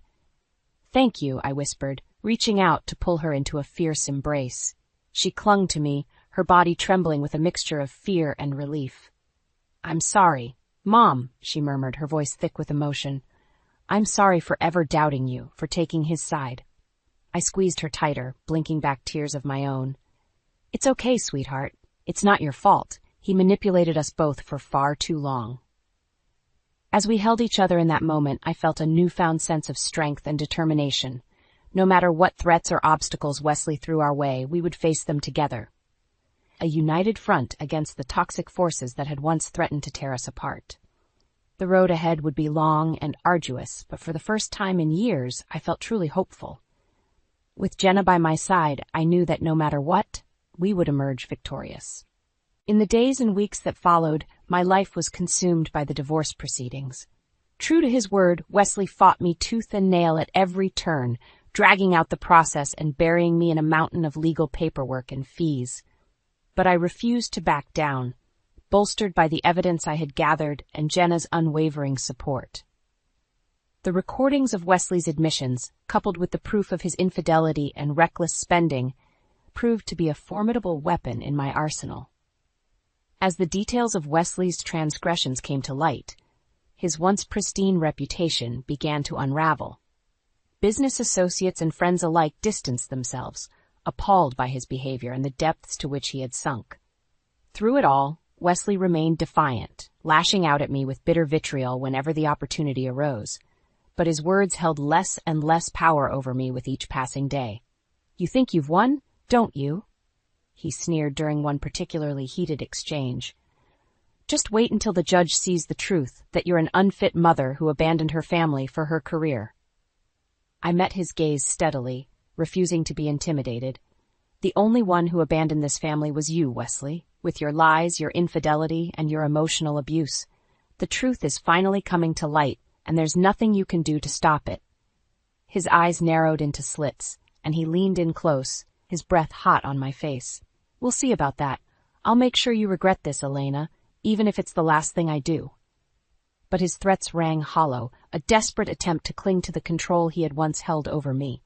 Thank you, I whispered, reaching out to pull her into a fierce embrace. She clung to me, her body trembling with a mixture of fear and relief. I'm sorry. Mom, she murmured, her voice thick with emotion. I'm sorry for ever doubting you, for taking his side. I squeezed her tighter, blinking back tears of my own. It's okay, sweetheart. It's not your fault. He manipulated us both for far too long. As we held each other in that moment, I felt a newfound sense of strength and determination. No matter what threats or obstacles Wesley threw our way, we would face them together. A united front against the toxic forces that had once threatened to tear us apart. The road ahead would be long and arduous, but for the first time in years, I felt truly hopeful. With Jenna by my side, I knew that no matter what, we would emerge victorious. In the days and weeks that followed, my life was consumed by the divorce proceedings. True to his word, Wesley fought me tooth and nail at every turn, dragging out the process and burying me in a mountain of legal paperwork and fees. But I refused to back down, bolstered by the evidence I had gathered and Jenna's unwavering support. The recordings of Wesley's admissions, coupled with the proof of his infidelity and reckless spending, proved to be a formidable weapon in my arsenal. As the details of Wesley's transgressions came to light, his once pristine reputation began to unravel. Business associates and friends alike distanced themselves, appalled by his behavior and the depths to which he had sunk. Through it all, Wesley remained defiant, lashing out at me with bitter vitriol whenever the opportunity arose. But his words held less and less power over me with each passing day. You think you've won, don't you? He sneered during one particularly heated exchange. Just wait until the judge sees the truth, that you're an unfit mother who abandoned her family for her career. I met his gaze steadily, refusing to be intimidated. The only one who abandoned this family was you, Wesley, with your lies, your infidelity, and your emotional abuse. The truth is finally coming to light, and there's nothing you can do to stop it. His eyes narrowed into slits, and he leaned in close, his breath hot on my face. We'll see about that. I'll make sure you regret this, Elena, even if it's the last thing I do. But his threats rang hollow, a desperate attempt to cling to the control he had once held over me.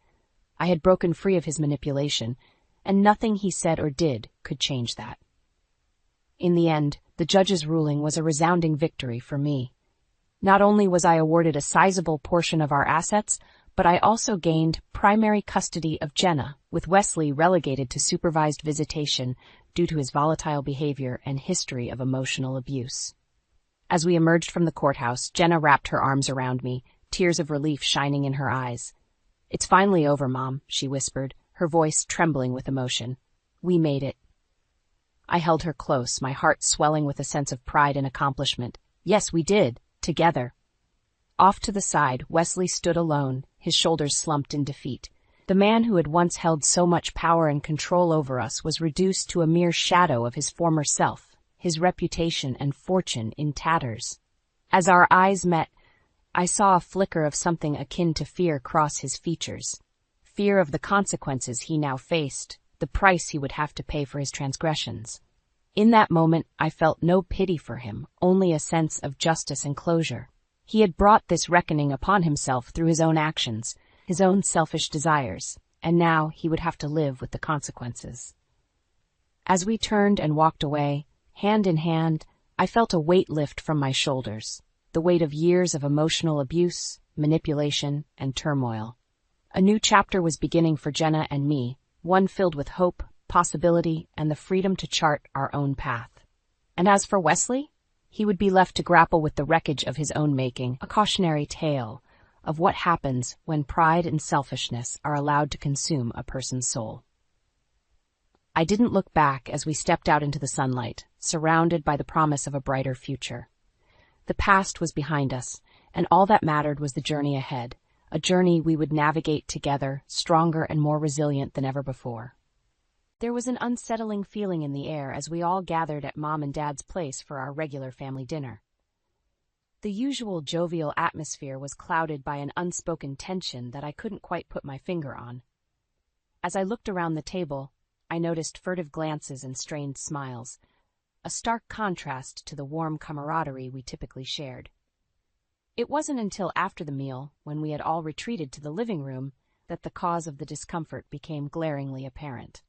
I had broken free of his manipulation, and nothing he said or did could change that. In the end, the judge's ruling was a resounding victory for me. Not only was I awarded a sizable portion of our assets, but I also gained primary custody of Jenna, with Wesley relegated to supervised visitation due to his volatile behavior and history of emotional abuse. As we emerged from the courthouse, Jenna wrapped her arms around me, tears of relief shining in her eyes. "It's finally over, Mom," she whispered, her voice trembling with emotion. "We made it." I held her close, my heart swelling with a sense of pride and accomplishment. Yes, we did, together. Off to the side, Wesley stood alone, his shoulders slumped in defeat. The man who had once held so much power and control over us was reduced to a mere shadow of his former self, his reputation and fortune in tatters. As our eyes met, I saw a flicker of something akin to fear cross his features. Fear of the consequences he now faced, the price he would have to pay for his transgressions. In that moment, I felt no pity for him, only a sense of justice and closure. He had brought this reckoning upon himself through his own actions, his own selfish desires, and now he would have to live with the consequences. As we turned and walked away, hand in hand, I felt a weight lift from my shoulders, the weight of years of emotional abuse, manipulation, and turmoil. A new chapter was beginning for Jenna and me, one filled with hope, possibility, and the freedom to chart our own path. And as for Wesley, he would be left to grapple with the wreckage of his own making, a cautionary tale of what happens when pride and selfishness are allowed to consume a person's soul. I didn't look back as we stepped out into the sunlight, surrounded by the promise of a brighter future. The past was behind us, and all that mattered was the journey ahead, a journey we would navigate together, stronger and more resilient than ever before. There was an unsettling feeling in the air as we all gathered at Mom and Dad's place for our regular family dinner. The usual jovial atmosphere was clouded by an unspoken tension that I couldn't quite put my finger on. As I looked around the table, I noticed furtive glances and strained smiles, a stark contrast to the warm camaraderie we typically shared. It wasn't until after the meal, when we had all retreated to the living room, that the cause of the discomfort became glaringly apparent.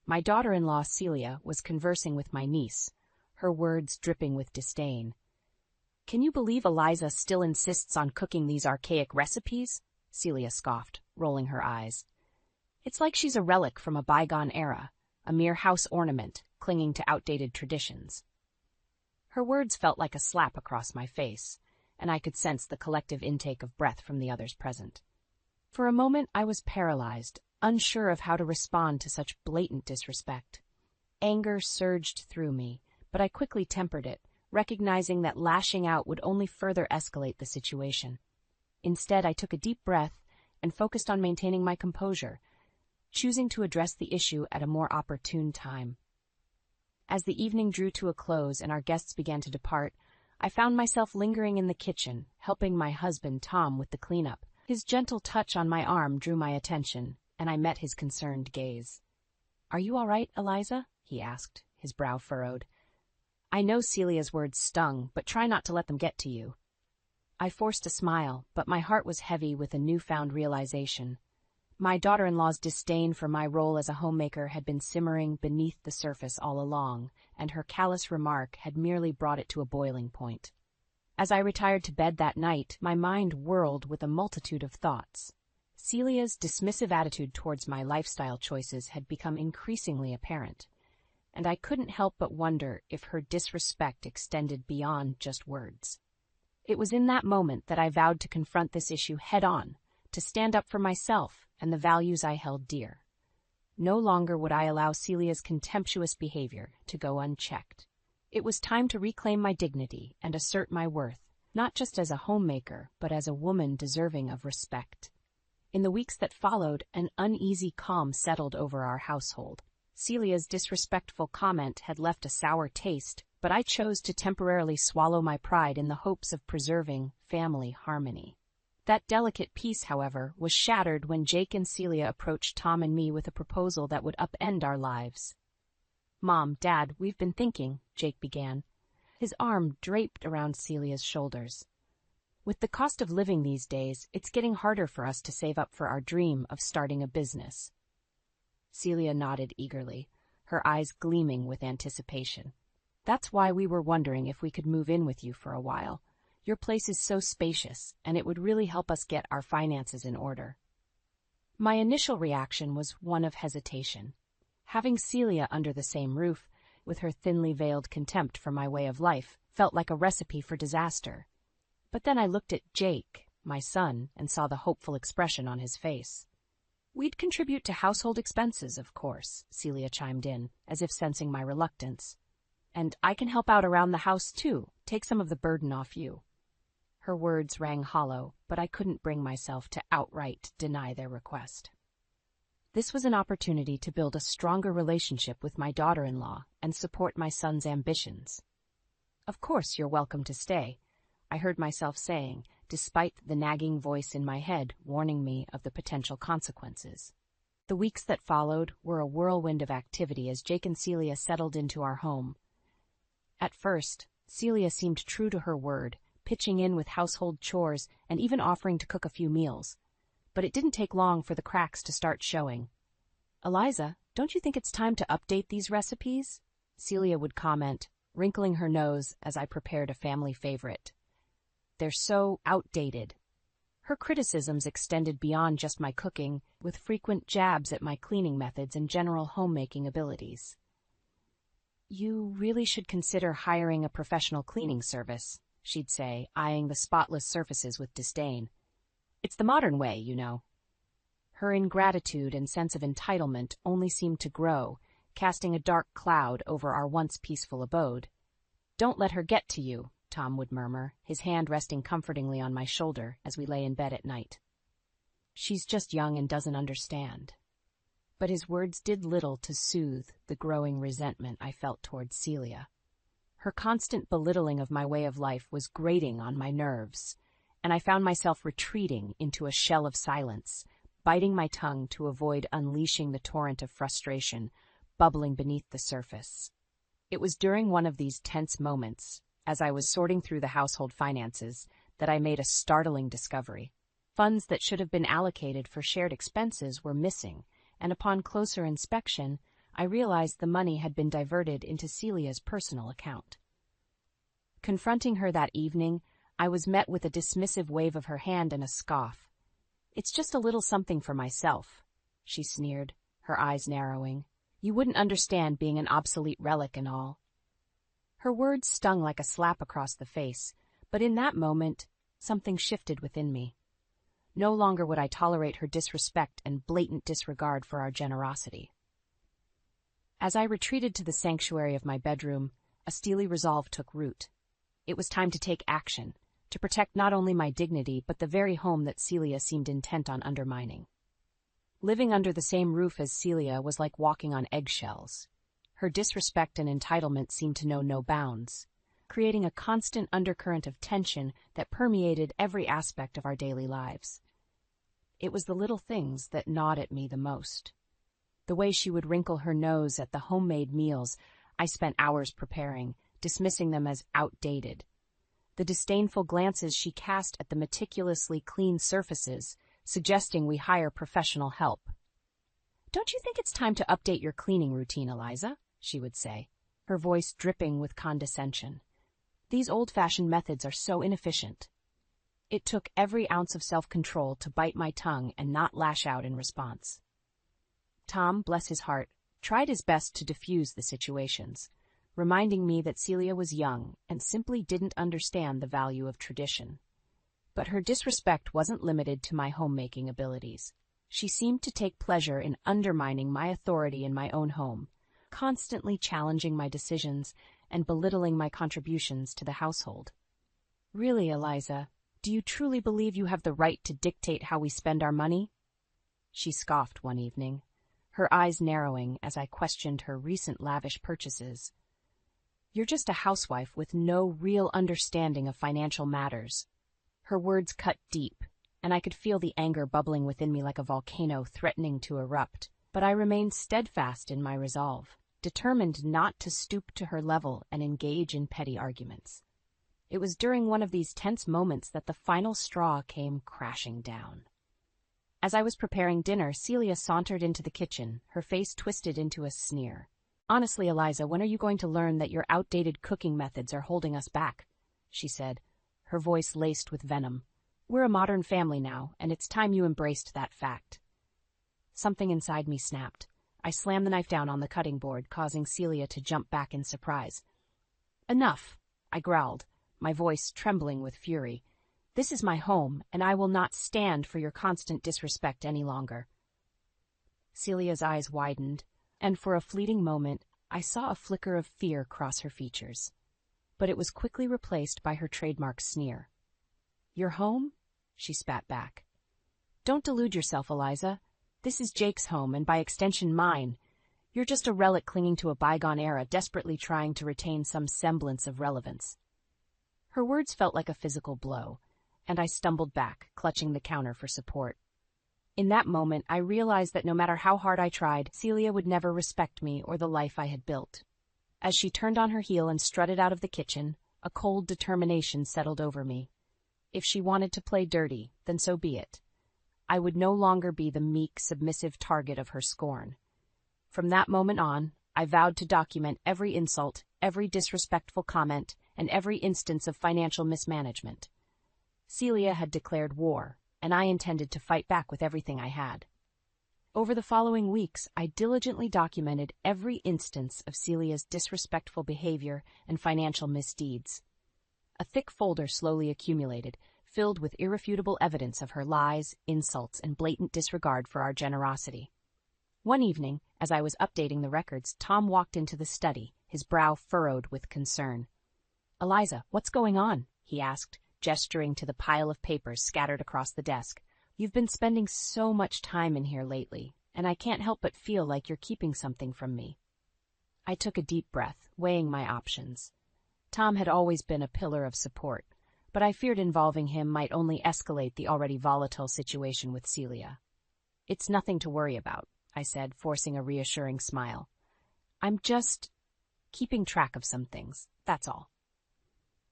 My daughter-in-law, Celia, was conversing with my niece, her words dripping with disdain. "Can you believe Eliza still insists on cooking these archaic recipes?" Celia scoffed, rolling her eyes. "It's like she's a relic from a bygone era, a mere house ornament, clinging to outdated traditions." Her words felt like a slap across my face, and I could sense the collective intake of breath from the others present. For a moment I was paralyzed, unsure of how to respond to such blatant disrespect. Anger surged through me, but I quickly tempered it, recognizing that lashing out would only further escalate the situation. Instead, I took a deep breath and focused on maintaining my composure, choosing to address the issue at a more opportune time. As the evening drew to a close and our guests began to depart, I found myself lingering in the kitchen, helping my husband Tom with the cleanup. His gentle touch on my arm drew my attention, and I met his concerned gaze. "Are you all right, Eliza?" he asked, his brow furrowed. "I know Celia's words stung, but try not to let them get to you." I forced a smile, but my heart was heavy with a newfound realization. My daughter-in-law's disdain for my role as a homemaker had been simmering beneath the surface all along, and her callous remark had merely brought it to a boiling point. As I retired to bed that night, my mind whirled with a multitude of thoughts. Celia's dismissive attitude towards my lifestyle choices had become increasingly apparent, and I couldn't help but wonder if her disrespect extended beyond just words. It was in that moment that I vowed to confront this issue head-on, to stand up for myself and the values I held dear. No longer would I allow Celia's contemptuous behavior to go unchecked. It was time to reclaim my dignity and assert my worth, not just as a homemaker, but as a woman deserving of respect. In the weeks that followed, an uneasy calm settled over our household. Celia's disrespectful comment had left a sour taste, but I chose to temporarily swallow my pride in the hopes of preserving family harmony. That delicate peace, however, was shattered when Jake and Celia approached Tom and me with a proposal that would upend our lives. "Mom, Dad, we've been thinking," Jake began, his arm draped around Celia's shoulders. With the cost of living these days, it's getting harder for us to save up for our dream of starting a business. Celia nodded eagerly, her eyes gleaming with anticipation. That's why we were wondering if we could move in with you for a while. Your place is so spacious, and it would really help us get our finances in order. My initial reaction was one of hesitation. Having Celia under the same roof, with her thinly veiled contempt for my way of life, felt like a recipe for disaster. But then I looked at Jake, my son, and saw the hopeful expression on his face. We'd contribute to household expenses, of course, Celia chimed in, as if sensing my reluctance. And I can help out around the house, too, take some of the burden off you. Her words rang hollow, but I couldn't bring myself to outright deny their request. This was an opportunity to build a stronger relationship with my daughter-in-law and support my son's ambitions. Of course you're welcome to stay, I heard myself saying, despite the nagging voice in my head warning me of the potential consequences. The weeks that followed were a whirlwind of activity as Jake and Celia settled into our home. At first, Celia seemed true to her word, pitching in with household chores and even offering to cook a few meals. But it didn't take long for the cracks to start showing. "Eliza, don't you think it's time to update these recipes?" Celia would comment, wrinkling her nose as I prepared a family favorite. "They're so outdated." Her criticisms extended beyond just my cooking, with frequent jabs at my cleaning methods and general homemaking abilities. "You really should consider hiring a professional cleaning service," she'd say, eyeing the spotless surfaces with disdain. "It's the modern way, you know." Her ingratitude and sense of entitlement only seemed to grow, casting a dark cloud over our once peaceful abode. "Don't let her get to you," Tom would murmur, his hand resting comfortingly on my shoulder as we lay in bed at night. "She's just young and doesn't understand." But his words did little to soothe the growing resentment I felt towards Celia. Her constant belittling of my way of life was grating on my nerves, and I found myself retreating into a shell of silence, biting my tongue to avoid unleashing the torrent of frustration bubbling beneath the surface. It was during one of these tense moments, as I was sorting through the household finances, that I made a startling discovery. Funds that should have been allocated for shared expenses were missing, and upon closer inspection, I realized the money had been diverted into Celia's personal account. Confronting her that evening, I was met with a dismissive wave of her hand and a scoff. "It's just a little something for myself," she sneered, her eyes narrowing. "You wouldn't understand being an obsolete relic and all." Her words stung like a slap across the face, but in that moment, something shifted within me. No longer would I tolerate her disrespect and blatant disregard for our generosity. As I retreated to the sanctuary of my bedroom, a steely resolve took root. It was time to take action, to protect not only my dignity but the very home that Celia seemed intent on undermining. Living under the same roof as Celia was like walking on eggshells. Her disrespect and entitlement seemed to know no bounds, creating a constant undercurrent of tension that permeated every aspect of our daily lives. It was the little things that gnawed at me the most. The way she would wrinkle her nose at the homemade meals I spent hours preparing, dismissing them as outdated. The disdainful glances she cast at the meticulously clean surfaces, suggesting we hire professional help. "Don't you think it's time to update your cleaning routine, Eliza?" she would say, her voice dripping with condescension. "These old-fashioned methods are so inefficient." It took every ounce of self-control to bite my tongue and not lash out in response. Tom, bless his heart, tried his best to diffuse the situations, reminding me that Celia was young and simply didn't understand the value of tradition. But her disrespect wasn't limited to my homemaking abilities. She seemed to take pleasure in undermining my authority in my own home, constantly challenging my decisions and belittling my contributions to the household. "Really, Eliza, do you truly believe you have the right to dictate how we spend our money?" she scoffed one evening, her eyes narrowing as I questioned her recent lavish purchases. "You're just a housewife with no real understanding of financial matters." Her words cut deep, and I could feel the anger bubbling within me like a volcano threatening to erupt, but I remained steadfast in my resolve, determined not to stoop to her level and engage in petty arguments. It was during one of these tense moments that the final straw came crashing down. As I was preparing dinner, Celia sauntered into the kitchen, her face twisted into a sneer. "Honestly, Eliza, when are you going to learn that your outdated cooking methods are holding us back?" she said, her voice laced with venom. "We're a modern family now, and it's time you embraced that fact." Something inside me snapped. I slammed the knife down on the cutting board, causing Celia to jump back in surprise. "Enough," I growled, my voice trembling with fury. "This is my home, and I will not stand for your constant disrespect any longer." Celia's eyes widened, and for a fleeting moment, I saw a flicker of fear cross her features. But it was quickly replaced by her trademark sneer. "Your home?" she spat back. "Don't delude yourself, Eliza. This is Jake's home, and by extension mine. You're just a relic clinging to a bygone era, desperately trying to retain some semblance of relevance." Her words felt like a physical blow, and I stumbled back, clutching the counter for support. In that moment, I realized that no matter how hard I tried, Celia would never respect me or the life I had built. As she turned on her heel and strutted out of the kitchen, a cold determination settled over me. If she wanted to play dirty, then so be it. I would no longer be the meek, submissive target of her scorn. From that moment on, I vowed to document every insult, every disrespectful comment, and every instance of financial mismanagement. Celia had declared war, and I intended to fight back with everything I had. Over the following weeks, I diligently documented every instance of Celia's disrespectful behavior and financial misdeeds. A thick folder slowly accumulated, filled with irrefutable evidence of her lies, insults, and blatant disregard for our generosity. One evening, as I was updating the records, Tom walked into the study, his brow furrowed with concern. "Eliza, what's going on?" he asked, gesturing to the pile of papers scattered across the desk. "You've been spending so much time in here lately, and I can't help but feel like you're keeping something from me." I took a deep breath, weighing my options. Tom had always been a pillar of support, but I feared involving him might only escalate the already volatile situation with Celia. "It's nothing to worry about," I said, forcing a reassuring smile. "I'm just keeping track of some things, that's all."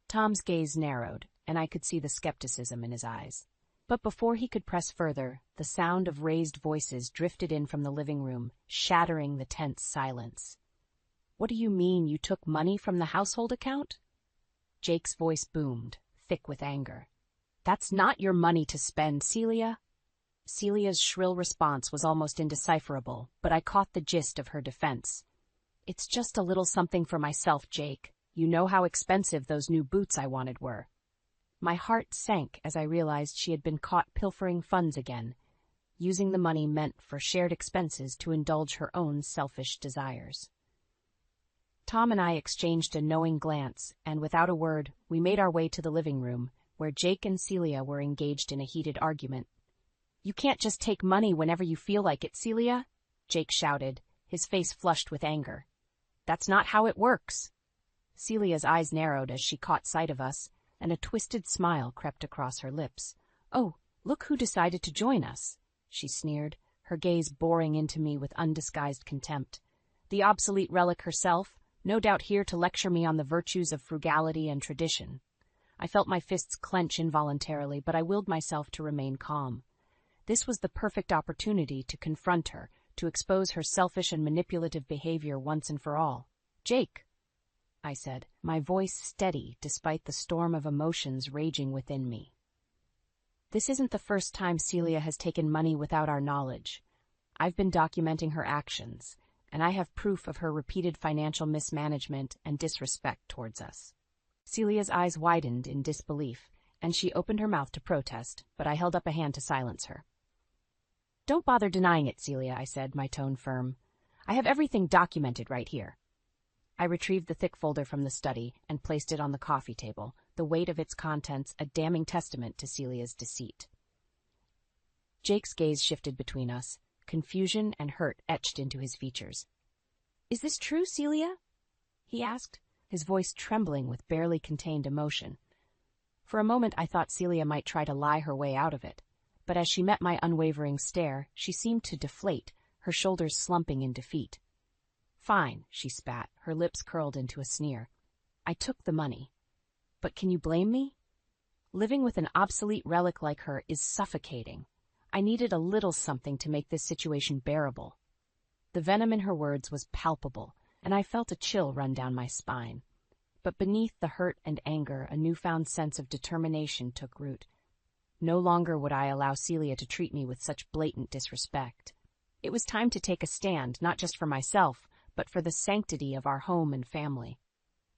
Tom's gaze narrowed, and I could see the skepticism in his eyes. But before he could press further, the sound of raised voices drifted in from the living room, shattering the tense silence. "What do you mean you took money from the household account?" Jake's voice boomed, thick with anger. "That's not your money to spend, Celia." Celia's shrill response was almost indecipherable, but I caught the gist of her defense. "It's just a little something for myself, Jake. You know how expensive those new boots I wanted were." My heart sank as I realized she had been caught pilfering funds again, using the money meant for shared expenses to indulge her own selfish desires. Tom and I exchanged a knowing glance, and without a word, we made our way to the living room, where Jake and Celia were engaged in a heated argument. "You can't just take money whenever you feel like it, Celia," Jake shouted, his face flushed with anger. "That's not how it works." Celia's eyes narrowed as she caught sight of us, and a twisted smile crept across her lips. "Oh, look who decided to join us," she sneered, her gaze boring into me with undisguised contempt. "The obsolete relic herself, no doubt here to lecture me on the virtues of frugality and tradition." I felt my fists clench involuntarily, but I willed myself to remain calm. This was the perfect opportunity to confront her, to expose her selfish and manipulative behavior once and for all. "Jake," I said, my voice steady despite the storm of emotions raging within me. "This isn't the first time Celia has taken money without our knowledge. I've been documenting her actions, and I have proof of her repeated financial mismanagement and disrespect towards us." Celia's eyes widened in disbelief, and she opened her mouth to protest, but I held up a hand to silence her. "Don't bother denying it, Celia," I said, my tone firm. "I have everything documented right here." I retrieved the thick folder from the study and placed it on the coffee table, the weight of its contents a damning testament to Celia's deceit. Jake's gaze shifted between us, confusion and hurt etched into his features. "Is this true, Celia?" he asked, his voice trembling with barely contained emotion. For a moment I thought Celia might try to lie her way out of it, but as she met my unwavering stare, she seemed to deflate, her shoulders slumping in defeat. "Fine," she spat, her lips curled into a sneer. "I took the money." But can you blame me? Living with an obsolete relic like her is suffocating. I needed a little something to make this situation bearable. The venom in her words was palpable, and I felt a chill run down my spine. But beneath the hurt and anger, a newfound sense of determination took root. No longer would I allow Celia to treat me with such blatant disrespect. It was time to take a stand, not just for myself, but for the sanctity of our home and family.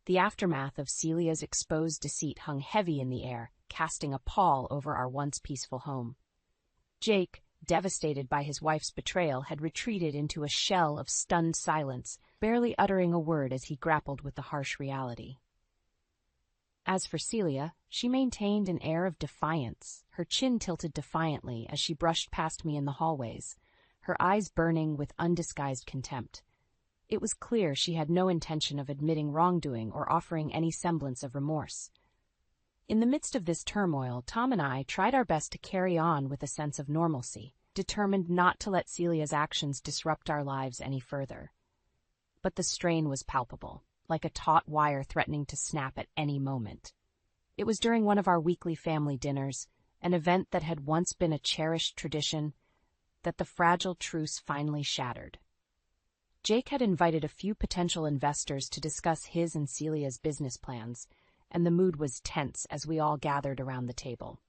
The aftermath of Celia's exposed deceit hung heavy in the air, casting a pall over our once peaceful home. Jake, devastated by his wife's betrayal, had retreated into a shell of stunned silence, barely uttering a word as he grappled with the harsh reality. As for Celia, she maintained an air of defiance, her chin tilted defiantly as she brushed past me in the hallways, her eyes burning with undisguised contempt. It was clear she had no intention of admitting wrongdoing or offering any semblance of remorse. In the midst of this turmoil, Tom and I tried our best to carry on with a sense of normalcy, determined not to let Celia's actions disrupt our lives any further. But the strain was palpable, like a taut wire threatening to snap at any moment. It was during one of our weekly family dinners, an event that had once been a cherished tradition, that the fragile truce finally shattered. Jake had invited a few potential investors to discuss his and Celia's business plans, and the mood was tense as we all gathered around the table.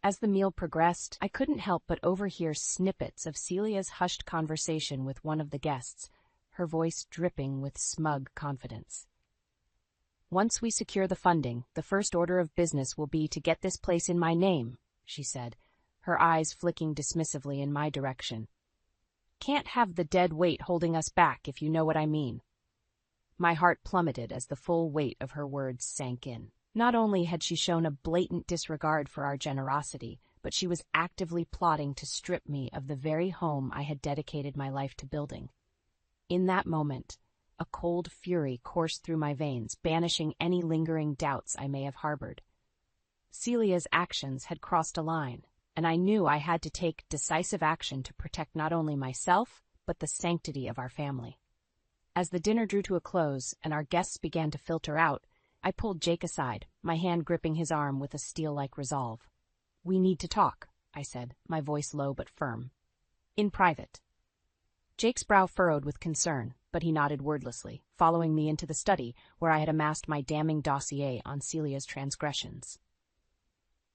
As the meal progressed, I couldn't help but overhear snippets of Celia's hushed conversation with one of the guests, her voice dripping with smug confidence. "Once we secure the funding, the first order of business will be to get this place in my name," she said, her eyes flicking dismissively in my direction. "Can't have the dead weight holding us back, if you know what I mean." My heart plummeted as the full weight of her words sank in. Not only had she shown a blatant disregard for our generosity, but she was actively plotting to strip me of the very home I had dedicated my life to building. In that moment, a cold fury coursed through my veins, banishing any lingering doubts I may have harbored. Celia's actions had crossed a line, and I knew I had to take decisive action to protect not only myself, but the sanctity of our family. As the dinner drew to a close and our guests began to filter out, I pulled Jake aside, my hand gripping his arm with a steel-like resolve. "We need to talk," I said, my voice low but firm. "In private." Jake's brow furrowed with concern, but he nodded wordlessly, following me into the study where I had amassed my damning dossier on Celia's transgressions.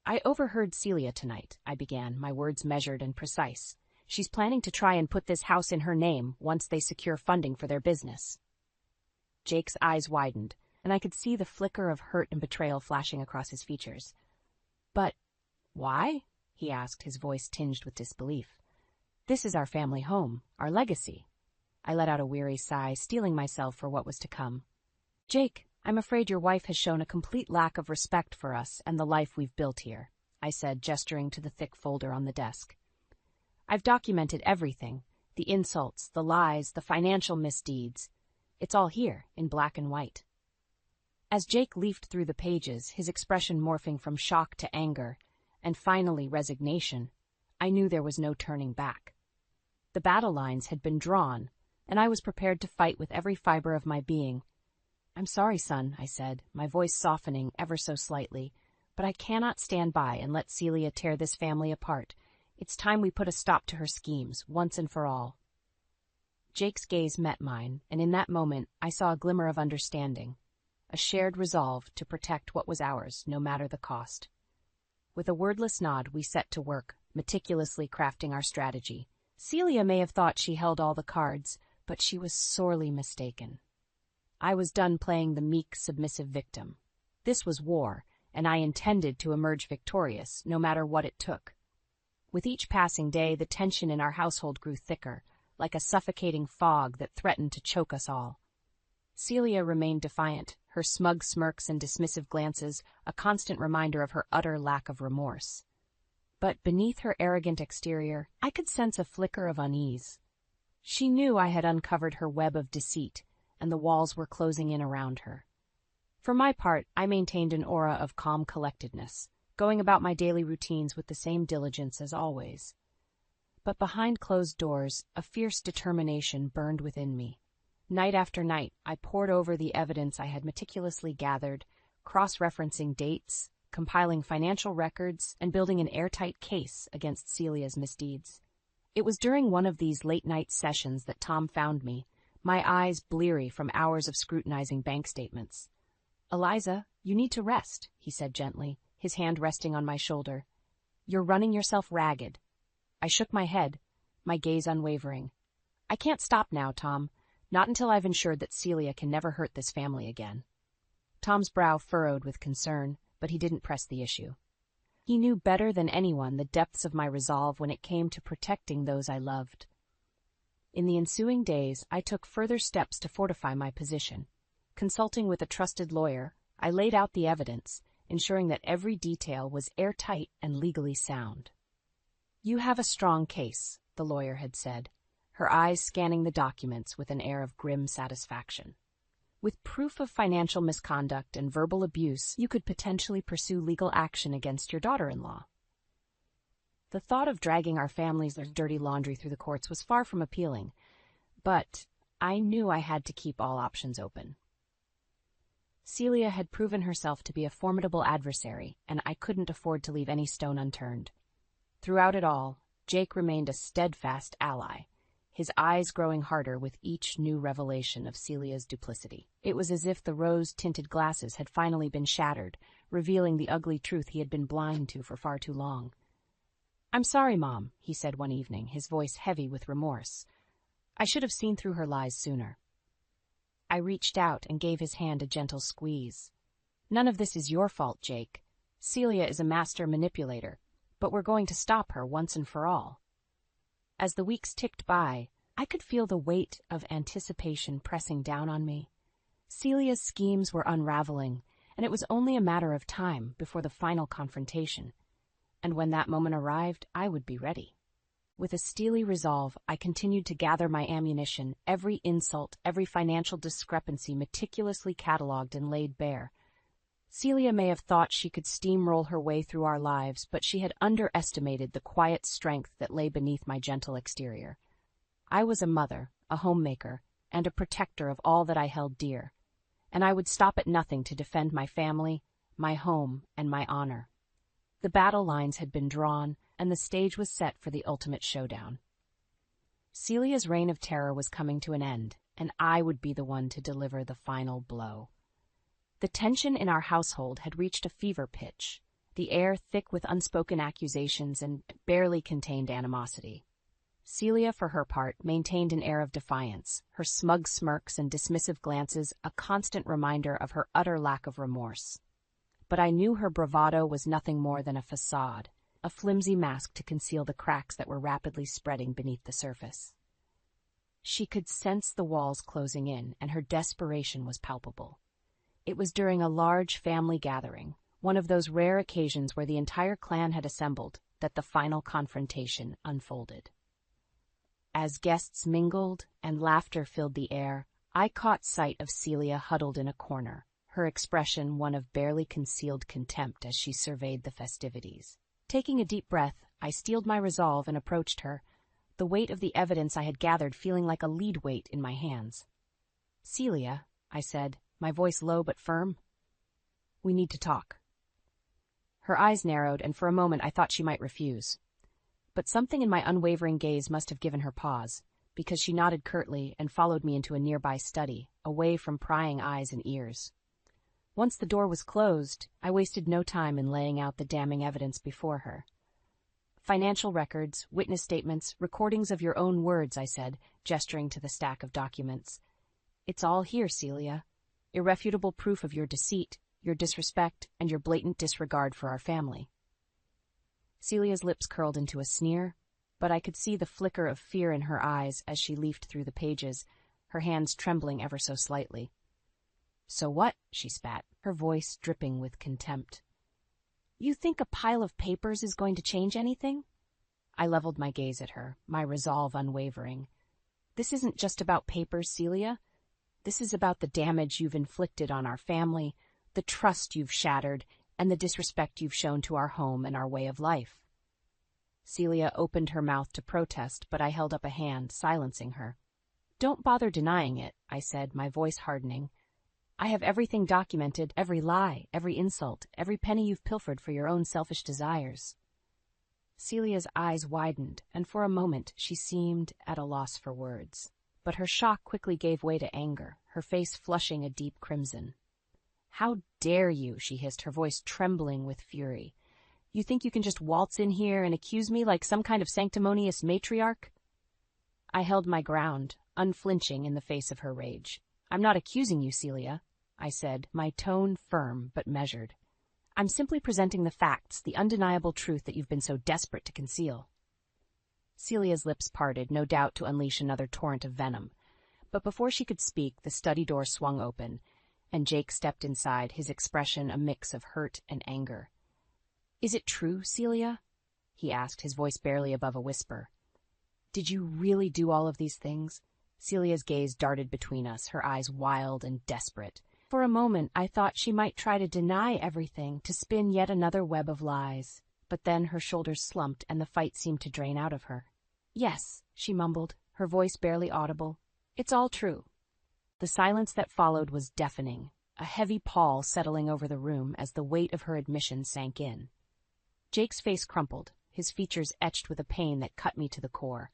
"I overheard Celia tonight," I began, my words measured and precise. "She's planning to try and put this house in her name once they secure funding for their business." Jake's eyes widened, and I could see the flicker of hurt and betrayal flashing across his features. "But why?" he asked, his voice tinged with disbelief. "This is our family home, our legacy." I let out a weary sigh, steeling myself for what was to come. "Jake, I'm afraid your wife has shown a complete lack of respect for us and the life we've built here," I said, gesturing to the thick folder on the desk. "I've documented everything, the insults, the lies, the financial misdeeds. It's all here, in black and white." As Jake leafed through the pages, his expression morphing from shock to anger, and finally resignation, I knew there was no turning back. The battle lines had been drawn, and I was prepared to fight with every fiber of my being. "I'm sorry, son," I said, my voice softening ever so slightly, "but I cannot stand by and let Celia tear this family apart. It's time we put a stop to her schemes, once and for all." Jake's gaze met mine, and in that moment I saw a glimmer of understanding, a shared resolve to protect what was ours, no matter the cost. With a wordless nod, we set to work, meticulously crafting our strategy. Celia may have thought she held all the cards, but she was sorely mistaken. I was done playing the meek, submissive victim. This was war, and I intended to emerge victorious, no matter what it took. With each passing day, the tension in our household grew thicker, like a suffocating fog that threatened to choke us all. Celia remained defiant, her smug smirks and dismissive glances a constant reminder of her utter lack of remorse. But beneath her arrogant exterior, I could sense a flicker of unease. She knew I had uncovered her web of deceit, and the walls were closing in around her. For my part, I maintained an aura of calm collectedness, going about my daily routines with the same diligence as always. But behind closed doors, a fierce determination burned within me. Night after night, I pored over the evidence I had meticulously gathered, cross-referencing dates, compiling financial records, and building an airtight case against Celia's misdeeds. It was during one of these late-night sessions that Tom found me, my eyes bleary from hours of scrutinizing bank statements. "Eliza, you need to rest," he said gently, his hand resting on my shoulder. "You're running yourself ragged." I shook my head, my gaze unwavering. "I can't stop now, Tom, not until I've ensured that Celia can never hurt this family again." Tom's brow furrowed with concern, but he didn't press the issue. He knew better than anyone the depths of my resolve when it came to protecting those I loved. In the ensuing days, I took further steps to fortify my position. Consulting with a trusted lawyer, I laid out the evidence, ensuring that every detail was airtight and legally sound. "You have a strong case," the lawyer had said, her eyes scanning the documents with an air of grim satisfaction. "With proof of financial misconduct and verbal abuse, you could potentially pursue legal action against your daughter-in-law." The thought of dragging our family's dirty laundry through the courts was far from appealing, but I knew I had to keep all options open. Celia had proven herself to be a formidable adversary, and I couldn't afford to leave any stone unturned. Throughout it all, Jake remained a steadfast ally, his eyes growing harder with each new revelation of Celia's duplicity. It was as if the rose-tinted glasses had finally been shattered, revealing the ugly truth he had been blind to for far too long. "I'm sorry, Mom," he said one evening, his voice heavy with remorse. "I should have seen through her lies sooner." I reached out and gave his hand a gentle squeeze. "None of this is your fault, Jake. Celia is a master manipulator, but we're going to stop her once and for all." As the weeks ticked by, I could feel the weight of anticipation pressing down on me. Celia's schemes were unraveling, and it was only a matter of time before the final confrontation. And when that moment arrived, I would be ready. With a steely resolve, I continued to gather my ammunition, every insult, every financial discrepancy meticulously catalogued and laid bare. Celia may have thought she could steamroll her way through our lives, but she had underestimated the quiet strength that lay beneath my gentle exterior. I was a mother, a homemaker, and a protector of all that I held dear, and I would stop at nothing to defend my family, my home, and my honor. The battle lines had been drawn, and the stage was set for the ultimate showdown. Celia's reign of terror was coming to an end, and I would be the one to deliver the final blow. The tension in our household had reached a fever pitch, the air thick with unspoken accusations and barely contained animosity. Celia, for her part, maintained an air of defiance, her smug smirks and dismissive glances a constant reminder of her utter lack of remorse. But I knew her bravado was nothing more than a facade, a flimsy mask to conceal the cracks that were rapidly spreading beneath the surface. She could sense the walls closing in, and her desperation was palpable. It was during a large family gathering, one of those rare occasions where the entire clan had assembled, that the final confrontation unfolded. As guests mingled and laughter filled the air, I caught sight of Celia huddled in a corner, her expression one of barely concealed contempt as she surveyed the festivities. Taking a deep breath, I steeled my resolve and approached her, the weight of the evidence I had gathered feeling like a lead weight in my hands. "Celia," I said, my voice low but firm, "we need to talk." Her eyes narrowed, and for a moment I thought she might refuse. But something in my unwavering gaze must have given her pause, because she nodded curtly and followed me into a nearby study, away from prying eyes and ears. Once the door was closed, I wasted no time in laying out the damning evidence before her. "Financial records, witness statements, recordings of your own words," I said, gesturing to the stack of documents. "It's all here, Celia. Irrefutable proof of your deceit, your disrespect, and your blatant disregard for our family." Celia's lips curled into a sneer, but I could see the flicker of fear in her eyes as she leafed through the pages, her hands trembling ever so slightly. "So what?" she spat, her voice dripping with contempt. "You think a pile of papers is going to change anything?" I leveled my gaze at her, my resolve unwavering. "This isn't just about papers, Celia. This is about the damage you've inflicted on our family, the trust you've shattered, and the disrespect you've shown to our home and our way of life." Celia opened her mouth to protest, but I held up a hand, silencing her. "Don't bother denying it," I said, my voice hardening. I have everything documented, every lie, every insult, every penny you've pilfered for your own selfish desires. Celia's eyes widened, and for a moment she seemed at a loss for words. But her shock quickly gave way to anger, her face flushing a deep crimson. "How dare you?" she hissed, her voice trembling with fury. "You think you can just waltz in here and accuse me like some kind of sanctimonious matriarch?" I held my ground, unflinching in the face of her rage. "I'm not accusing you, Celia," I said, my tone firm but measured. "I'm simply presenting the facts, the undeniable truth that you've been so desperate to conceal." Celia's lips parted, no doubt to unleash another torrent of venom. But before she could speak, the study door swung open, and Jake stepped inside, his expression a mix of hurt and anger. "Is it true, Celia?" he asked, his voice barely above a whisper. "Did you really do all of these things?" Celia's gaze darted between us, her eyes wild and desperate. For a moment, I thought she might try to deny everything, to spin yet another web of lies. But then her shoulders slumped and the fight seemed to drain out of her. "Yes," she mumbled, her voice barely audible. "It's all true." The silence that followed was deafening, a heavy pall settling over the room as the weight of her admission sank in. Jake's face crumpled, his features etched with a pain that cut me to the core.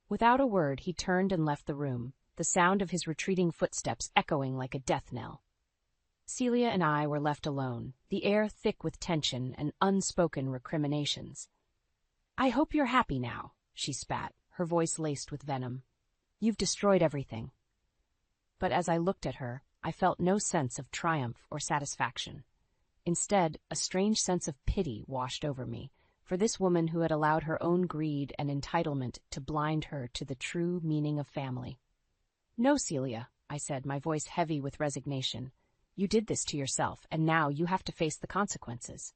Without a word, he turned and left the room, the sound of his retreating footsteps echoing like a death knell. Celia and I were left alone, the air thick with tension and unspoken recriminations. "I hope you're happy now," she spat, her voice laced with venom. "You've destroyed everything." But as I looked at her, I felt no sense of triumph or satisfaction. Instead, a strange sense of pity washed over me, for this woman who had allowed her own greed and entitlement to blind her to the true meaning of family. "No, Celia," I said, my voice heavy with resignation. "You did this to yourself, and now you have to face the consequences."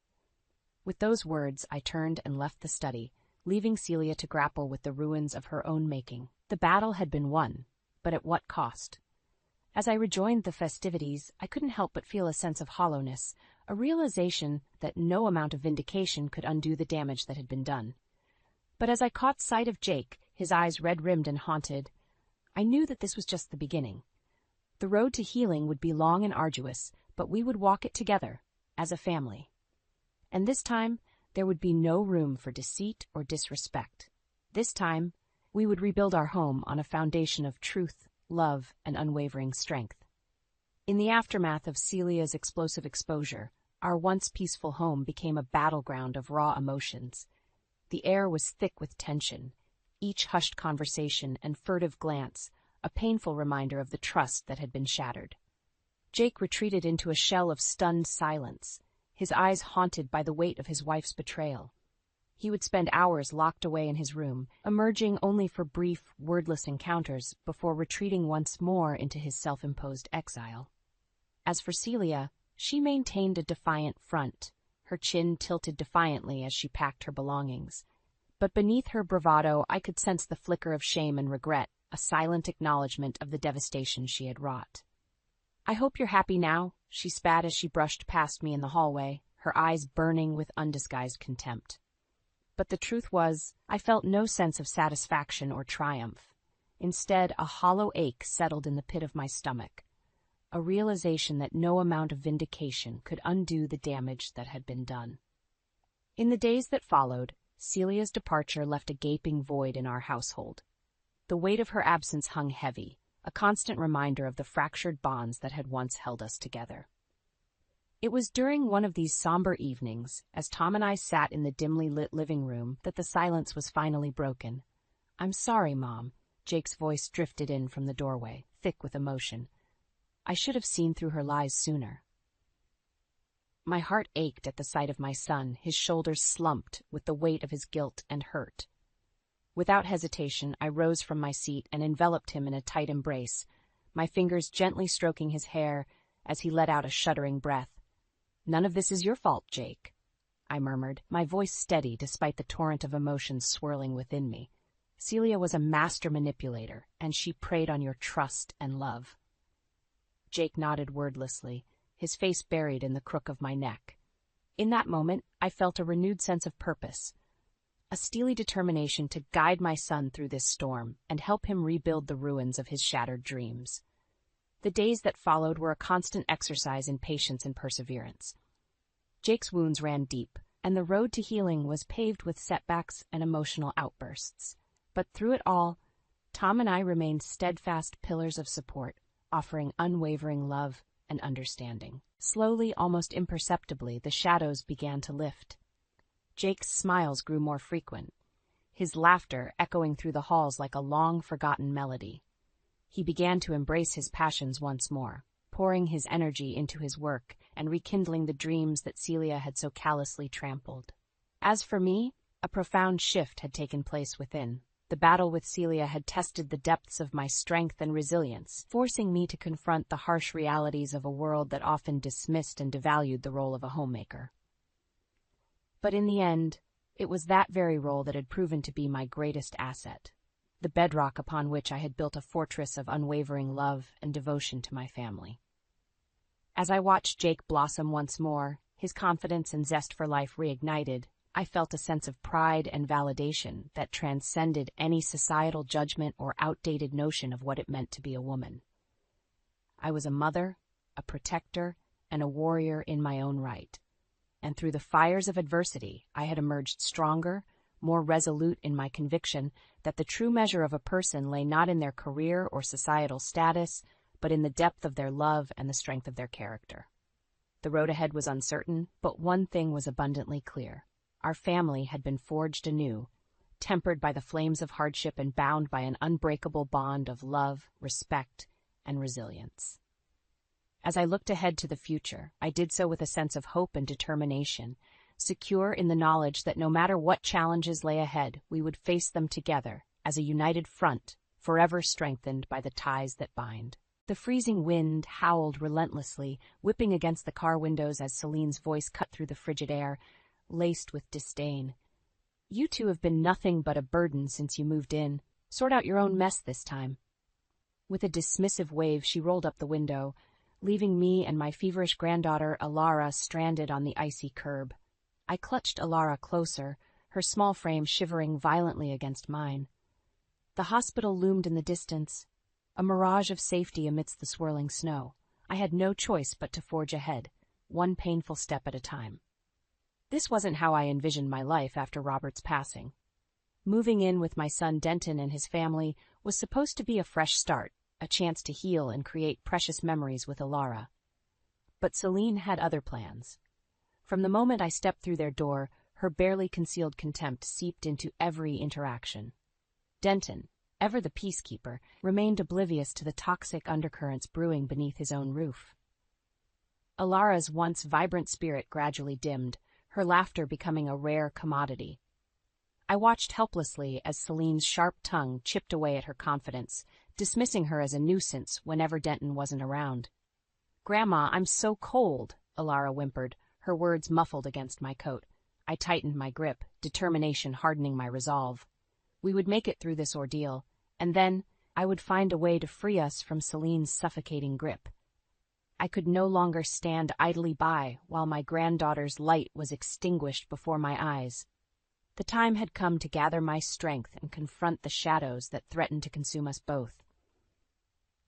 With those words, I turned and left the study, leaving Celia to grapple with the ruins of her own making. The battle had been won, but at what cost? As I rejoined the festivities, I couldn't help but feel a sense of hollowness, a realization that no amount of vindication could undo the damage that had been done. But as I caught sight of Jake, his eyes red-rimmed and haunted, I knew that this was just the beginning. The road to healing would be long and arduous, but we would walk it together, as a family. And this time, there would be no room for deceit or disrespect. This time, we would rebuild our home on a foundation of truth, love, and unwavering strength. In the aftermath of Celia's explosive exposure, our once peaceful home became a battleground of raw emotions. The air was thick with tension, each hushed conversation and furtive glance a painful reminder of the trust that had been shattered. Jake retreated into a shell of stunned silence, his eyes haunted by the weight of his wife's betrayal. He would spend hours locked away in his room, emerging only for brief, wordless encounters before retreating once more into his self-imposed exile. As for Celia, she maintained a defiant front, her chin tilted defiantly as she packed her belongings. But beneath her bravado, I could sense the flicker of shame and regret, a silent acknowledgement of the devastation she had wrought. "I hope you're happy now," she spat as she brushed past me in the hallway, her eyes burning with undisguised contempt. But the truth was, I felt no sense of satisfaction or triumph. Instead, a hollow ache settled in the pit of my stomach, a realization that no amount of vindication could undo the damage that had been done. In the days that followed, Celia's departure left a gaping void in our household. The weight of her absence hung heavy, a constant reminder of the fractured bonds that had once held us together. It was during one of these somber evenings, as Tom and I sat in the dimly lit living room, that the silence was finally broken. "I'm sorry, Mom," Jake's voice drifted in from the doorway, thick with emotion. "I should have seen through her lies sooner." My heart ached at the sight of my son, his shoulders slumped with the weight of his guilt and hurt. Without hesitation, I rose from my seat and enveloped him in a tight embrace, my fingers gently stroking his hair as he let out a shuddering breath. "None of this is your fault, Jake," I murmured, my voice steady despite the torrent of emotions swirling within me. "Celia was a master manipulator, and she preyed on your trust and love." Jake nodded wordlessly, his face buried in the crook of my neck. In that moment, I felt a renewed sense of purpose, a steely determination to guide my son through this storm and help him rebuild the ruins of his shattered dreams. The days that followed were a constant exercise in patience and perseverance. Jake's wounds ran deep, and the road to healing was paved with setbacks and emotional outbursts. But through it all, Tom and I remained steadfast pillars of support, offering unwavering love and understanding. Slowly, almost imperceptibly, the shadows began to lift. Jake's smiles grew more frequent, his laughter echoing through the halls like a long-forgotten melody. He began to embrace his passions once more, pouring his energy into his work and rekindling the dreams that Celia had so callously trampled. As for me, a profound shift had taken place within. The battle with Celia had tested the depths of my strength and resilience, forcing me to confront the harsh realities of a world that often dismissed and devalued the role of a homemaker. But in the end, it was that very role that had proven to be my greatest asset, the bedrock upon which I had built a fortress of unwavering love and devotion to my family. As I watched Jake blossom once more, his confidence and zest for life reignited, I felt a sense of pride and validation that transcended any societal judgment or outdated notion of what it meant to be a woman. I was a mother, a protector, and a warrior in my own right. And through the fires of adversity, I had emerged stronger, more resolute in my conviction that the true measure of a person lay not in their career or societal status, but in the depth of their love and the strength of their character. The road ahead was uncertain, but one thing was abundantly clear. Our family had been forged anew, tempered by the flames of hardship and bound by an unbreakable bond of love, respect, and resilience. As I looked ahead to the future, I did so with a sense of hope and determination, secure in the knowledge that no matter what challenges lay ahead, we would face them together as a united front, forever strengthened by the ties that bind. The freezing wind howled relentlessly, whipping against the car windows as Celine's voice cut through the frigid air, laced with disdain. "You two have been nothing but a burden since you moved in. Sort out your own mess this time." With a dismissive wave, she rolled up the window, leaving me and my feverish granddaughter Alara stranded on the icy curb. I clutched Alara closer, her small frame shivering violently against mine. The hospital loomed in the distance, a mirage of safety amidst the swirling snow. I had no choice but to forge ahead, one painful step at a time. This wasn't how I envisioned my life after Robert's passing. Moving in with my son Denton and his family was supposed to be a fresh start, a chance to heal and create precious memories with Alara. But Celine had other plans. From the moment I stepped through their door, her barely concealed contempt seeped into every interaction. Denton, ever the peacekeeper, remained oblivious to the toxic undercurrents brewing beneath his own roof. Alara's once vibrant spirit gradually dimmed, her laughter becoming a rare commodity. I watched helplessly as Celine's sharp tongue chipped away at her confidence, dismissing her as a nuisance whenever Denton wasn't around. "Grandma, I'm so cold," Alara whimpered, her words muffled against my coat. I tightened my grip, determination hardening my resolve. We would make it through this ordeal, and then I would find a way to free us from Celine's suffocating grip. I could no longer stand idly by while my granddaughter's light was extinguished before my eyes. The time had come to gather my strength and confront the shadows that threatened to consume us both.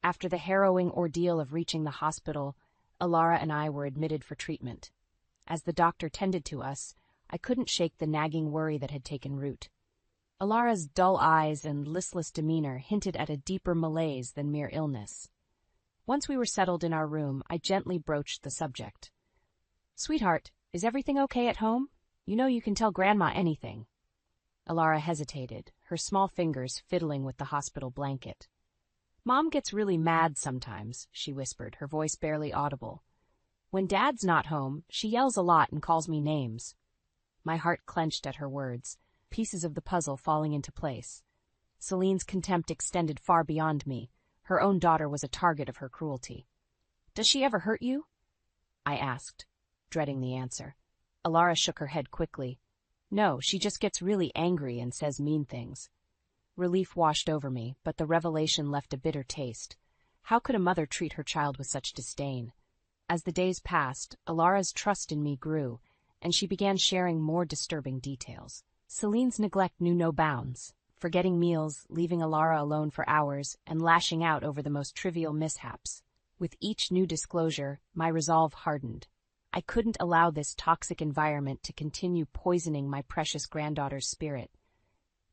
After the harrowing ordeal of reaching the hospital, Alara and I were admitted for treatment. As the doctor tended to us, I couldn't shake the nagging worry that had taken root. Alara's dull eyes and listless demeanor hinted at a deeper malaise than mere illness. Once we were settled in our room, I gently broached the subject. "Sweetheart, is everything okay at home? You know you can tell Grandma anything." Alara hesitated, her small fingers fiddling with the hospital blanket. "Mom gets really mad sometimes," she whispered, her voice barely audible. "When Dad's not home, she yells a lot and calls me names." My heart clenched at her words, pieces of the puzzle falling into place. Celine's contempt extended far beyond me. Her own daughter was a target of her cruelty. "Does she ever hurt you?" I asked, dreading the answer. Alara shook her head quickly. "No, she just gets really angry and says mean things." Relief washed over me, but the revelation left a bitter taste. How could a mother treat her child with such disdain? As the days passed, Alara's trust in me grew, and she began sharing more disturbing details. Celine's neglect knew no bounds, forgetting meals, leaving Alara alone for hours, and lashing out over the most trivial mishaps. With each new disclosure, my resolve hardened. I couldn't allow this toxic environment to continue poisoning my precious granddaughter's spirit.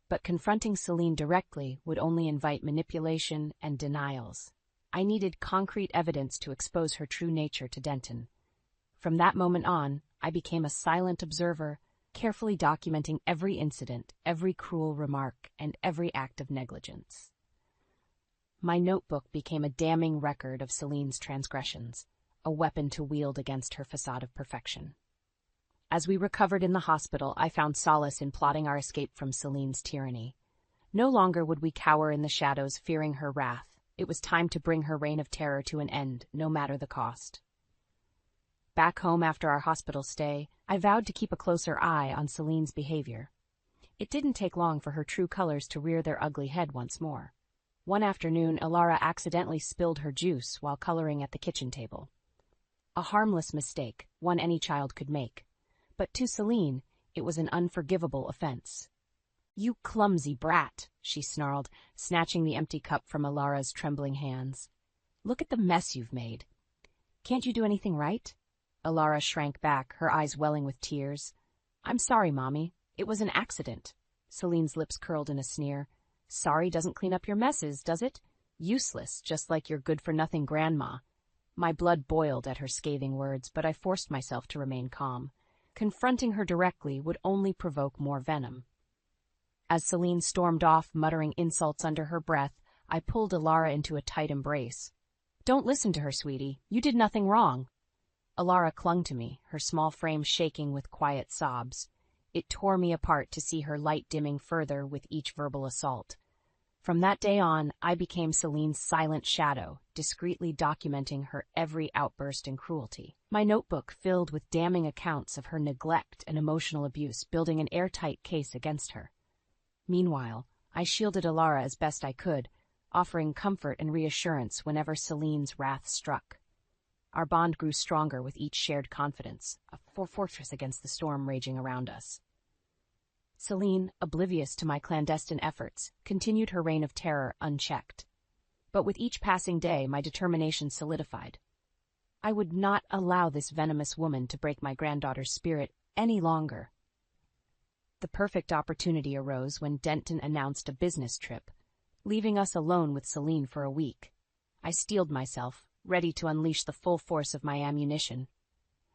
But confronting Celine directly would only invite manipulation and denials. I needed concrete evidence to expose her true nature to Denton. From that moment on, I became a silent observer, carefully documenting every incident, every cruel remark, and every act of negligence. My notebook became a damning record of Celine's transgressions, a weapon to wield against her facade of perfection. As we recovered in the hospital, I found solace in plotting our escape from Celine's tyranny. No longer would we cower in the shadows, fearing her wrath. It was time to bring her reign of terror to an end, no matter the cost. Back home after our hospital stay, I vowed to keep a closer eye on Celine's behavior. It didn't take long for her true colors to rear their ugly head once more. One afternoon, Alara accidentally spilled her juice while coloring at the kitchen table. A harmless mistake, one any child could make. But to Celine, it was an unforgivable offense. "You clumsy brat," she snarled, snatching the empty cup from Alara's trembling hands. "Look at the mess you've made. Can't you do anything right?" Alara shrank back, her eyes welling with tears. "I'm sorry, Mommy. It was an accident." Celine's lips curled in a sneer. "Sorry doesn't clean up your messes, does it? Useless, just like your good-for-nothing grandma." My blood boiled at her scathing words, but I forced myself to remain calm. Confronting her directly would only provoke more venom. As Celine stormed off, muttering insults under her breath, I pulled Alara into a tight embrace. "Don't listen to her, sweetie. You did nothing wrong." Alara clung to me, her small frame shaking with quiet sobs. It tore me apart to see her light dimming further with each verbal assault. From that day on, I became Celine's silent shadow, discreetly documenting her every outburst and cruelty. My notebook filled with damning accounts of her neglect and emotional abuse, building an airtight case against her. Meanwhile, I shielded Alara as best I could, offering comfort and reassurance whenever Celine's wrath struck. Our bond grew stronger with each shared confidence, a fortress against the storm raging around us. Celine, oblivious to my clandestine efforts, continued her reign of terror unchecked. But with each passing day, my determination solidified. I would not allow this venomous woman to break my granddaughter's spirit any longer. The perfect opportunity arose when Denton announced a business trip, leaving us alone with Celine for a week. I steeled myself, ready to unleash the full force of my ammunition.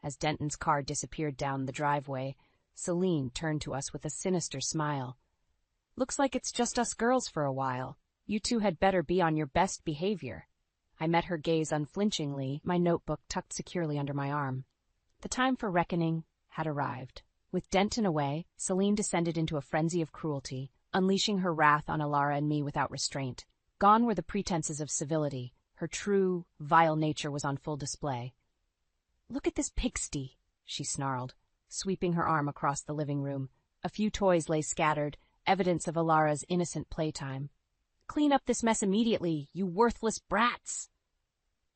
As Denton's car disappeared down the driveway, Celine turned to us with a sinister smile. "Looks like it's just us girls for a while. You two had better be on your best behavior." I met her gaze unflinchingly, my notebook tucked securely under my arm. The time for reckoning had arrived. With Denton away, Celine descended into a frenzy of cruelty, unleashing her wrath on Alara and me without restraint. Gone were the pretenses of civility. Her true, vile nature was on full display. "Look at this pigsty," she snarled, sweeping her arm across the living room. A few toys lay scattered, evidence of Alara's innocent playtime. "Clean up this mess immediately, you worthless brats!"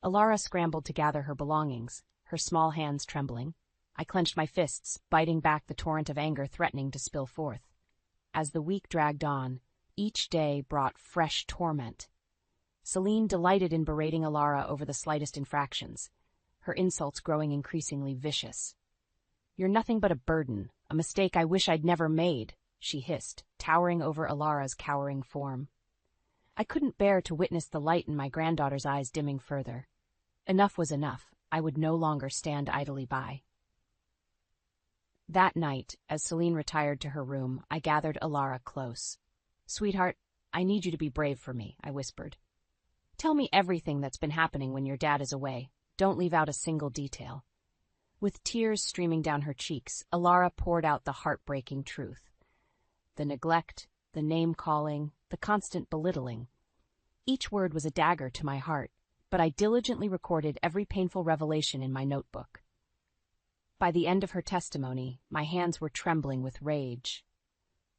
Alara scrambled to gather her belongings, her small hands trembling. I clenched my fists, biting back the torrent of anger threatening to spill forth. As the week dragged on, each day brought fresh torment. Celine delighted in berating Alara over the slightest infractions, her insults growing increasingly vicious. "You're nothing but a burden, a mistake I wish I'd never made," she hissed, towering over Alara's cowering form. I couldn't bear to witness the light in my granddaughter's eyes dimming further. Enough was enough. I would no longer stand idly by. That night, as Celine retired to her room, I gathered Alara close. "Sweetheart, I need you to be brave for me," I whispered. "Tell me everything that's been happening when your dad is away. Don't leave out a single detail." With tears streaming down her cheeks, Alara poured out the heartbreaking truth. The neglect, the name-calling, the constant belittling. Each word was a dagger to my heart, but I diligently recorded every painful revelation in my notebook. By the end of her testimony, my hands were trembling with rage.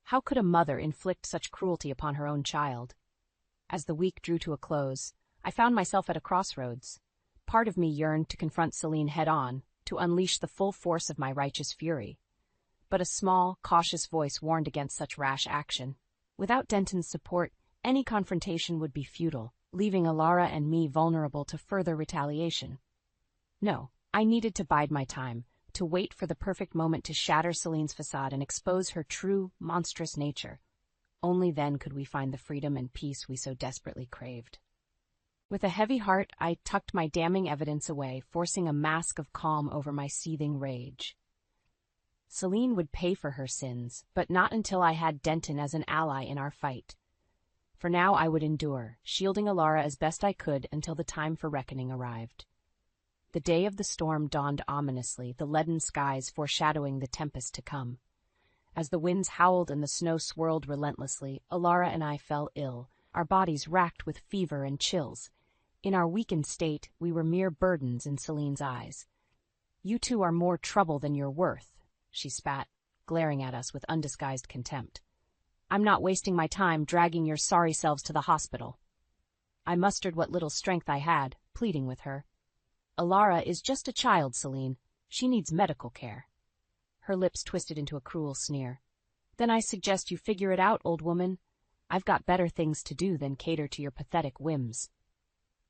How could a mother inflict such cruelty upon her own child? As the week drew to a close, I found myself at a crossroads. Part of me yearned to confront Celine head-on, to unleash the full force of my righteous fury. But a small, cautious voice warned against such rash action. Without Denton's support, any confrontation would be futile. leaving Alara and me vulnerable to further retaliation. No, I needed to bide my time, to wait for the perfect moment to shatter Celine's facade and expose her true, monstrous nature. Only then could we find the freedom and peace we so desperately craved. With a heavy heart, I tucked my damning evidence away, forcing a mask of calm over my seething rage. Celine would pay for her sins, but not until I had Denton as an ally in our fight. For now I would endure, shielding Alara as best I could until the time for reckoning arrived. The day of the storm dawned ominously, the leaden skies foreshadowing the tempest to come. As the winds howled and the snow swirled relentlessly, Alara and I fell ill, our bodies racked with fever and chills. In our weakened state, we were mere burdens in Celine's eyes. "You two are more trouble than you're worth," she spat, glaring at us with undisguised contempt. "I'm not wasting my time dragging your sorry selves to the hospital." I mustered what little strength I had, pleading with her. "Alara is just a child, Celine. She needs medical care." Her lips twisted into a cruel sneer. "Then I suggest you figure it out, old woman. I've got better things to do than cater to your pathetic whims."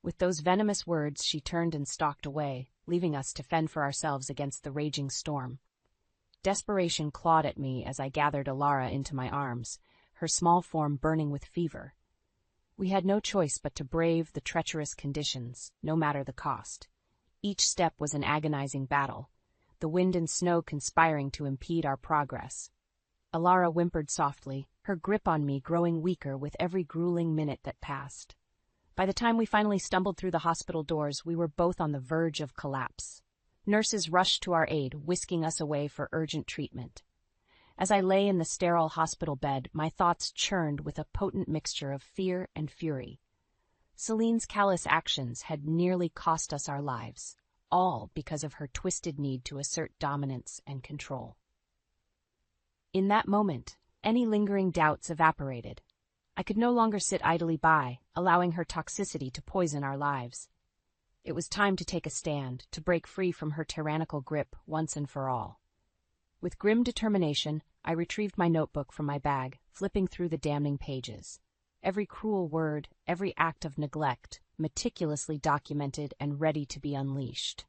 With those venomous words, she turned and stalked away, leaving us to fend for ourselves against the raging storm. Desperation clawed at me as I gathered Alara into my arms, her small form burning with fever. We had no choice but to brave the treacherous conditions, no matter the cost. Each step was an agonizing battle, the wind and snow conspiring to impede our progress. Alara whimpered softly, her grip on me growing weaker with every grueling minute that passed. By the time we finally stumbled through the hospital doors, we were both on the verge of collapse. Nurses rushed to our aid, whisking us away for urgent treatment. As I lay in the sterile hospital bed, my thoughts churned with a potent mixture of fear and fury. Celine's callous actions had nearly cost us our lives, all because of her twisted need to assert dominance and control. In that moment, any lingering doubts evaporated. I could no longer sit idly by, allowing her toxicity to poison our lives. It was time to take a stand, to break free from her tyrannical grip once and for all. With grim determination, I retrieved my notebook from my bag, flipping through the damning pages. Every cruel word, every act of neglect, meticulously documented and ready to be unleashed.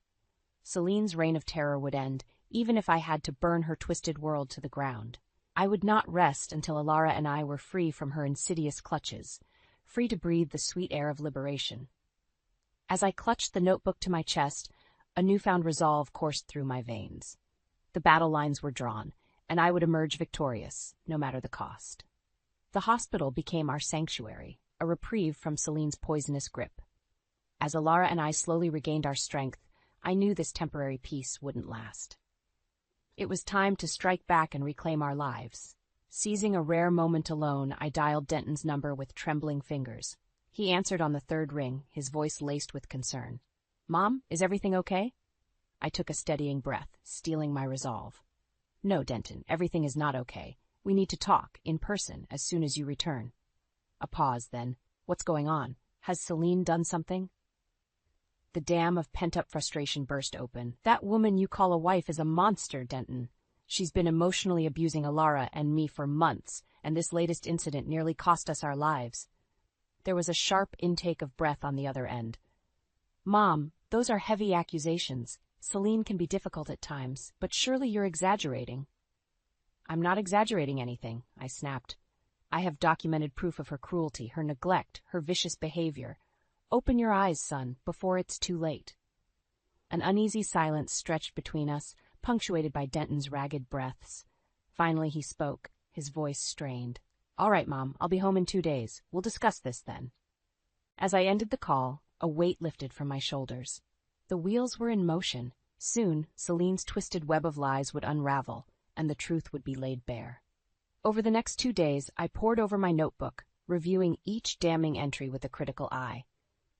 Celine's reign of terror would end, even if I had to burn her twisted world to the ground. I would not rest until Alara and I were free from her insidious clutches, free to breathe the sweet air of liberation. As I clutched the notebook to my chest, a newfound resolve coursed through my veins. The battle lines were drawn, and I would emerge victorious, no matter the cost. The hospital became our sanctuary, a reprieve from Celine's poisonous grip. As Alara and I slowly regained our strength, I knew this temporary peace wouldn't last. It was time to strike back and reclaim our lives. Seizing a rare moment alone, I dialed Denton's number with trembling fingers. He answered on the third ring, his voice laced with concern. "Mom, is everything okay?" I took a steadying breath, steeling my resolve. "No, Denton, everything is not okay. We need to talk, in person, as soon as you return." A pause, then. "What's going on? Has Celine done something?" The dam of pent-up frustration burst open. "That woman you call a wife is a monster, Denton. She's been emotionally abusing Alara and me for months, and this latest incident nearly cost us our lives." There was a sharp intake of breath on the other end. "Mom, those are heavy accusations. Celine can be difficult at times, but surely you're exaggerating." "I'm not exaggerating anything," I snapped. "I have documented proof of her cruelty, her neglect, her vicious behavior. Open your eyes, son, before it's too late." An uneasy silence stretched between us, punctuated by Denton's ragged breaths. Finally he spoke, his voice strained. "All right, Mom, I'll be home in 2 days. We'll discuss this then." As I ended the call, a weight lifted from my shoulders. The wheels were in motion. Soon, Celine's twisted web of lies would unravel, and the truth would be laid bare. Over the next 2 days, I pored over my notebook, reviewing each damning entry with a critical eye.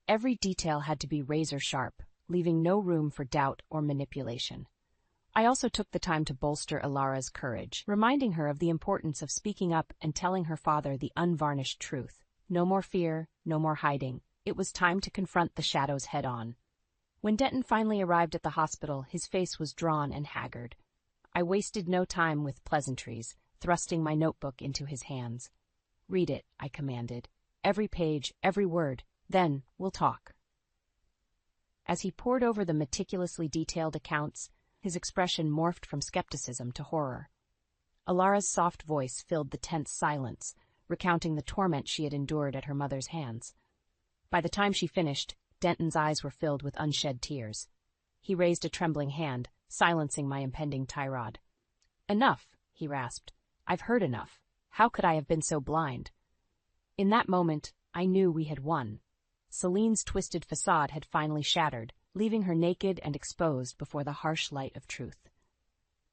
Every detail had to be razor-sharp, leaving no room for doubt or manipulation. I also took the time to bolster Alara's courage, reminding her of the importance of speaking up and telling her father the unvarnished truth. No more fear, no more hiding. It was time to confront the shadows head-on. When Denton finally arrived at the hospital, his face was drawn and haggard. I wasted no time with pleasantries, thrusting my notebook into his hands. "Read it," I commanded. "Every page, every word. Then, we'll talk. As he pored over the meticulously detailed accounts, his expression morphed from skepticism to horror. Alara's soft voice filled the tense silence, recounting the torment she had endured at her mother's hands. By the time she finished, Denton's eyes were filled with unshed tears. He raised a trembling hand, silencing my impending tirade. "Enough," he rasped. "I've heard enough. How could I have been so blind?" In that moment, I knew we had won. Celine's twisted facade had finally shattered, leaving her naked and exposed before the harsh light of truth.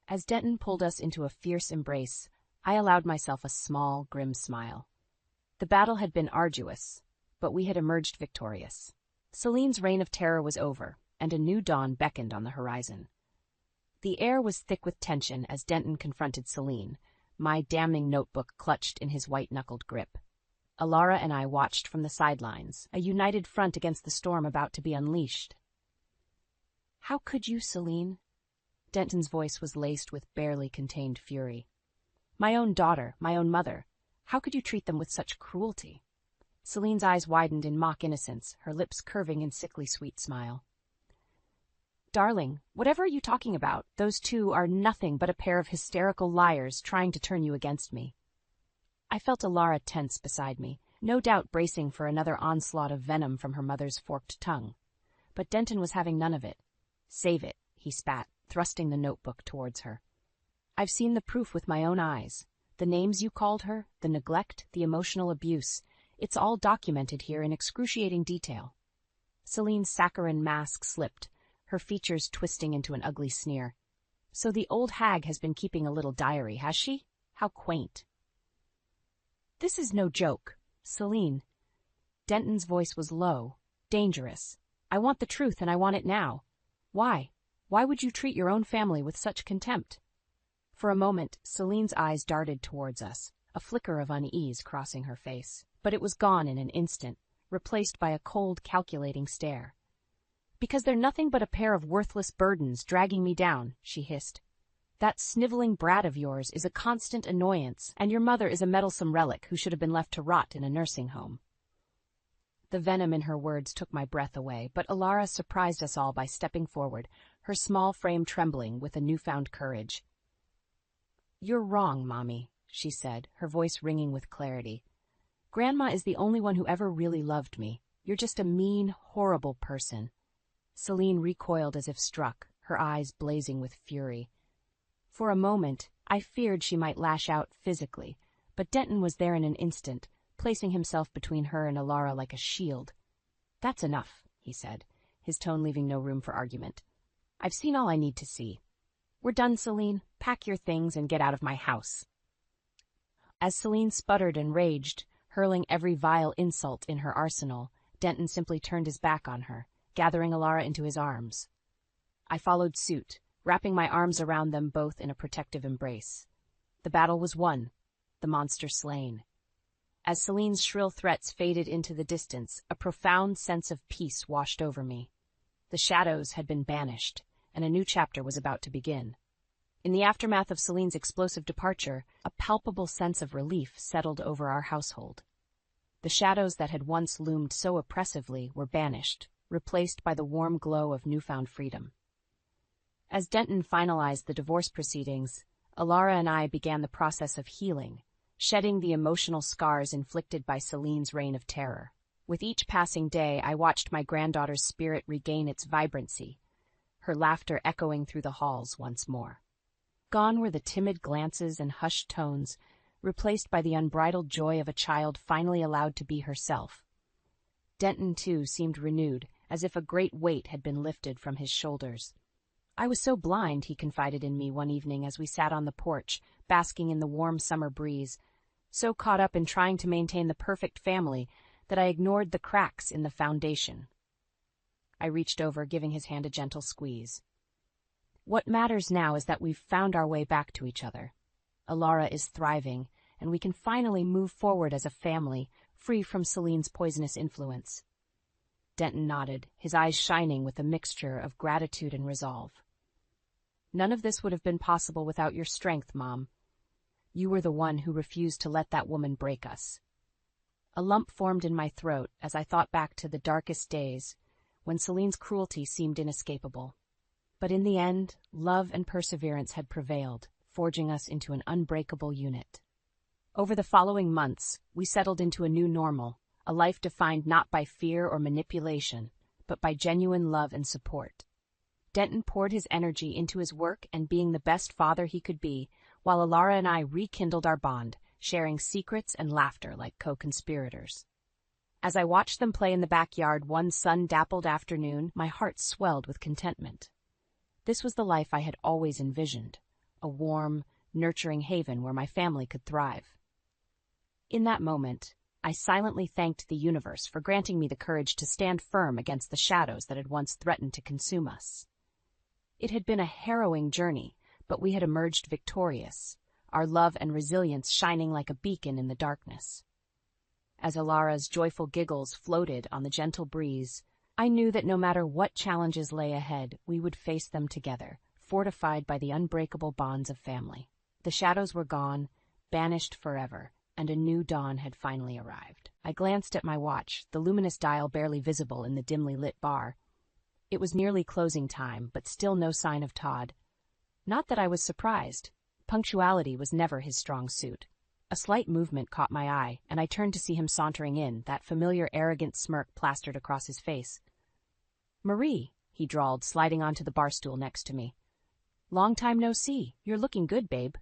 As Denton pulled us into a fierce embrace, I allowed myself a small, grim smile. The battle had been arduous, but we had emerged victorious. Celine's reign of terror was over, and a new dawn beckoned on the horizon. The air was thick with tension as Denton confronted Celine, my damning notebook clutched in his white-knuckled grip. Alara and I watched from the sidelines, a united front against the storm about to be unleashed. "How could you, Celine?" Denton's voice was laced with barely contained fury. "My own daughter, my own mother. How could you treat them with such cruelty?" Celine's eyes widened in mock innocence, her lips curving in sickly sweet smile. "Darling, whatever are you talking about? Those two are nothing but a pair of hysterical liars trying to turn you against me." I felt Alara tense beside me, no doubt bracing for another onslaught of venom from her mother's forked tongue. But Denton was having none of it. "Save it," he spat, thrusting the notebook towards her. "I've seen the proof with my own eyes. The names you called her, the neglect, the emotional abuse, it's all documented here in excruciating detail." Celine's saccharine mask slipped, her features twisting into an ugly sneer. "So the old hag has been keeping a little diary, has she? How quaint." "This is no joke, Celine." Denton's voice was low, dangerous. "I want the truth, and I want it now. Why? Why would you treat your own family with such contempt?" For a moment, Celine's eyes darted towards us, a flicker of unease crossing her face. But it was gone in an instant, replaced by a cold, calculating stare. "Because they're nothing but a pair of worthless burdens dragging me down," she hissed. "That sniveling brat of yours is a constant annoyance, and your mother is a meddlesome relic who should have been left to rot in a nursing home." The venom in her words took my breath away, but Alara surprised us all by stepping forward, her small frame trembling with a newfound courage. "You're wrong, Mommy," she said, her voice ringing with clarity. "Grandma is the only one who ever really loved me. You're just a mean, horrible person." Celine recoiled as if struck, her eyes blazing with fury. For a moment, I feared she might lash out physically, but Denton was there in an instant, placing himself between her and Alara like a shield. "That's enough," he said, his tone leaving no room for argument. "I've seen all I need to see. We're done, Celine. Pack your things and get out of my house." As Celine sputtered and raged, hurling every vile insult in her arsenal, Denton simply turned his back on her, gathering Alara into his arms. I followed suit, wrapping my arms around them both in a protective embrace. The battle was won, the monster slain. As Celine's shrill threats faded into the distance, a profound sense of peace washed over me. The shadows had been banished, and a new chapter was about to begin. In the aftermath of Celine's explosive departure, a palpable sense of relief settled over our household. The shadows that had once loomed so oppressively were banished, replaced by the warm glow of newfound freedom. As Denton finalized the divorce proceedings, Alara and I began the process of healing, shedding the emotional scars inflicted by Celine's reign of terror. With each passing day, I watched my granddaughter's spirit regain its vibrancy, her laughter echoing through the halls once more. Gone were the timid glances and hushed tones, replaced by the unbridled joy of a child finally allowed to be herself. Denton, too, seemed renewed, as if a great weight had been lifted from his shoulders. "I was so blind," he confided in me one evening as we sat on the porch, basking in the warm summer breeze, "so caught up in trying to maintain the perfect family that I ignored the cracks in the foundation." I reached over, giving his hand a gentle squeeze. "What matters now is that we've found our way back to each other. Alara is thriving, and we can finally move forward as a family, free from Celine's poisonous influence." Denton nodded, his eyes shining with a mixture of gratitude and resolve. "None of this would have been possible without your strength, Mom. You were the one who refused to let that woman break us." A lump formed in my throat as I thought back to the darkest days, when Celine's cruelty seemed inescapable. But in the end, love and perseverance had prevailed, forging us into an unbreakable unit. Over the following months, we settled into a new normal, a life defined not by fear or manipulation, but by genuine love and support. Denton poured his energy into his work and being the best father he could be, while Alara and I rekindled our bond, sharing secrets and laughter like co-conspirators. As I watched them play in the backyard one sun-dappled afternoon, my heart swelled with contentment. This was the life I had always envisioned, a warm, nurturing haven where my family could thrive. In that moment, I silently thanked the universe for granting me the courage to stand firm against the shadows that had once threatened to consume us. It had been a harrowing journey, but we had emerged victorious, our love and resilience shining like a beacon in the darkness. As Alara's joyful giggles floated on the gentle breeze, I knew that no matter what challenges lay ahead, we would face them together, fortified by the unbreakable bonds of family. The shadows were gone, banished forever, and a new dawn had finally arrived. I glanced at my watch, the luminous dial barely visible in the dimly lit bar. It was nearly closing time, but still no sign of Todd. Not that I was surprised. Punctuality was never his strong suit. A slight movement caught my eye, and I turned to see him sauntering in, that familiar arrogant smirk plastered across his face. "Marie," he drawled, sliding onto the bar stool next to me. "Long time no see. You're looking good, babe."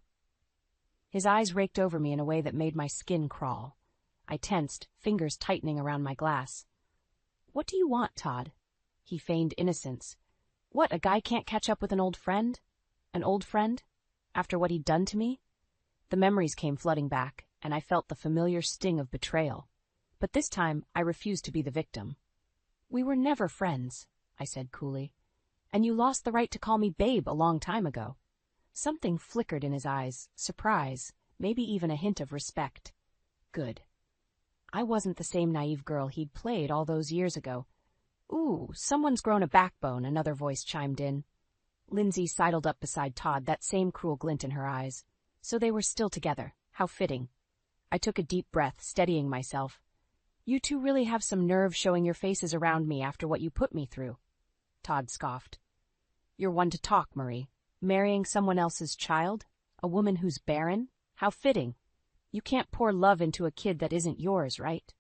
His eyes raked over me in a way that made my skin crawl. I tensed, fingers tightening around my glass. "What do you want, Todd?" He feigned innocence. "What, a guy can't catch up with an old friend? An old friend? After what he'd done to me?" The memories came flooding back, and I felt the familiar sting of betrayal. But this time, I refused to be the victim. "We were never friends," I said coolly. "And you lost the right to call me babe a long time ago." Something flickered in his eyes, surprise, maybe even a hint of respect. Good. I wasn't the same naive girl he'd played all those years ago. "Ooh, someone's grown a backbone," another voice chimed in. Lindsay sidled up beside Todd, that same cruel glint in her eyes. So they were still together. How fitting. I took a deep breath, steadying myself. "You two really have some nerve showing your faces around me after what you put me through." Todd scoffed. "You're one to talk, Marie. Marrying someone else's child? A woman who's barren? How fitting. You can't pour love into a kid that isn't yours, right?"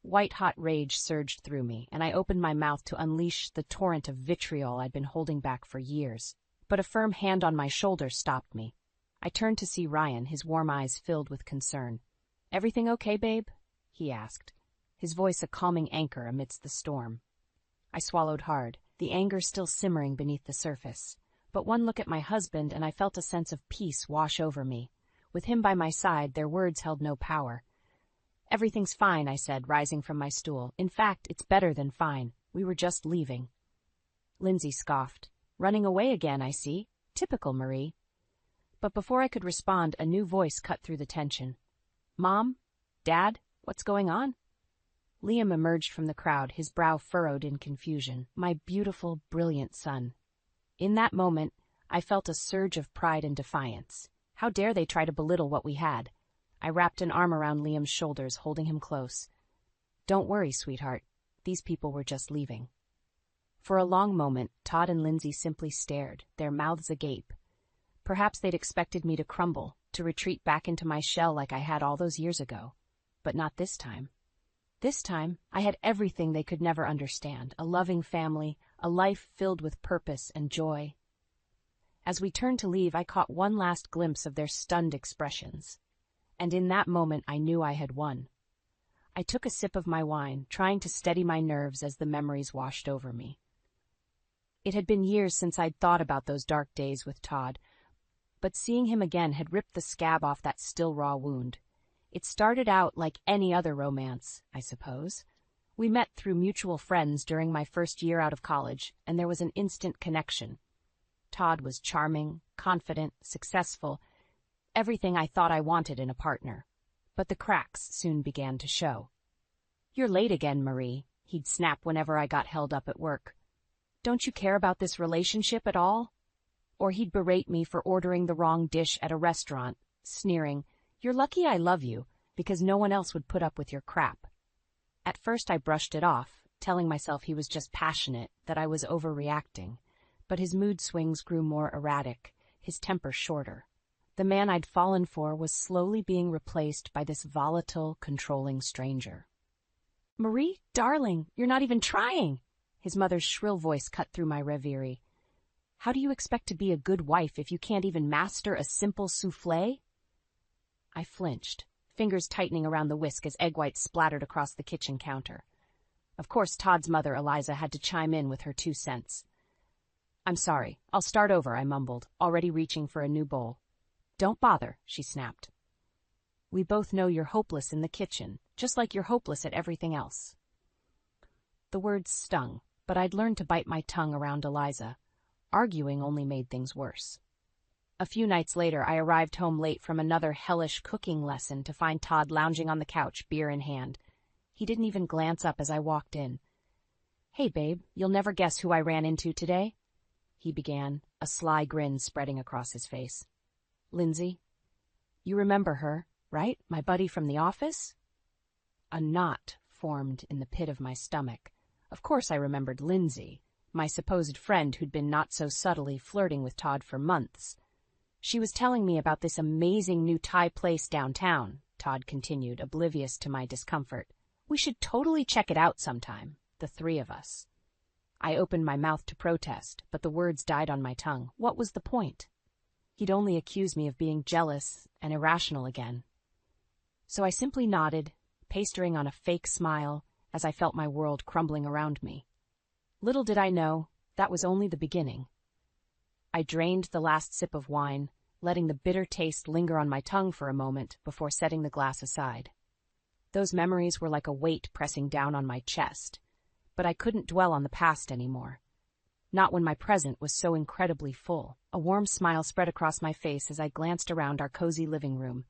White-hot rage surged through me, and I opened my mouth to unleash the torrent of vitriol I'd been holding back for years. But a firm hand on my shoulder stopped me. I turned to see Ryan, his warm eyes filled with concern. "Everything okay, babe?" he asked, his voice a calming anchor amidst the storm. I swallowed hard, the anger still simmering beneath the surface. But one look at my husband and I felt a sense of peace wash over me. With him by my side, their words held no power. "Everything's fine," I said, rising from my stool. "In fact, it's better than fine. We were just leaving." Lindsay scoffed. "Running away again, I see. Typical Marie." But before I could respond, a new voice cut through the tension. "Mom? Dad? What's going on?" Liam emerged from the crowd, his brow furrowed in confusion. My beautiful, brilliant son. In that moment, I felt a surge of pride and defiance. How dare they try to belittle what we had? I wrapped an arm around Liam's shoulders, holding him close. "Don't worry, sweetheart. These people were just leaving." For a long moment, Todd and Lindsay simply stared, their mouths agape. Perhaps they'd expected me to crumble, to retreat back into my shell like I had all those years ago. But not this time. This time, I had everything they could never understand, a loving family, a life filled with purpose and joy. As we turned to leave, I caught one last glimpse of their stunned expressions. And in that moment, I knew I had won. I took a sip of my wine, trying to steady my nerves as the memories washed over me. It had been years since I'd thought about those dark days with Todd, but seeing him again had ripped the scab off that still raw wound. It started out like any other romance, I suppose. We met through mutual friends during my first year out of college, and there was an instant connection. Todd was charming, confident, successful, everything I thought I wanted in a partner. But the cracks soon began to show. "You're late again, Marie," he'd snap whenever I got held up at work. "Don't you care about this relationship at all?" Or he'd berate me for ordering the wrong dish at a restaurant, sneering, "You're lucky I love you, because no one else would put up with your crap. At first I brushed it off, telling myself he was just passionate, that I was overreacting. But his mood swings grew more erratic, his temper shorter. The man I'd fallen for was slowly being replaced by this volatile, controlling stranger. "Marie, darling, you're not even trying!" His mother's shrill voice cut through my reverie. "How do you expect to be a good wife if you can't even master a simple soufflé?" I flinched, fingers tightening around the whisk as egg whites splattered across the kitchen counter. Of course, Todd's mother, Eliza, had to chime in with her 2 cents. "I'm sorry, I'll start over," I mumbled, already reaching for a new bowl. "Don't bother," she snapped. "We both know you're hopeless in the kitchen, just like you're hopeless at everything else." The words stung, but I'd learned to bite my tongue around Eliza. Arguing only made things worse. A few nights later, I arrived home late from another hellish cooking lesson to find Todd lounging on the couch, beer in hand. He didn't even glance up as I walked in. "Hey, babe, you'll never guess who I ran into today?" he began, a sly grin spreading across his face. "Lindsay. You remember her, right? My buddy from the office?" A knot formed in the pit of my stomach. Of course I remembered Lindsay, my supposed friend who'd been not so subtly flirting with Todd for months. "She was telling me about this amazing new Thai place downtown," Todd continued, oblivious to my discomfort. "We should totally check it out sometime, the 3 of us." I opened my mouth to protest, but the words died on my tongue. What was the point? He'd only accuse me of being jealous and irrational again. So I simply nodded, pastering on a fake smile as I felt my world crumbling around me. Little did I know, that was only the beginning. I drained the last sip of wine, letting the bitter taste linger on my tongue for a moment before setting the glass aside. Those memories were like a weight pressing down on my chest, but I couldn't dwell on the past anymore. Not when my present was so incredibly full. A warm smile spread across my face as I glanced around our cozy living room,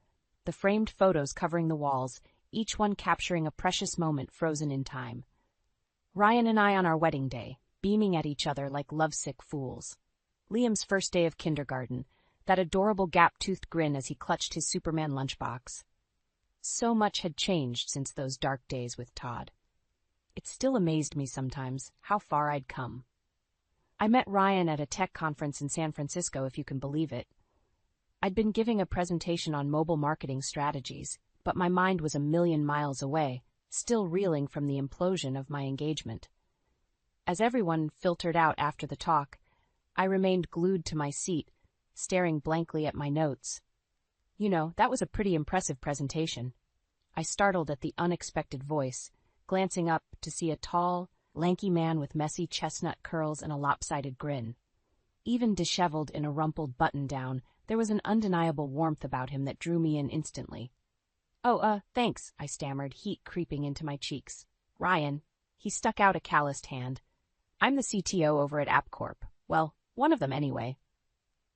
the framed photos covering the walls, each one capturing a precious moment frozen in time. Ryan and I on our wedding day, beaming at each other like lovesick fools. Liam's first day of kindergarten, that adorable gap-toothed grin as he clutched his Superman lunchbox. So much had changed since those dark days with Todd. It still amazed me sometimes how far I'd come. I met Ryan at a tech conference in San Francisco, if you can believe it. I'd been giving a presentation on mobile marketing strategies, but my mind was a million miles away, still reeling from the implosion of my engagement. As everyone filtered out after the talk, I remained glued to my seat, staring blankly at my notes. "You know, that was a pretty impressive presentation." I startled at the unexpected voice, glancing up to see a tall, lanky man with messy chestnut curls and a lopsided grin. Even disheveled in a rumpled button-down, there was an undeniable warmth about him that drew me in instantly. "Oh, thanks," I stammered, heat creeping into my cheeks. "Ryan." He stuck out a calloused hand. "I'm the CTO over at AppCorp. Well, one of them anyway."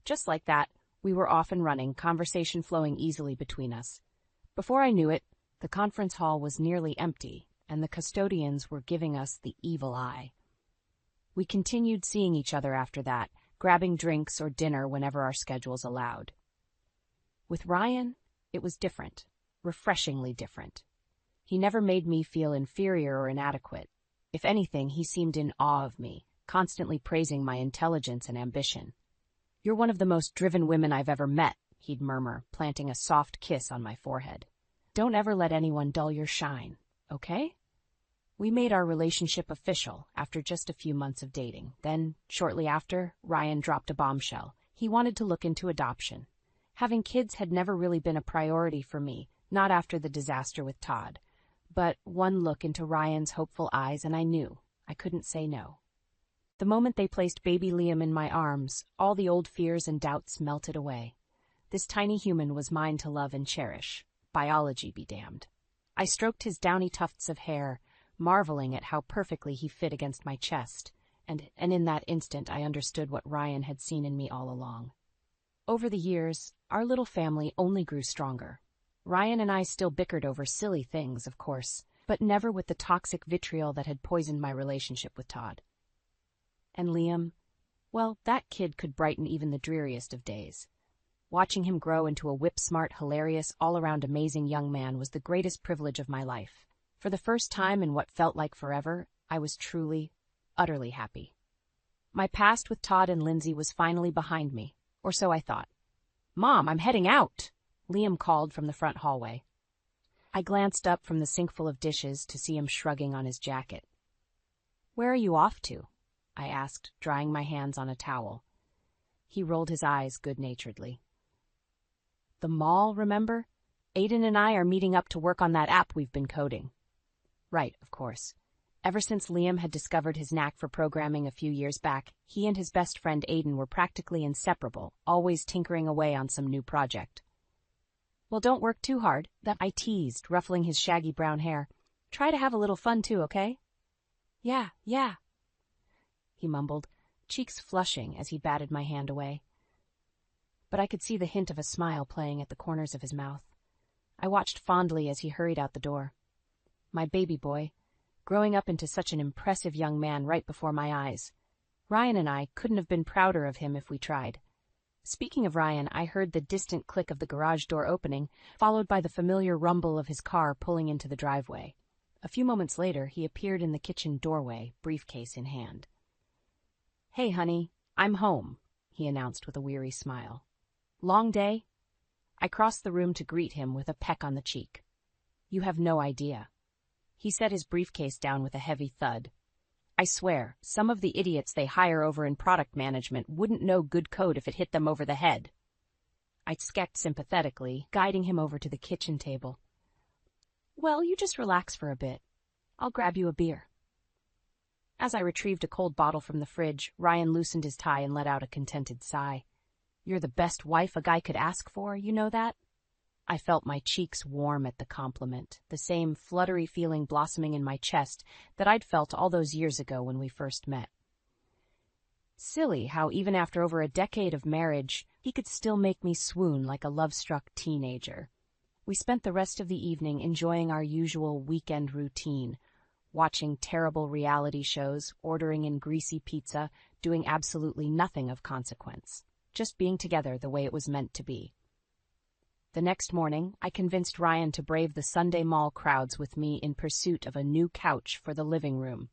Just like that, we were off and running, conversation flowing easily between us. Before I knew it, the conference hall was nearly empty, and the custodians were giving us the evil eye. We continued seeing each other after that, grabbing drinks or dinner whenever our schedules allowed. With Ryan, it was different, refreshingly different. He never made me feel inferior or inadequate. If anything, he seemed in awe of me, constantly praising my intelligence and ambition. "You're one of the most driven women I've ever met," he'd murmur, planting a soft kiss on my forehead. "Don't ever let anyone dull your shine, okay?" We made our relationship official after just a few months of dating. Then, shortly after, Ryan dropped a bombshell. He wanted to look into adoption. Having kids had never really been a priority for me, not after the disaster with Todd. But one look into Ryan's hopeful eyes and I knew I couldn't say no. The moment they placed baby Liam in my arms, all the old fears and doubts melted away. This tiny human was mine to love and cherish. Biology be damned. I stroked his downy tufts of hair, marveling at how perfectly he fit against my chest, and in that instant I understood what Ryan had seen in me all along. Over the years, our little family only grew stronger. Ryan and I still bickered over silly things, of course, but never with the toxic vitriol that had poisoned my relationship with Todd. And Liam, well, that kid could brighten even the dreariest of days. Watching him grow into a whip-smart, hilarious, all-around amazing young man was the greatest privilege of my life. For the first time in what felt like forever, I was truly, utterly happy. My past with Todd and Lindsay was finally behind me, or so I thought. "Mom, I'm heading out," Liam called from the front hallway. I glanced up from the sinkful of dishes to see him shrugging on his jacket. "Where are you off to?" I asked, drying my hands on a towel. He rolled his eyes good-naturedly. "The mall, remember? Aiden and I are meeting up to work on that app we've been coding." Right, of course. Ever since Liam had discovered his knack for programming a few years back, he and his best friend Aiden were practically inseparable, always tinkering away on some new project. "Well, don't work too hard," I teased, ruffling his shaggy brown hair. "Try to have a little fun too, okay?" Yeah, he mumbled, cheeks flushing as he batted my hand away. But I could see the hint of a smile playing at the corners of his mouth. I watched fondly as he hurried out the door. My baby boy, growing up into such an impressive young man right before my eyes. Ryan and I couldn't have been prouder of him if we tried. Speaking of Ryan, I heard the distant click of the garage door opening, followed by the familiar rumble of his car pulling into the driveway. A few moments later, he appeared in the kitchen doorway, briefcase in hand. "Hey, honey, I'm home," he announced with a weary smile. "Long day?" I crossed the room to greet him with a peck on the cheek. "You have no idea." He set his briefcase down with a heavy thud. "I swear, some of the idiots they hire over in product management wouldn't know good code if it hit them over the head." I skecked sympathetically, guiding him over to the kitchen table. "Well, you just relax for a bit. I'll grab you a beer." As I retrieved a cold bottle from the fridge, Ryan loosened his tie and let out a contented sigh. "You're the best wife a guy could ask for, you know that?" I felt my cheeks warm at the compliment, the same fluttery feeling blossoming in my chest that I'd felt all those years ago when we first met. Silly how even after over a decade of marriage, he could still make me swoon like a love-struck teenager. We spent the rest of the evening enjoying our usual weekend routine, watching terrible reality shows, ordering in greasy pizza, doing absolutely nothing of consequence, just being together the way it was meant to be. The next morning, I convinced Ryan to brave the Sunday mall crowds with me in pursuit of a new couch for the living room.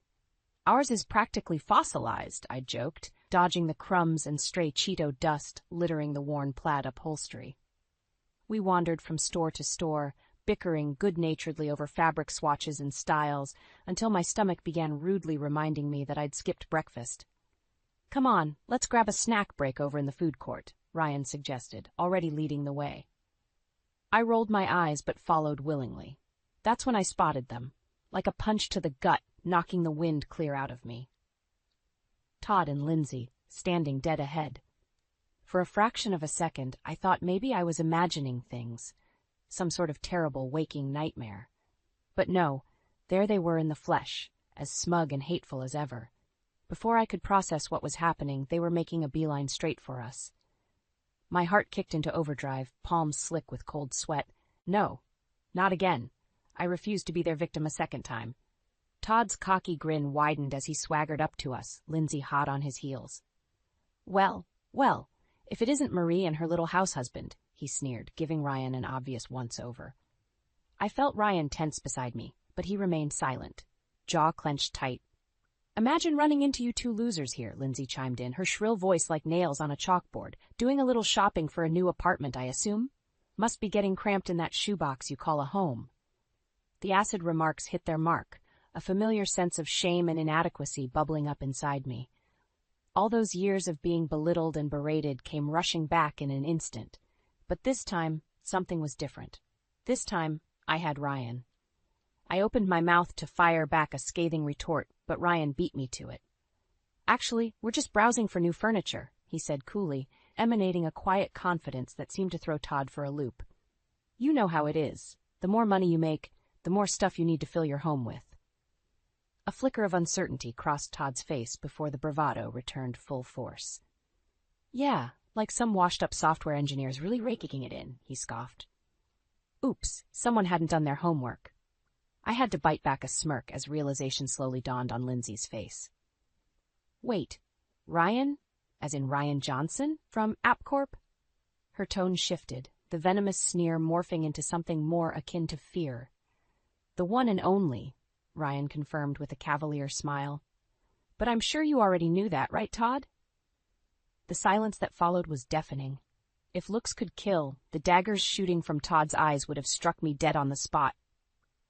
"Ours is practically fossilized," I joked, dodging the crumbs and stray Cheeto dust littering the worn plaid upholstery. We wandered from store to store, bickering good-naturedly over fabric swatches and styles, until my stomach began rudely reminding me that I'd skipped breakfast. "Come on, let's grab a snack break over in the food court," Ryan suggested, already leading the way. I rolled my eyes but followed willingly. That's when I spotted them, like a punch to the gut, knocking the wind clear out of me. Todd and Lindsay, standing dead ahead. For a fraction of a second, I thought maybe I was imagining things, some sort of terrible waking nightmare. But no, there they were in the flesh, as smug and hateful as ever. Before I could process what was happening, they were making a beeline straight for us. My heart kicked into overdrive, palms slick with cold sweat. No, not again. I refused to be their victim a second time. Todd's cocky grin widened as he swaggered up to us, Lindsay hot on his heels. Well, if it isn't Marie and her little house husband," he sneered, giving Ryan an obvious once-over. I felt Ryan tense beside me, but he remained silent, jaw clenched tight. "Imagine running into you two losers here," Lindsay chimed in, her shrill voice like nails on a chalkboard. "Doing a little shopping for a new apartment, I assume? Must be getting cramped in that shoebox you call a home." The acid remarks hit their mark, a familiar sense of shame and inadequacy bubbling up inside me. All those years of being belittled and berated came rushing back in an instant. But this time, something was different. This time, I had Ryan. I opened my mouth to fire back a scathing retort, but Ryan beat me to it. "Actually, we're just browsing for new furniture," he said coolly, emanating a quiet confidence that seemed to throw Todd for a loop. "You know how it is. The more money you make, the more stuff you need to fill your home with." A flicker of uncertainty crossed Todd's face before the bravado returned full force. "Yeah, like some washed-up software engineers really raking it in," he scoffed. Oops, someone hadn't done their homework. I had to bite back a smirk as realization slowly dawned on Lindsay's face. "Wait, Ryan? As in Ryan Johnson? From AppCorp?" Her tone shifted, the venomous sneer morphing into something more akin to fear. "The one and only," Ryan confirmed with a cavalier smile. "But I'm sure you already knew that, right, Todd?" The silence that followed was deafening. If looks could kill, the daggers shooting from Todd's eyes would have struck me dead on the spot.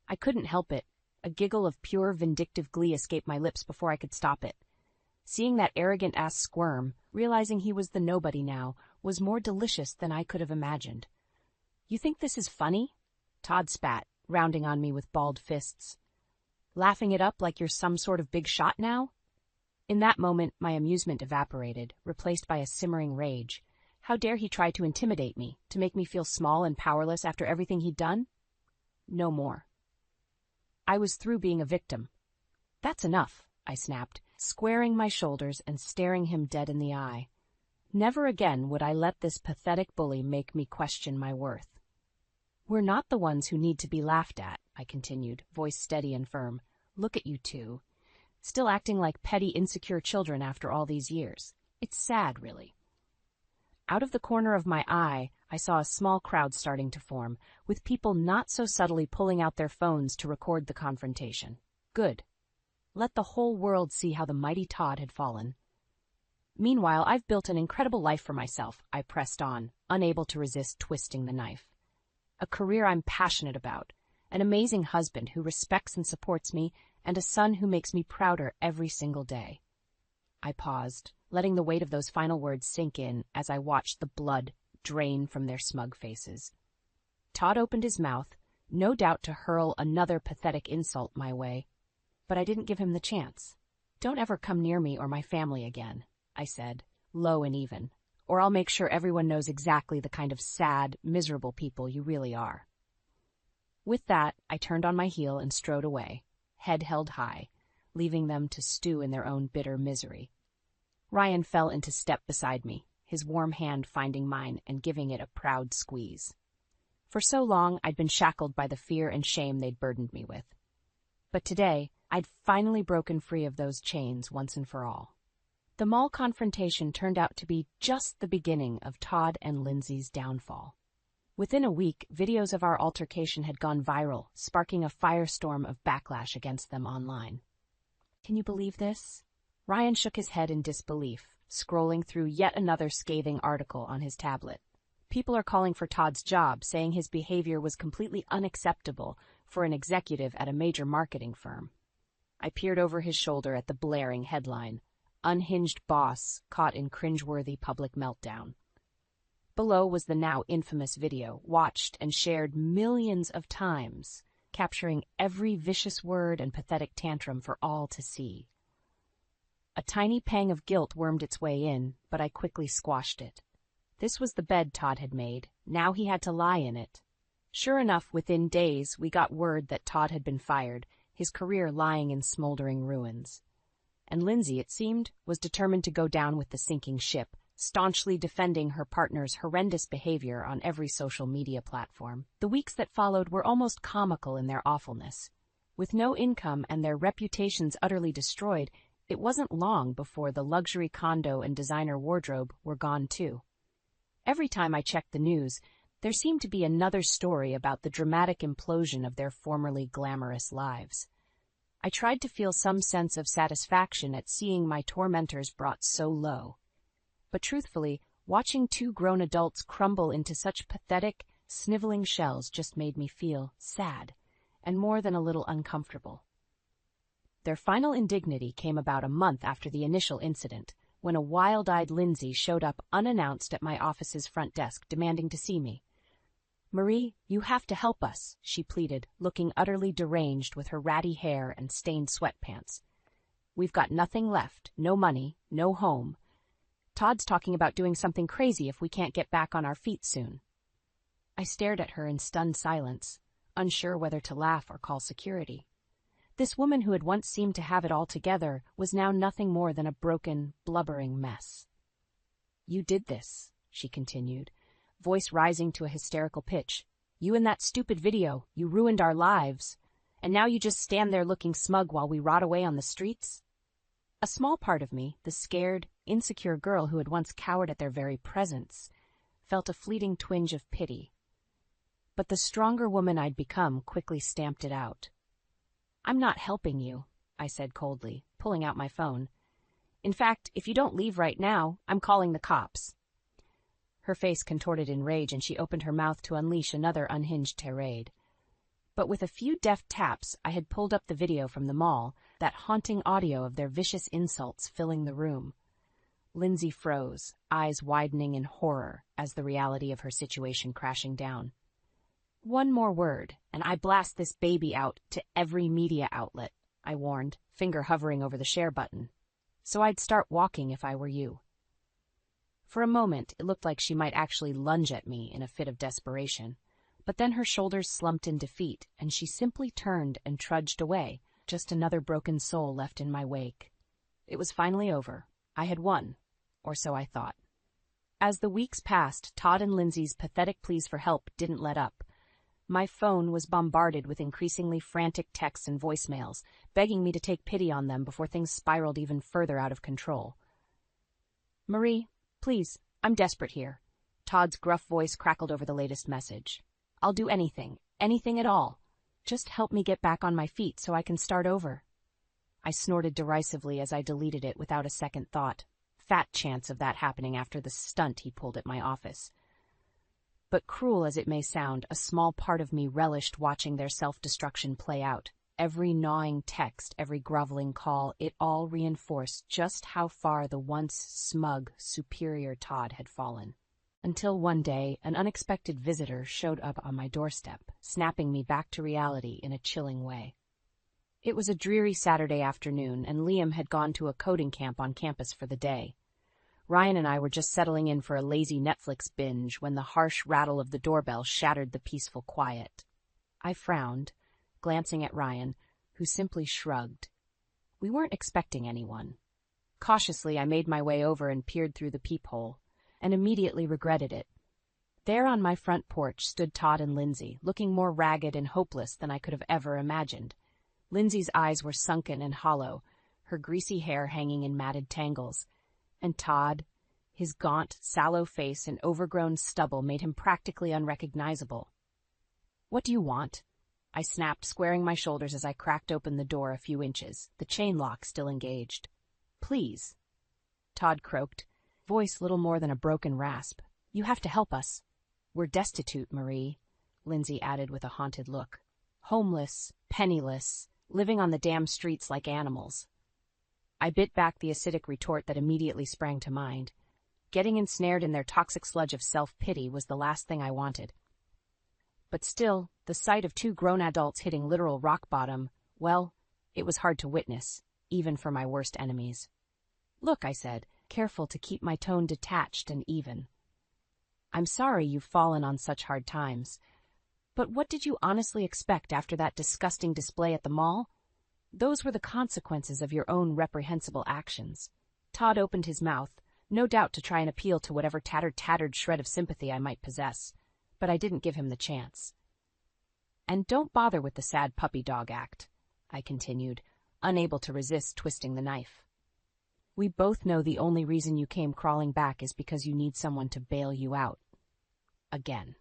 I couldn't help it. A giggle of pure vindictive glee escaped my lips before I could stop it. Seeing that arrogant ass squirm, realizing he was the nobody now, was more delicious than I could have imagined. "You think this is funny?" Todd spat, rounding on me with balled fists. "Laughing it up like you're some sort of big shot now?" In that moment, my amusement evaporated, replaced by a simmering rage. How dare he try to intimidate me, to make me feel small and powerless after everything he'd done? No more. I was through being a victim. "That's enough," I snapped, squaring my shoulders and staring him dead in the eye. Never again would I let this pathetic bully make me question my worth. "We're not the ones who need to be laughed at," I continued, voice steady and firm. "Look at you two. Still acting like petty, insecure children after all these years. It's sad, really." Out of the corner of my eye, I saw a small crowd starting to form, with people not so subtly pulling out their phones to record the confrontation. Good. Let the whole world see how the mighty Todd had fallen. "Meanwhile, I've built an incredible life for myself," I pressed on, unable to resist twisting the knife. "A career I'm passionate about, an amazing husband who respects and supports me, and a son who makes me prouder every single day." I paused, letting the weight of those final words sink in as I watched the blood drain from their smug faces. Todd opened his mouth, no doubt to hurl another pathetic insult my way, but I didn't give him the chance. "Don't ever come near me or my family again," I said, low and even, "or I'll make sure everyone knows exactly the kind of sad, miserable people you really are." With that, I turned on my heel and strode away, head held high, leaving them to stew in their own bitter misery. Ryan fell into step beside me, his warm hand finding mine and giving it a proud squeeze. For so long, I'd been shackled by the fear and shame they'd burdened me with. But today, I'd finally broken free of those chains once and for all. The mall confrontation turned out to be just the beginning of Todd and Lindsay's downfall. Within a week, videos of our altercation had gone viral, sparking a firestorm of backlash against them online. "Can you believe this?" Ryan shook his head in disbelief, scrolling through yet another scathing article on his tablet. People are calling for Todd's job, saying his behavior was completely unacceptable for an executive at a major marketing firm. I peered over his shoulder at the blaring headline, "Unhinged Boss Caught in Cringeworthy Public Meltdown." Below was the now infamous video, watched and shared millions of times, capturing every vicious word and pathetic tantrum for all to see. A tiny pang of guilt wormed its way in, but I quickly squashed it. This was the bed Todd had made. Now he had to lie in it. Sure enough, within days, we got word that Todd had been fired, his career lying in smoldering ruins. And Lindsay, it seemed, was determined to go down with the sinking ship, staunchly defending her partner's horrendous behavior on every social media platform. The weeks that followed were almost comical in their awfulness. With no income and their reputations utterly destroyed, it wasn't long before the luxury condo and designer wardrobe were gone too. Every time I checked the news, there seemed to be another story about the dramatic implosion of their formerly glamorous lives. I tried to feel some sense of satisfaction at seeing my tormentors brought so low. But truthfully, watching two grown adults crumble into such pathetic, sniveling shells just made me feel sad, and more than a little uncomfortable. Their final indignity came about a month after the initial incident, when a wild-eyed Lindsay showed up unannounced at my office's front desk demanding to see me. "Marie, you have to help us," she pleaded, looking utterly deranged with her ratty hair and stained sweatpants. "We've got nothing left, no money, no home. Todd's talking about doing something crazy if we can't get back on our feet soon." I stared at her in stunned silence, unsure whether to laugh or call security. This woman who had once seemed to have it all together was now nothing more than a broken, blubbering mess. "You did this," she continued, voice rising to a hysterical pitch. "You and that stupid video, you ruined our lives. And now you just stand there looking smug while we rot away on the streets?" A small part of me, the scared, insecure girl who had once cowered at their very presence, felt a fleeting twinge of pity. But the stronger woman I'd become quickly stamped it out. "I'm not helping you," I said coldly, pulling out my phone. "In fact, if you don't leave right now, I'm calling the cops." Her face contorted in rage, and she opened her mouth to unleash another unhinged tirade. But with a few deft taps, I had pulled up the video from the mall, that haunting audio of their vicious insults filling the room. Lindsay froze, eyes widening in horror as the reality of her situation crashing down. "One more word, and I blast this baby out to every media outlet," I warned, finger hovering over the share button. "So I'd start walking if I were you." For a moment, it looked like she might actually lunge at me in a fit of desperation, but then her shoulders slumped in defeat, and she simply turned and trudged away, just another broken soul left in my wake. It was finally over. I had won, or so I thought. As the weeks passed, Todd and Lindsay's pathetic pleas for help didn't let up. My phone was bombarded with increasingly frantic texts and voicemails, begging me to take pity on them before things spiraled even further out of control. "Marie, please, I'm desperate here." Todd's gruff voice crackled over the latest message. "I'll do anything, anything at all. Just help me get back on my feet so I can start over." I snorted derisively as I deleted it without a second thought. Fat chance of that happening after the stunt he pulled at my office. But cruel as it may sound, a small part of me relished watching their self-destruction play out. Every gnawing text, every groveling call, it all reinforced just how far the once smug, superior Todd had fallen. Until one day, an unexpected visitor showed up on my doorstep, snapping me back to reality in a chilling way. It was a dreary Saturday afternoon, and Liam had gone to a coding camp on campus for the day. Ryan and I were just settling in for a lazy Netflix binge when the harsh rattle of the doorbell shattered the peaceful quiet. I frowned, glancing at Ryan, who simply shrugged. We weren't expecting anyone. Cautiously, I made my way over and peered through the peephole, and immediately regretted it. There on my front porch stood Todd and Lindsay, looking more ragged and hopeless than I could have ever imagined. Lindsay's eyes were sunken and hollow, her greasy hair hanging in matted tangles. And Todd, his gaunt, sallow face and overgrown stubble made him practically unrecognizable. "What do you want?" I snapped, squaring my shoulders as I cracked open the door a few inches, the chain lock still engaged. "Please," Todd croaked, voice little more than a broken rasp. "You have to help us." "We're destitute, Marie," Lindsay added with a haunted look. "Homeless, penniless, living on the damn streets like animals." I bit back the acidic retort that immediately sprang to mind. Getting ensnared in their toxic sludge of self-pity was the last thing I wanted. But still, the sight of two grown adults hitting literal rock bottom, well, it was hard to witness, even for my worst enemies. "Look," I said, careful to keep my tone detached and even. "I'm sorry you've fallen on such hard times. But what did you honestly expect after that disgusting display at the mall? Those were the consequences of your own reprehensible actions." Todd opened his mouth, no doubt to try and appeal to whatever tattered shred of sympathy I might possess, but I didn't give him the chance. "And don't bother with the sad puppy dog act," I continued, unable to resist twisting the knife. "We both know the only reason you came crawling back is because you need someone to bail you out. Again."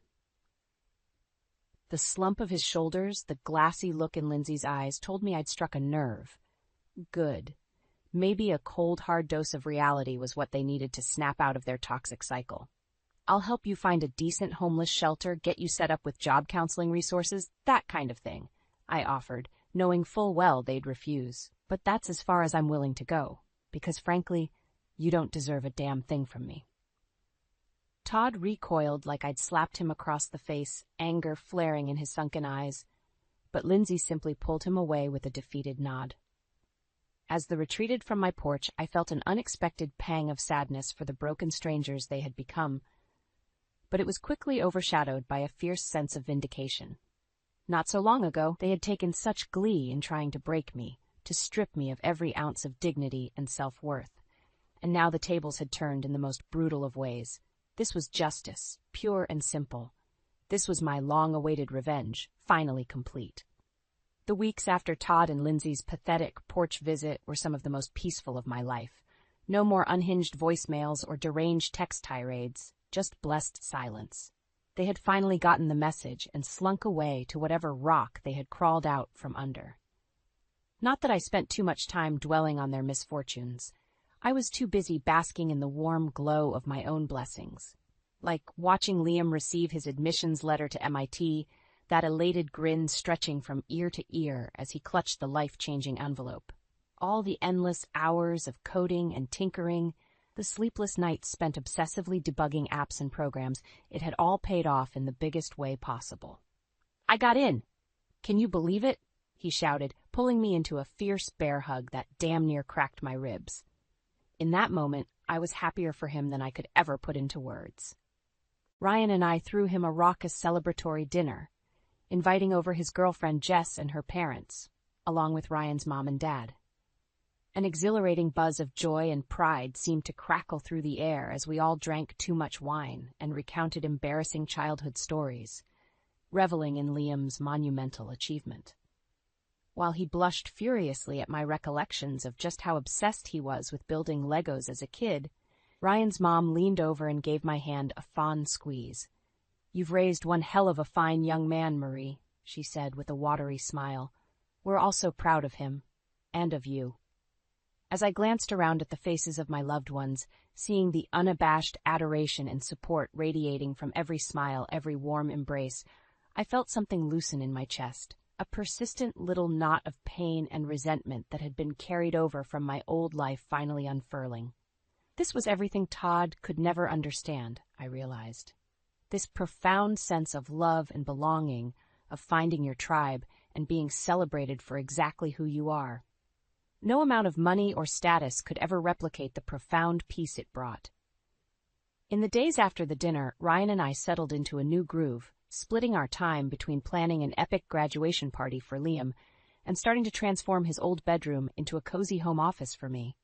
The slump of his shoulders, the glassy look in Lindsay's eyes told me I'd struck a nerve. Good. Maybe a cold, hard dose of reality was what they needed to snap out of their toxic cycle. "I'll help you find a decent homeless shelter, get you set up with job counseling resources, that kind of thing," I offered, knowing full well they'd refuse. "But that's as far as I'm willing to go, because frankly, you don't deserve a damn thing from me." Todd recoiled like I'd slapped him across the face, anger flaring in his sunken eyes, but Lindsay simply pulled him away with a defeated nod. As they retreated from my porch, I felt an unexpected pang of sadness for the broken strangers they had become, but it was quickly overshadowed by a fierce sense of vindication. Not so long ago, they had taken such glee in trying to break me, to strip me of every ounce of dignity and self-worth, and now the tables had turned in the most brutal of ways. This was justice, pure and simple. This was my long-awaited revenge, finally complete. The weeks after Todd and Lindsay's pathetic porch visit were some of the most peaceful of my life. No more unhinged voicemails or deranged text tirades, just blessed silence. They had finally gotten the message and slunk away to whatever rock they had crawled out from under. Not that I spent too much time dwelling on their misfortunes. I was too busy basking in the warm glow of my own blessings. Like watching Liam receive his admissions letter to MIT, that elated grin stretching from ear to ear as he clutched the life-changing envelope. All the endless hours of coding and tinkering, the sleepless nights spent obsessively debugging apps and programs, it had all paid off in the biggest way possible. "I got in! Can you believe it?" he shouted, pulling me into a fierce bear hug that damn near cracked my ribs. In that moment, I was happier for him than I could ever put into words. Ryan and I threw him a raucous celebratory dinner, inviting over his girlfriend Jess and her parents, along with Ryan's mom and dad. An exhilarating buzz of joy and pride seemed to crackle through the air as we all drank too much wine and recounted embarrassing childhood stories, reveling in Liam's monumental achievement. While he blushed furiously at my recollections of just how obsessed he was with building Legos as a kid, Ryan's mom leaned over and gave my hand a fond squeeze. "You've raised one hell of a fine young man, Marie," she said with a watery smile. "We're all so proud of him, and of you." As I glanced around at the faces of my loved ones, seeing the unabashed adoration and support radiating from every smile, every warm embrace, I felt something loosen in my chest, a persistent little knot of pain and resentment that had been carried over from my old life finally unfurling. This was everything Todd could never understand, I realized. This profound sense of love and belonging, of finding your tribe and being celebrated for exactly who you are. No amount of money or status could ever replicate the profound peace it brought. In the days after the dinner, Ryan and I settled into a new groove, splitting our time between planning an epic graduation party for Liam and starting to transform his old bedroom into a cozy home office for me.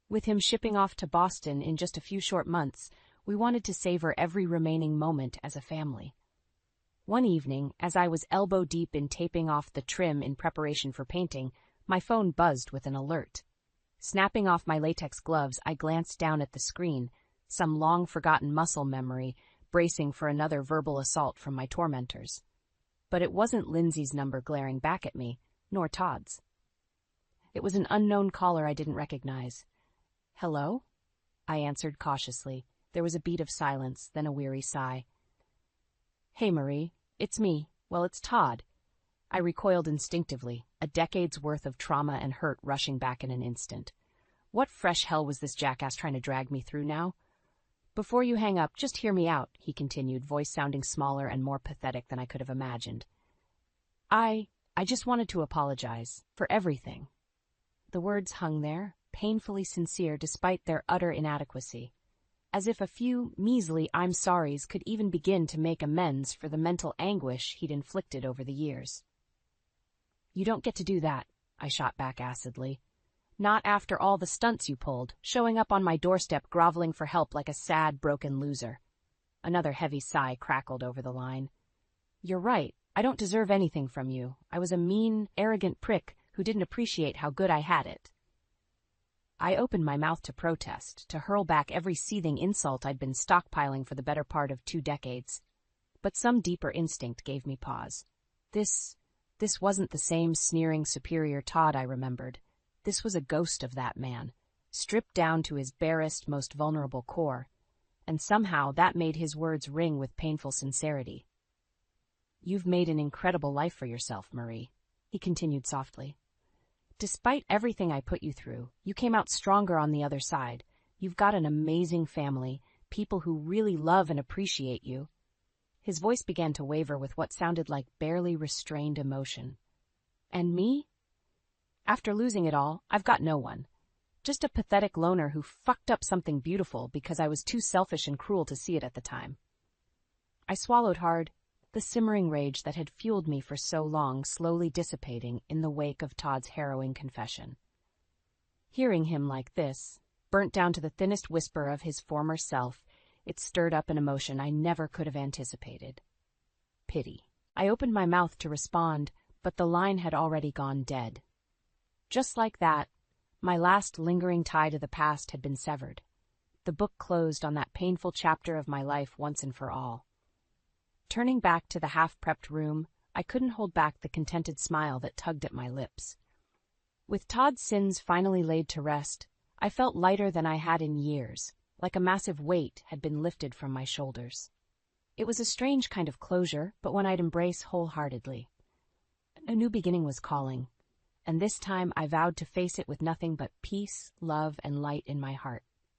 With him shipping off to Boston in just a few short months, we wanted to savor every remaining moment as a family. One evening, as I was elbow-deep in taping off the trim in preparation for painting, my phone buzzed with an alert. Snapping off my latex gloves, I glanced down at the screen, some long-forgotten muscle memory, bracing for another verbal assault from my tormentors. But it wasn't Lindsay's number glaring back at me, nor Todd's. It was an unknown caller I didn't recognize. "Hello?" I answered cautiously. There was a beat of silence, then a weary sigh. "Hey, Marie, it's me. Well, it's Todd." I recoiled instinctively, a decade's worth of trauma and hurt rushing back in an instant. What fresh hell was this jackass trying to drag me through now? "Before you hang up, just hear me out," he continued, voice sounding smaller and more pathetic than I could have imagined. I just wanted to apologize for everything." The words hung there, painfully sincere despite their utter inadequacy, as if a few measly "I'm sorries" could even begin to make amends for the mental anguish he'd inflicted over the years. "You don't get to do that," I shot back acidly. "Not after all the stunts you pulled, showing up on my doorstep groveling for help like a sad, broken loser." Another heavy sigh crackled over the line. "You're right. I don't deserve anything from you. I was a mean, arrogant prick who didn't appreciate how good I had it." I opened my mouth to protest, to hurl back every seething insult I'd been stockpiling for the better part of 2 decades. But some deeper instinct gave me pause. This wasn't the same sneering superior Todd I remembered. This was a ghost of that man, stripped down to his barest, most vulnerable core, and somehow that made his words ring with painful sincerity. "You've made an incredible life for yourself, Marie," he continued softly. "Despite everything I put you through, you came out stronger on the other side. You've got an amazing family, people who really love and appreciate you." His voice began to waver with what sounded like barely restrained emotion. "And me? After losing it all, I've got no one. Just a pathetic loner who fucked up something beautiful because I was too selfish and cruel to see it at the time." I swallowed hard, the simmering rage that had fueled me for so long slowly dissipating in the wake of Todd's harrowing confession. Hearing him like this, burnt down to the thinnest whisper of his former self, it stirred up an emotion I never could have anticipated. Pity. I opened my mouth to respond, but the line had already gone dead. Just like that, my last lingering tie to the past had been severed. The book closed on that painful chapter of my life once and for all. Turning back to the half-prepped room, I couldn't hold back the contented smile that tugged at my lips. With Todd's sins finally laid to rest, I felt lighter than I had in years, like a massive weight had been lifted from my shoulders. It was a strange kind of closure, but one I'd embrace wholeheartedly. A new beginning was calling, and this time I vowed to face it with nothing but peace, love, and light in my heart.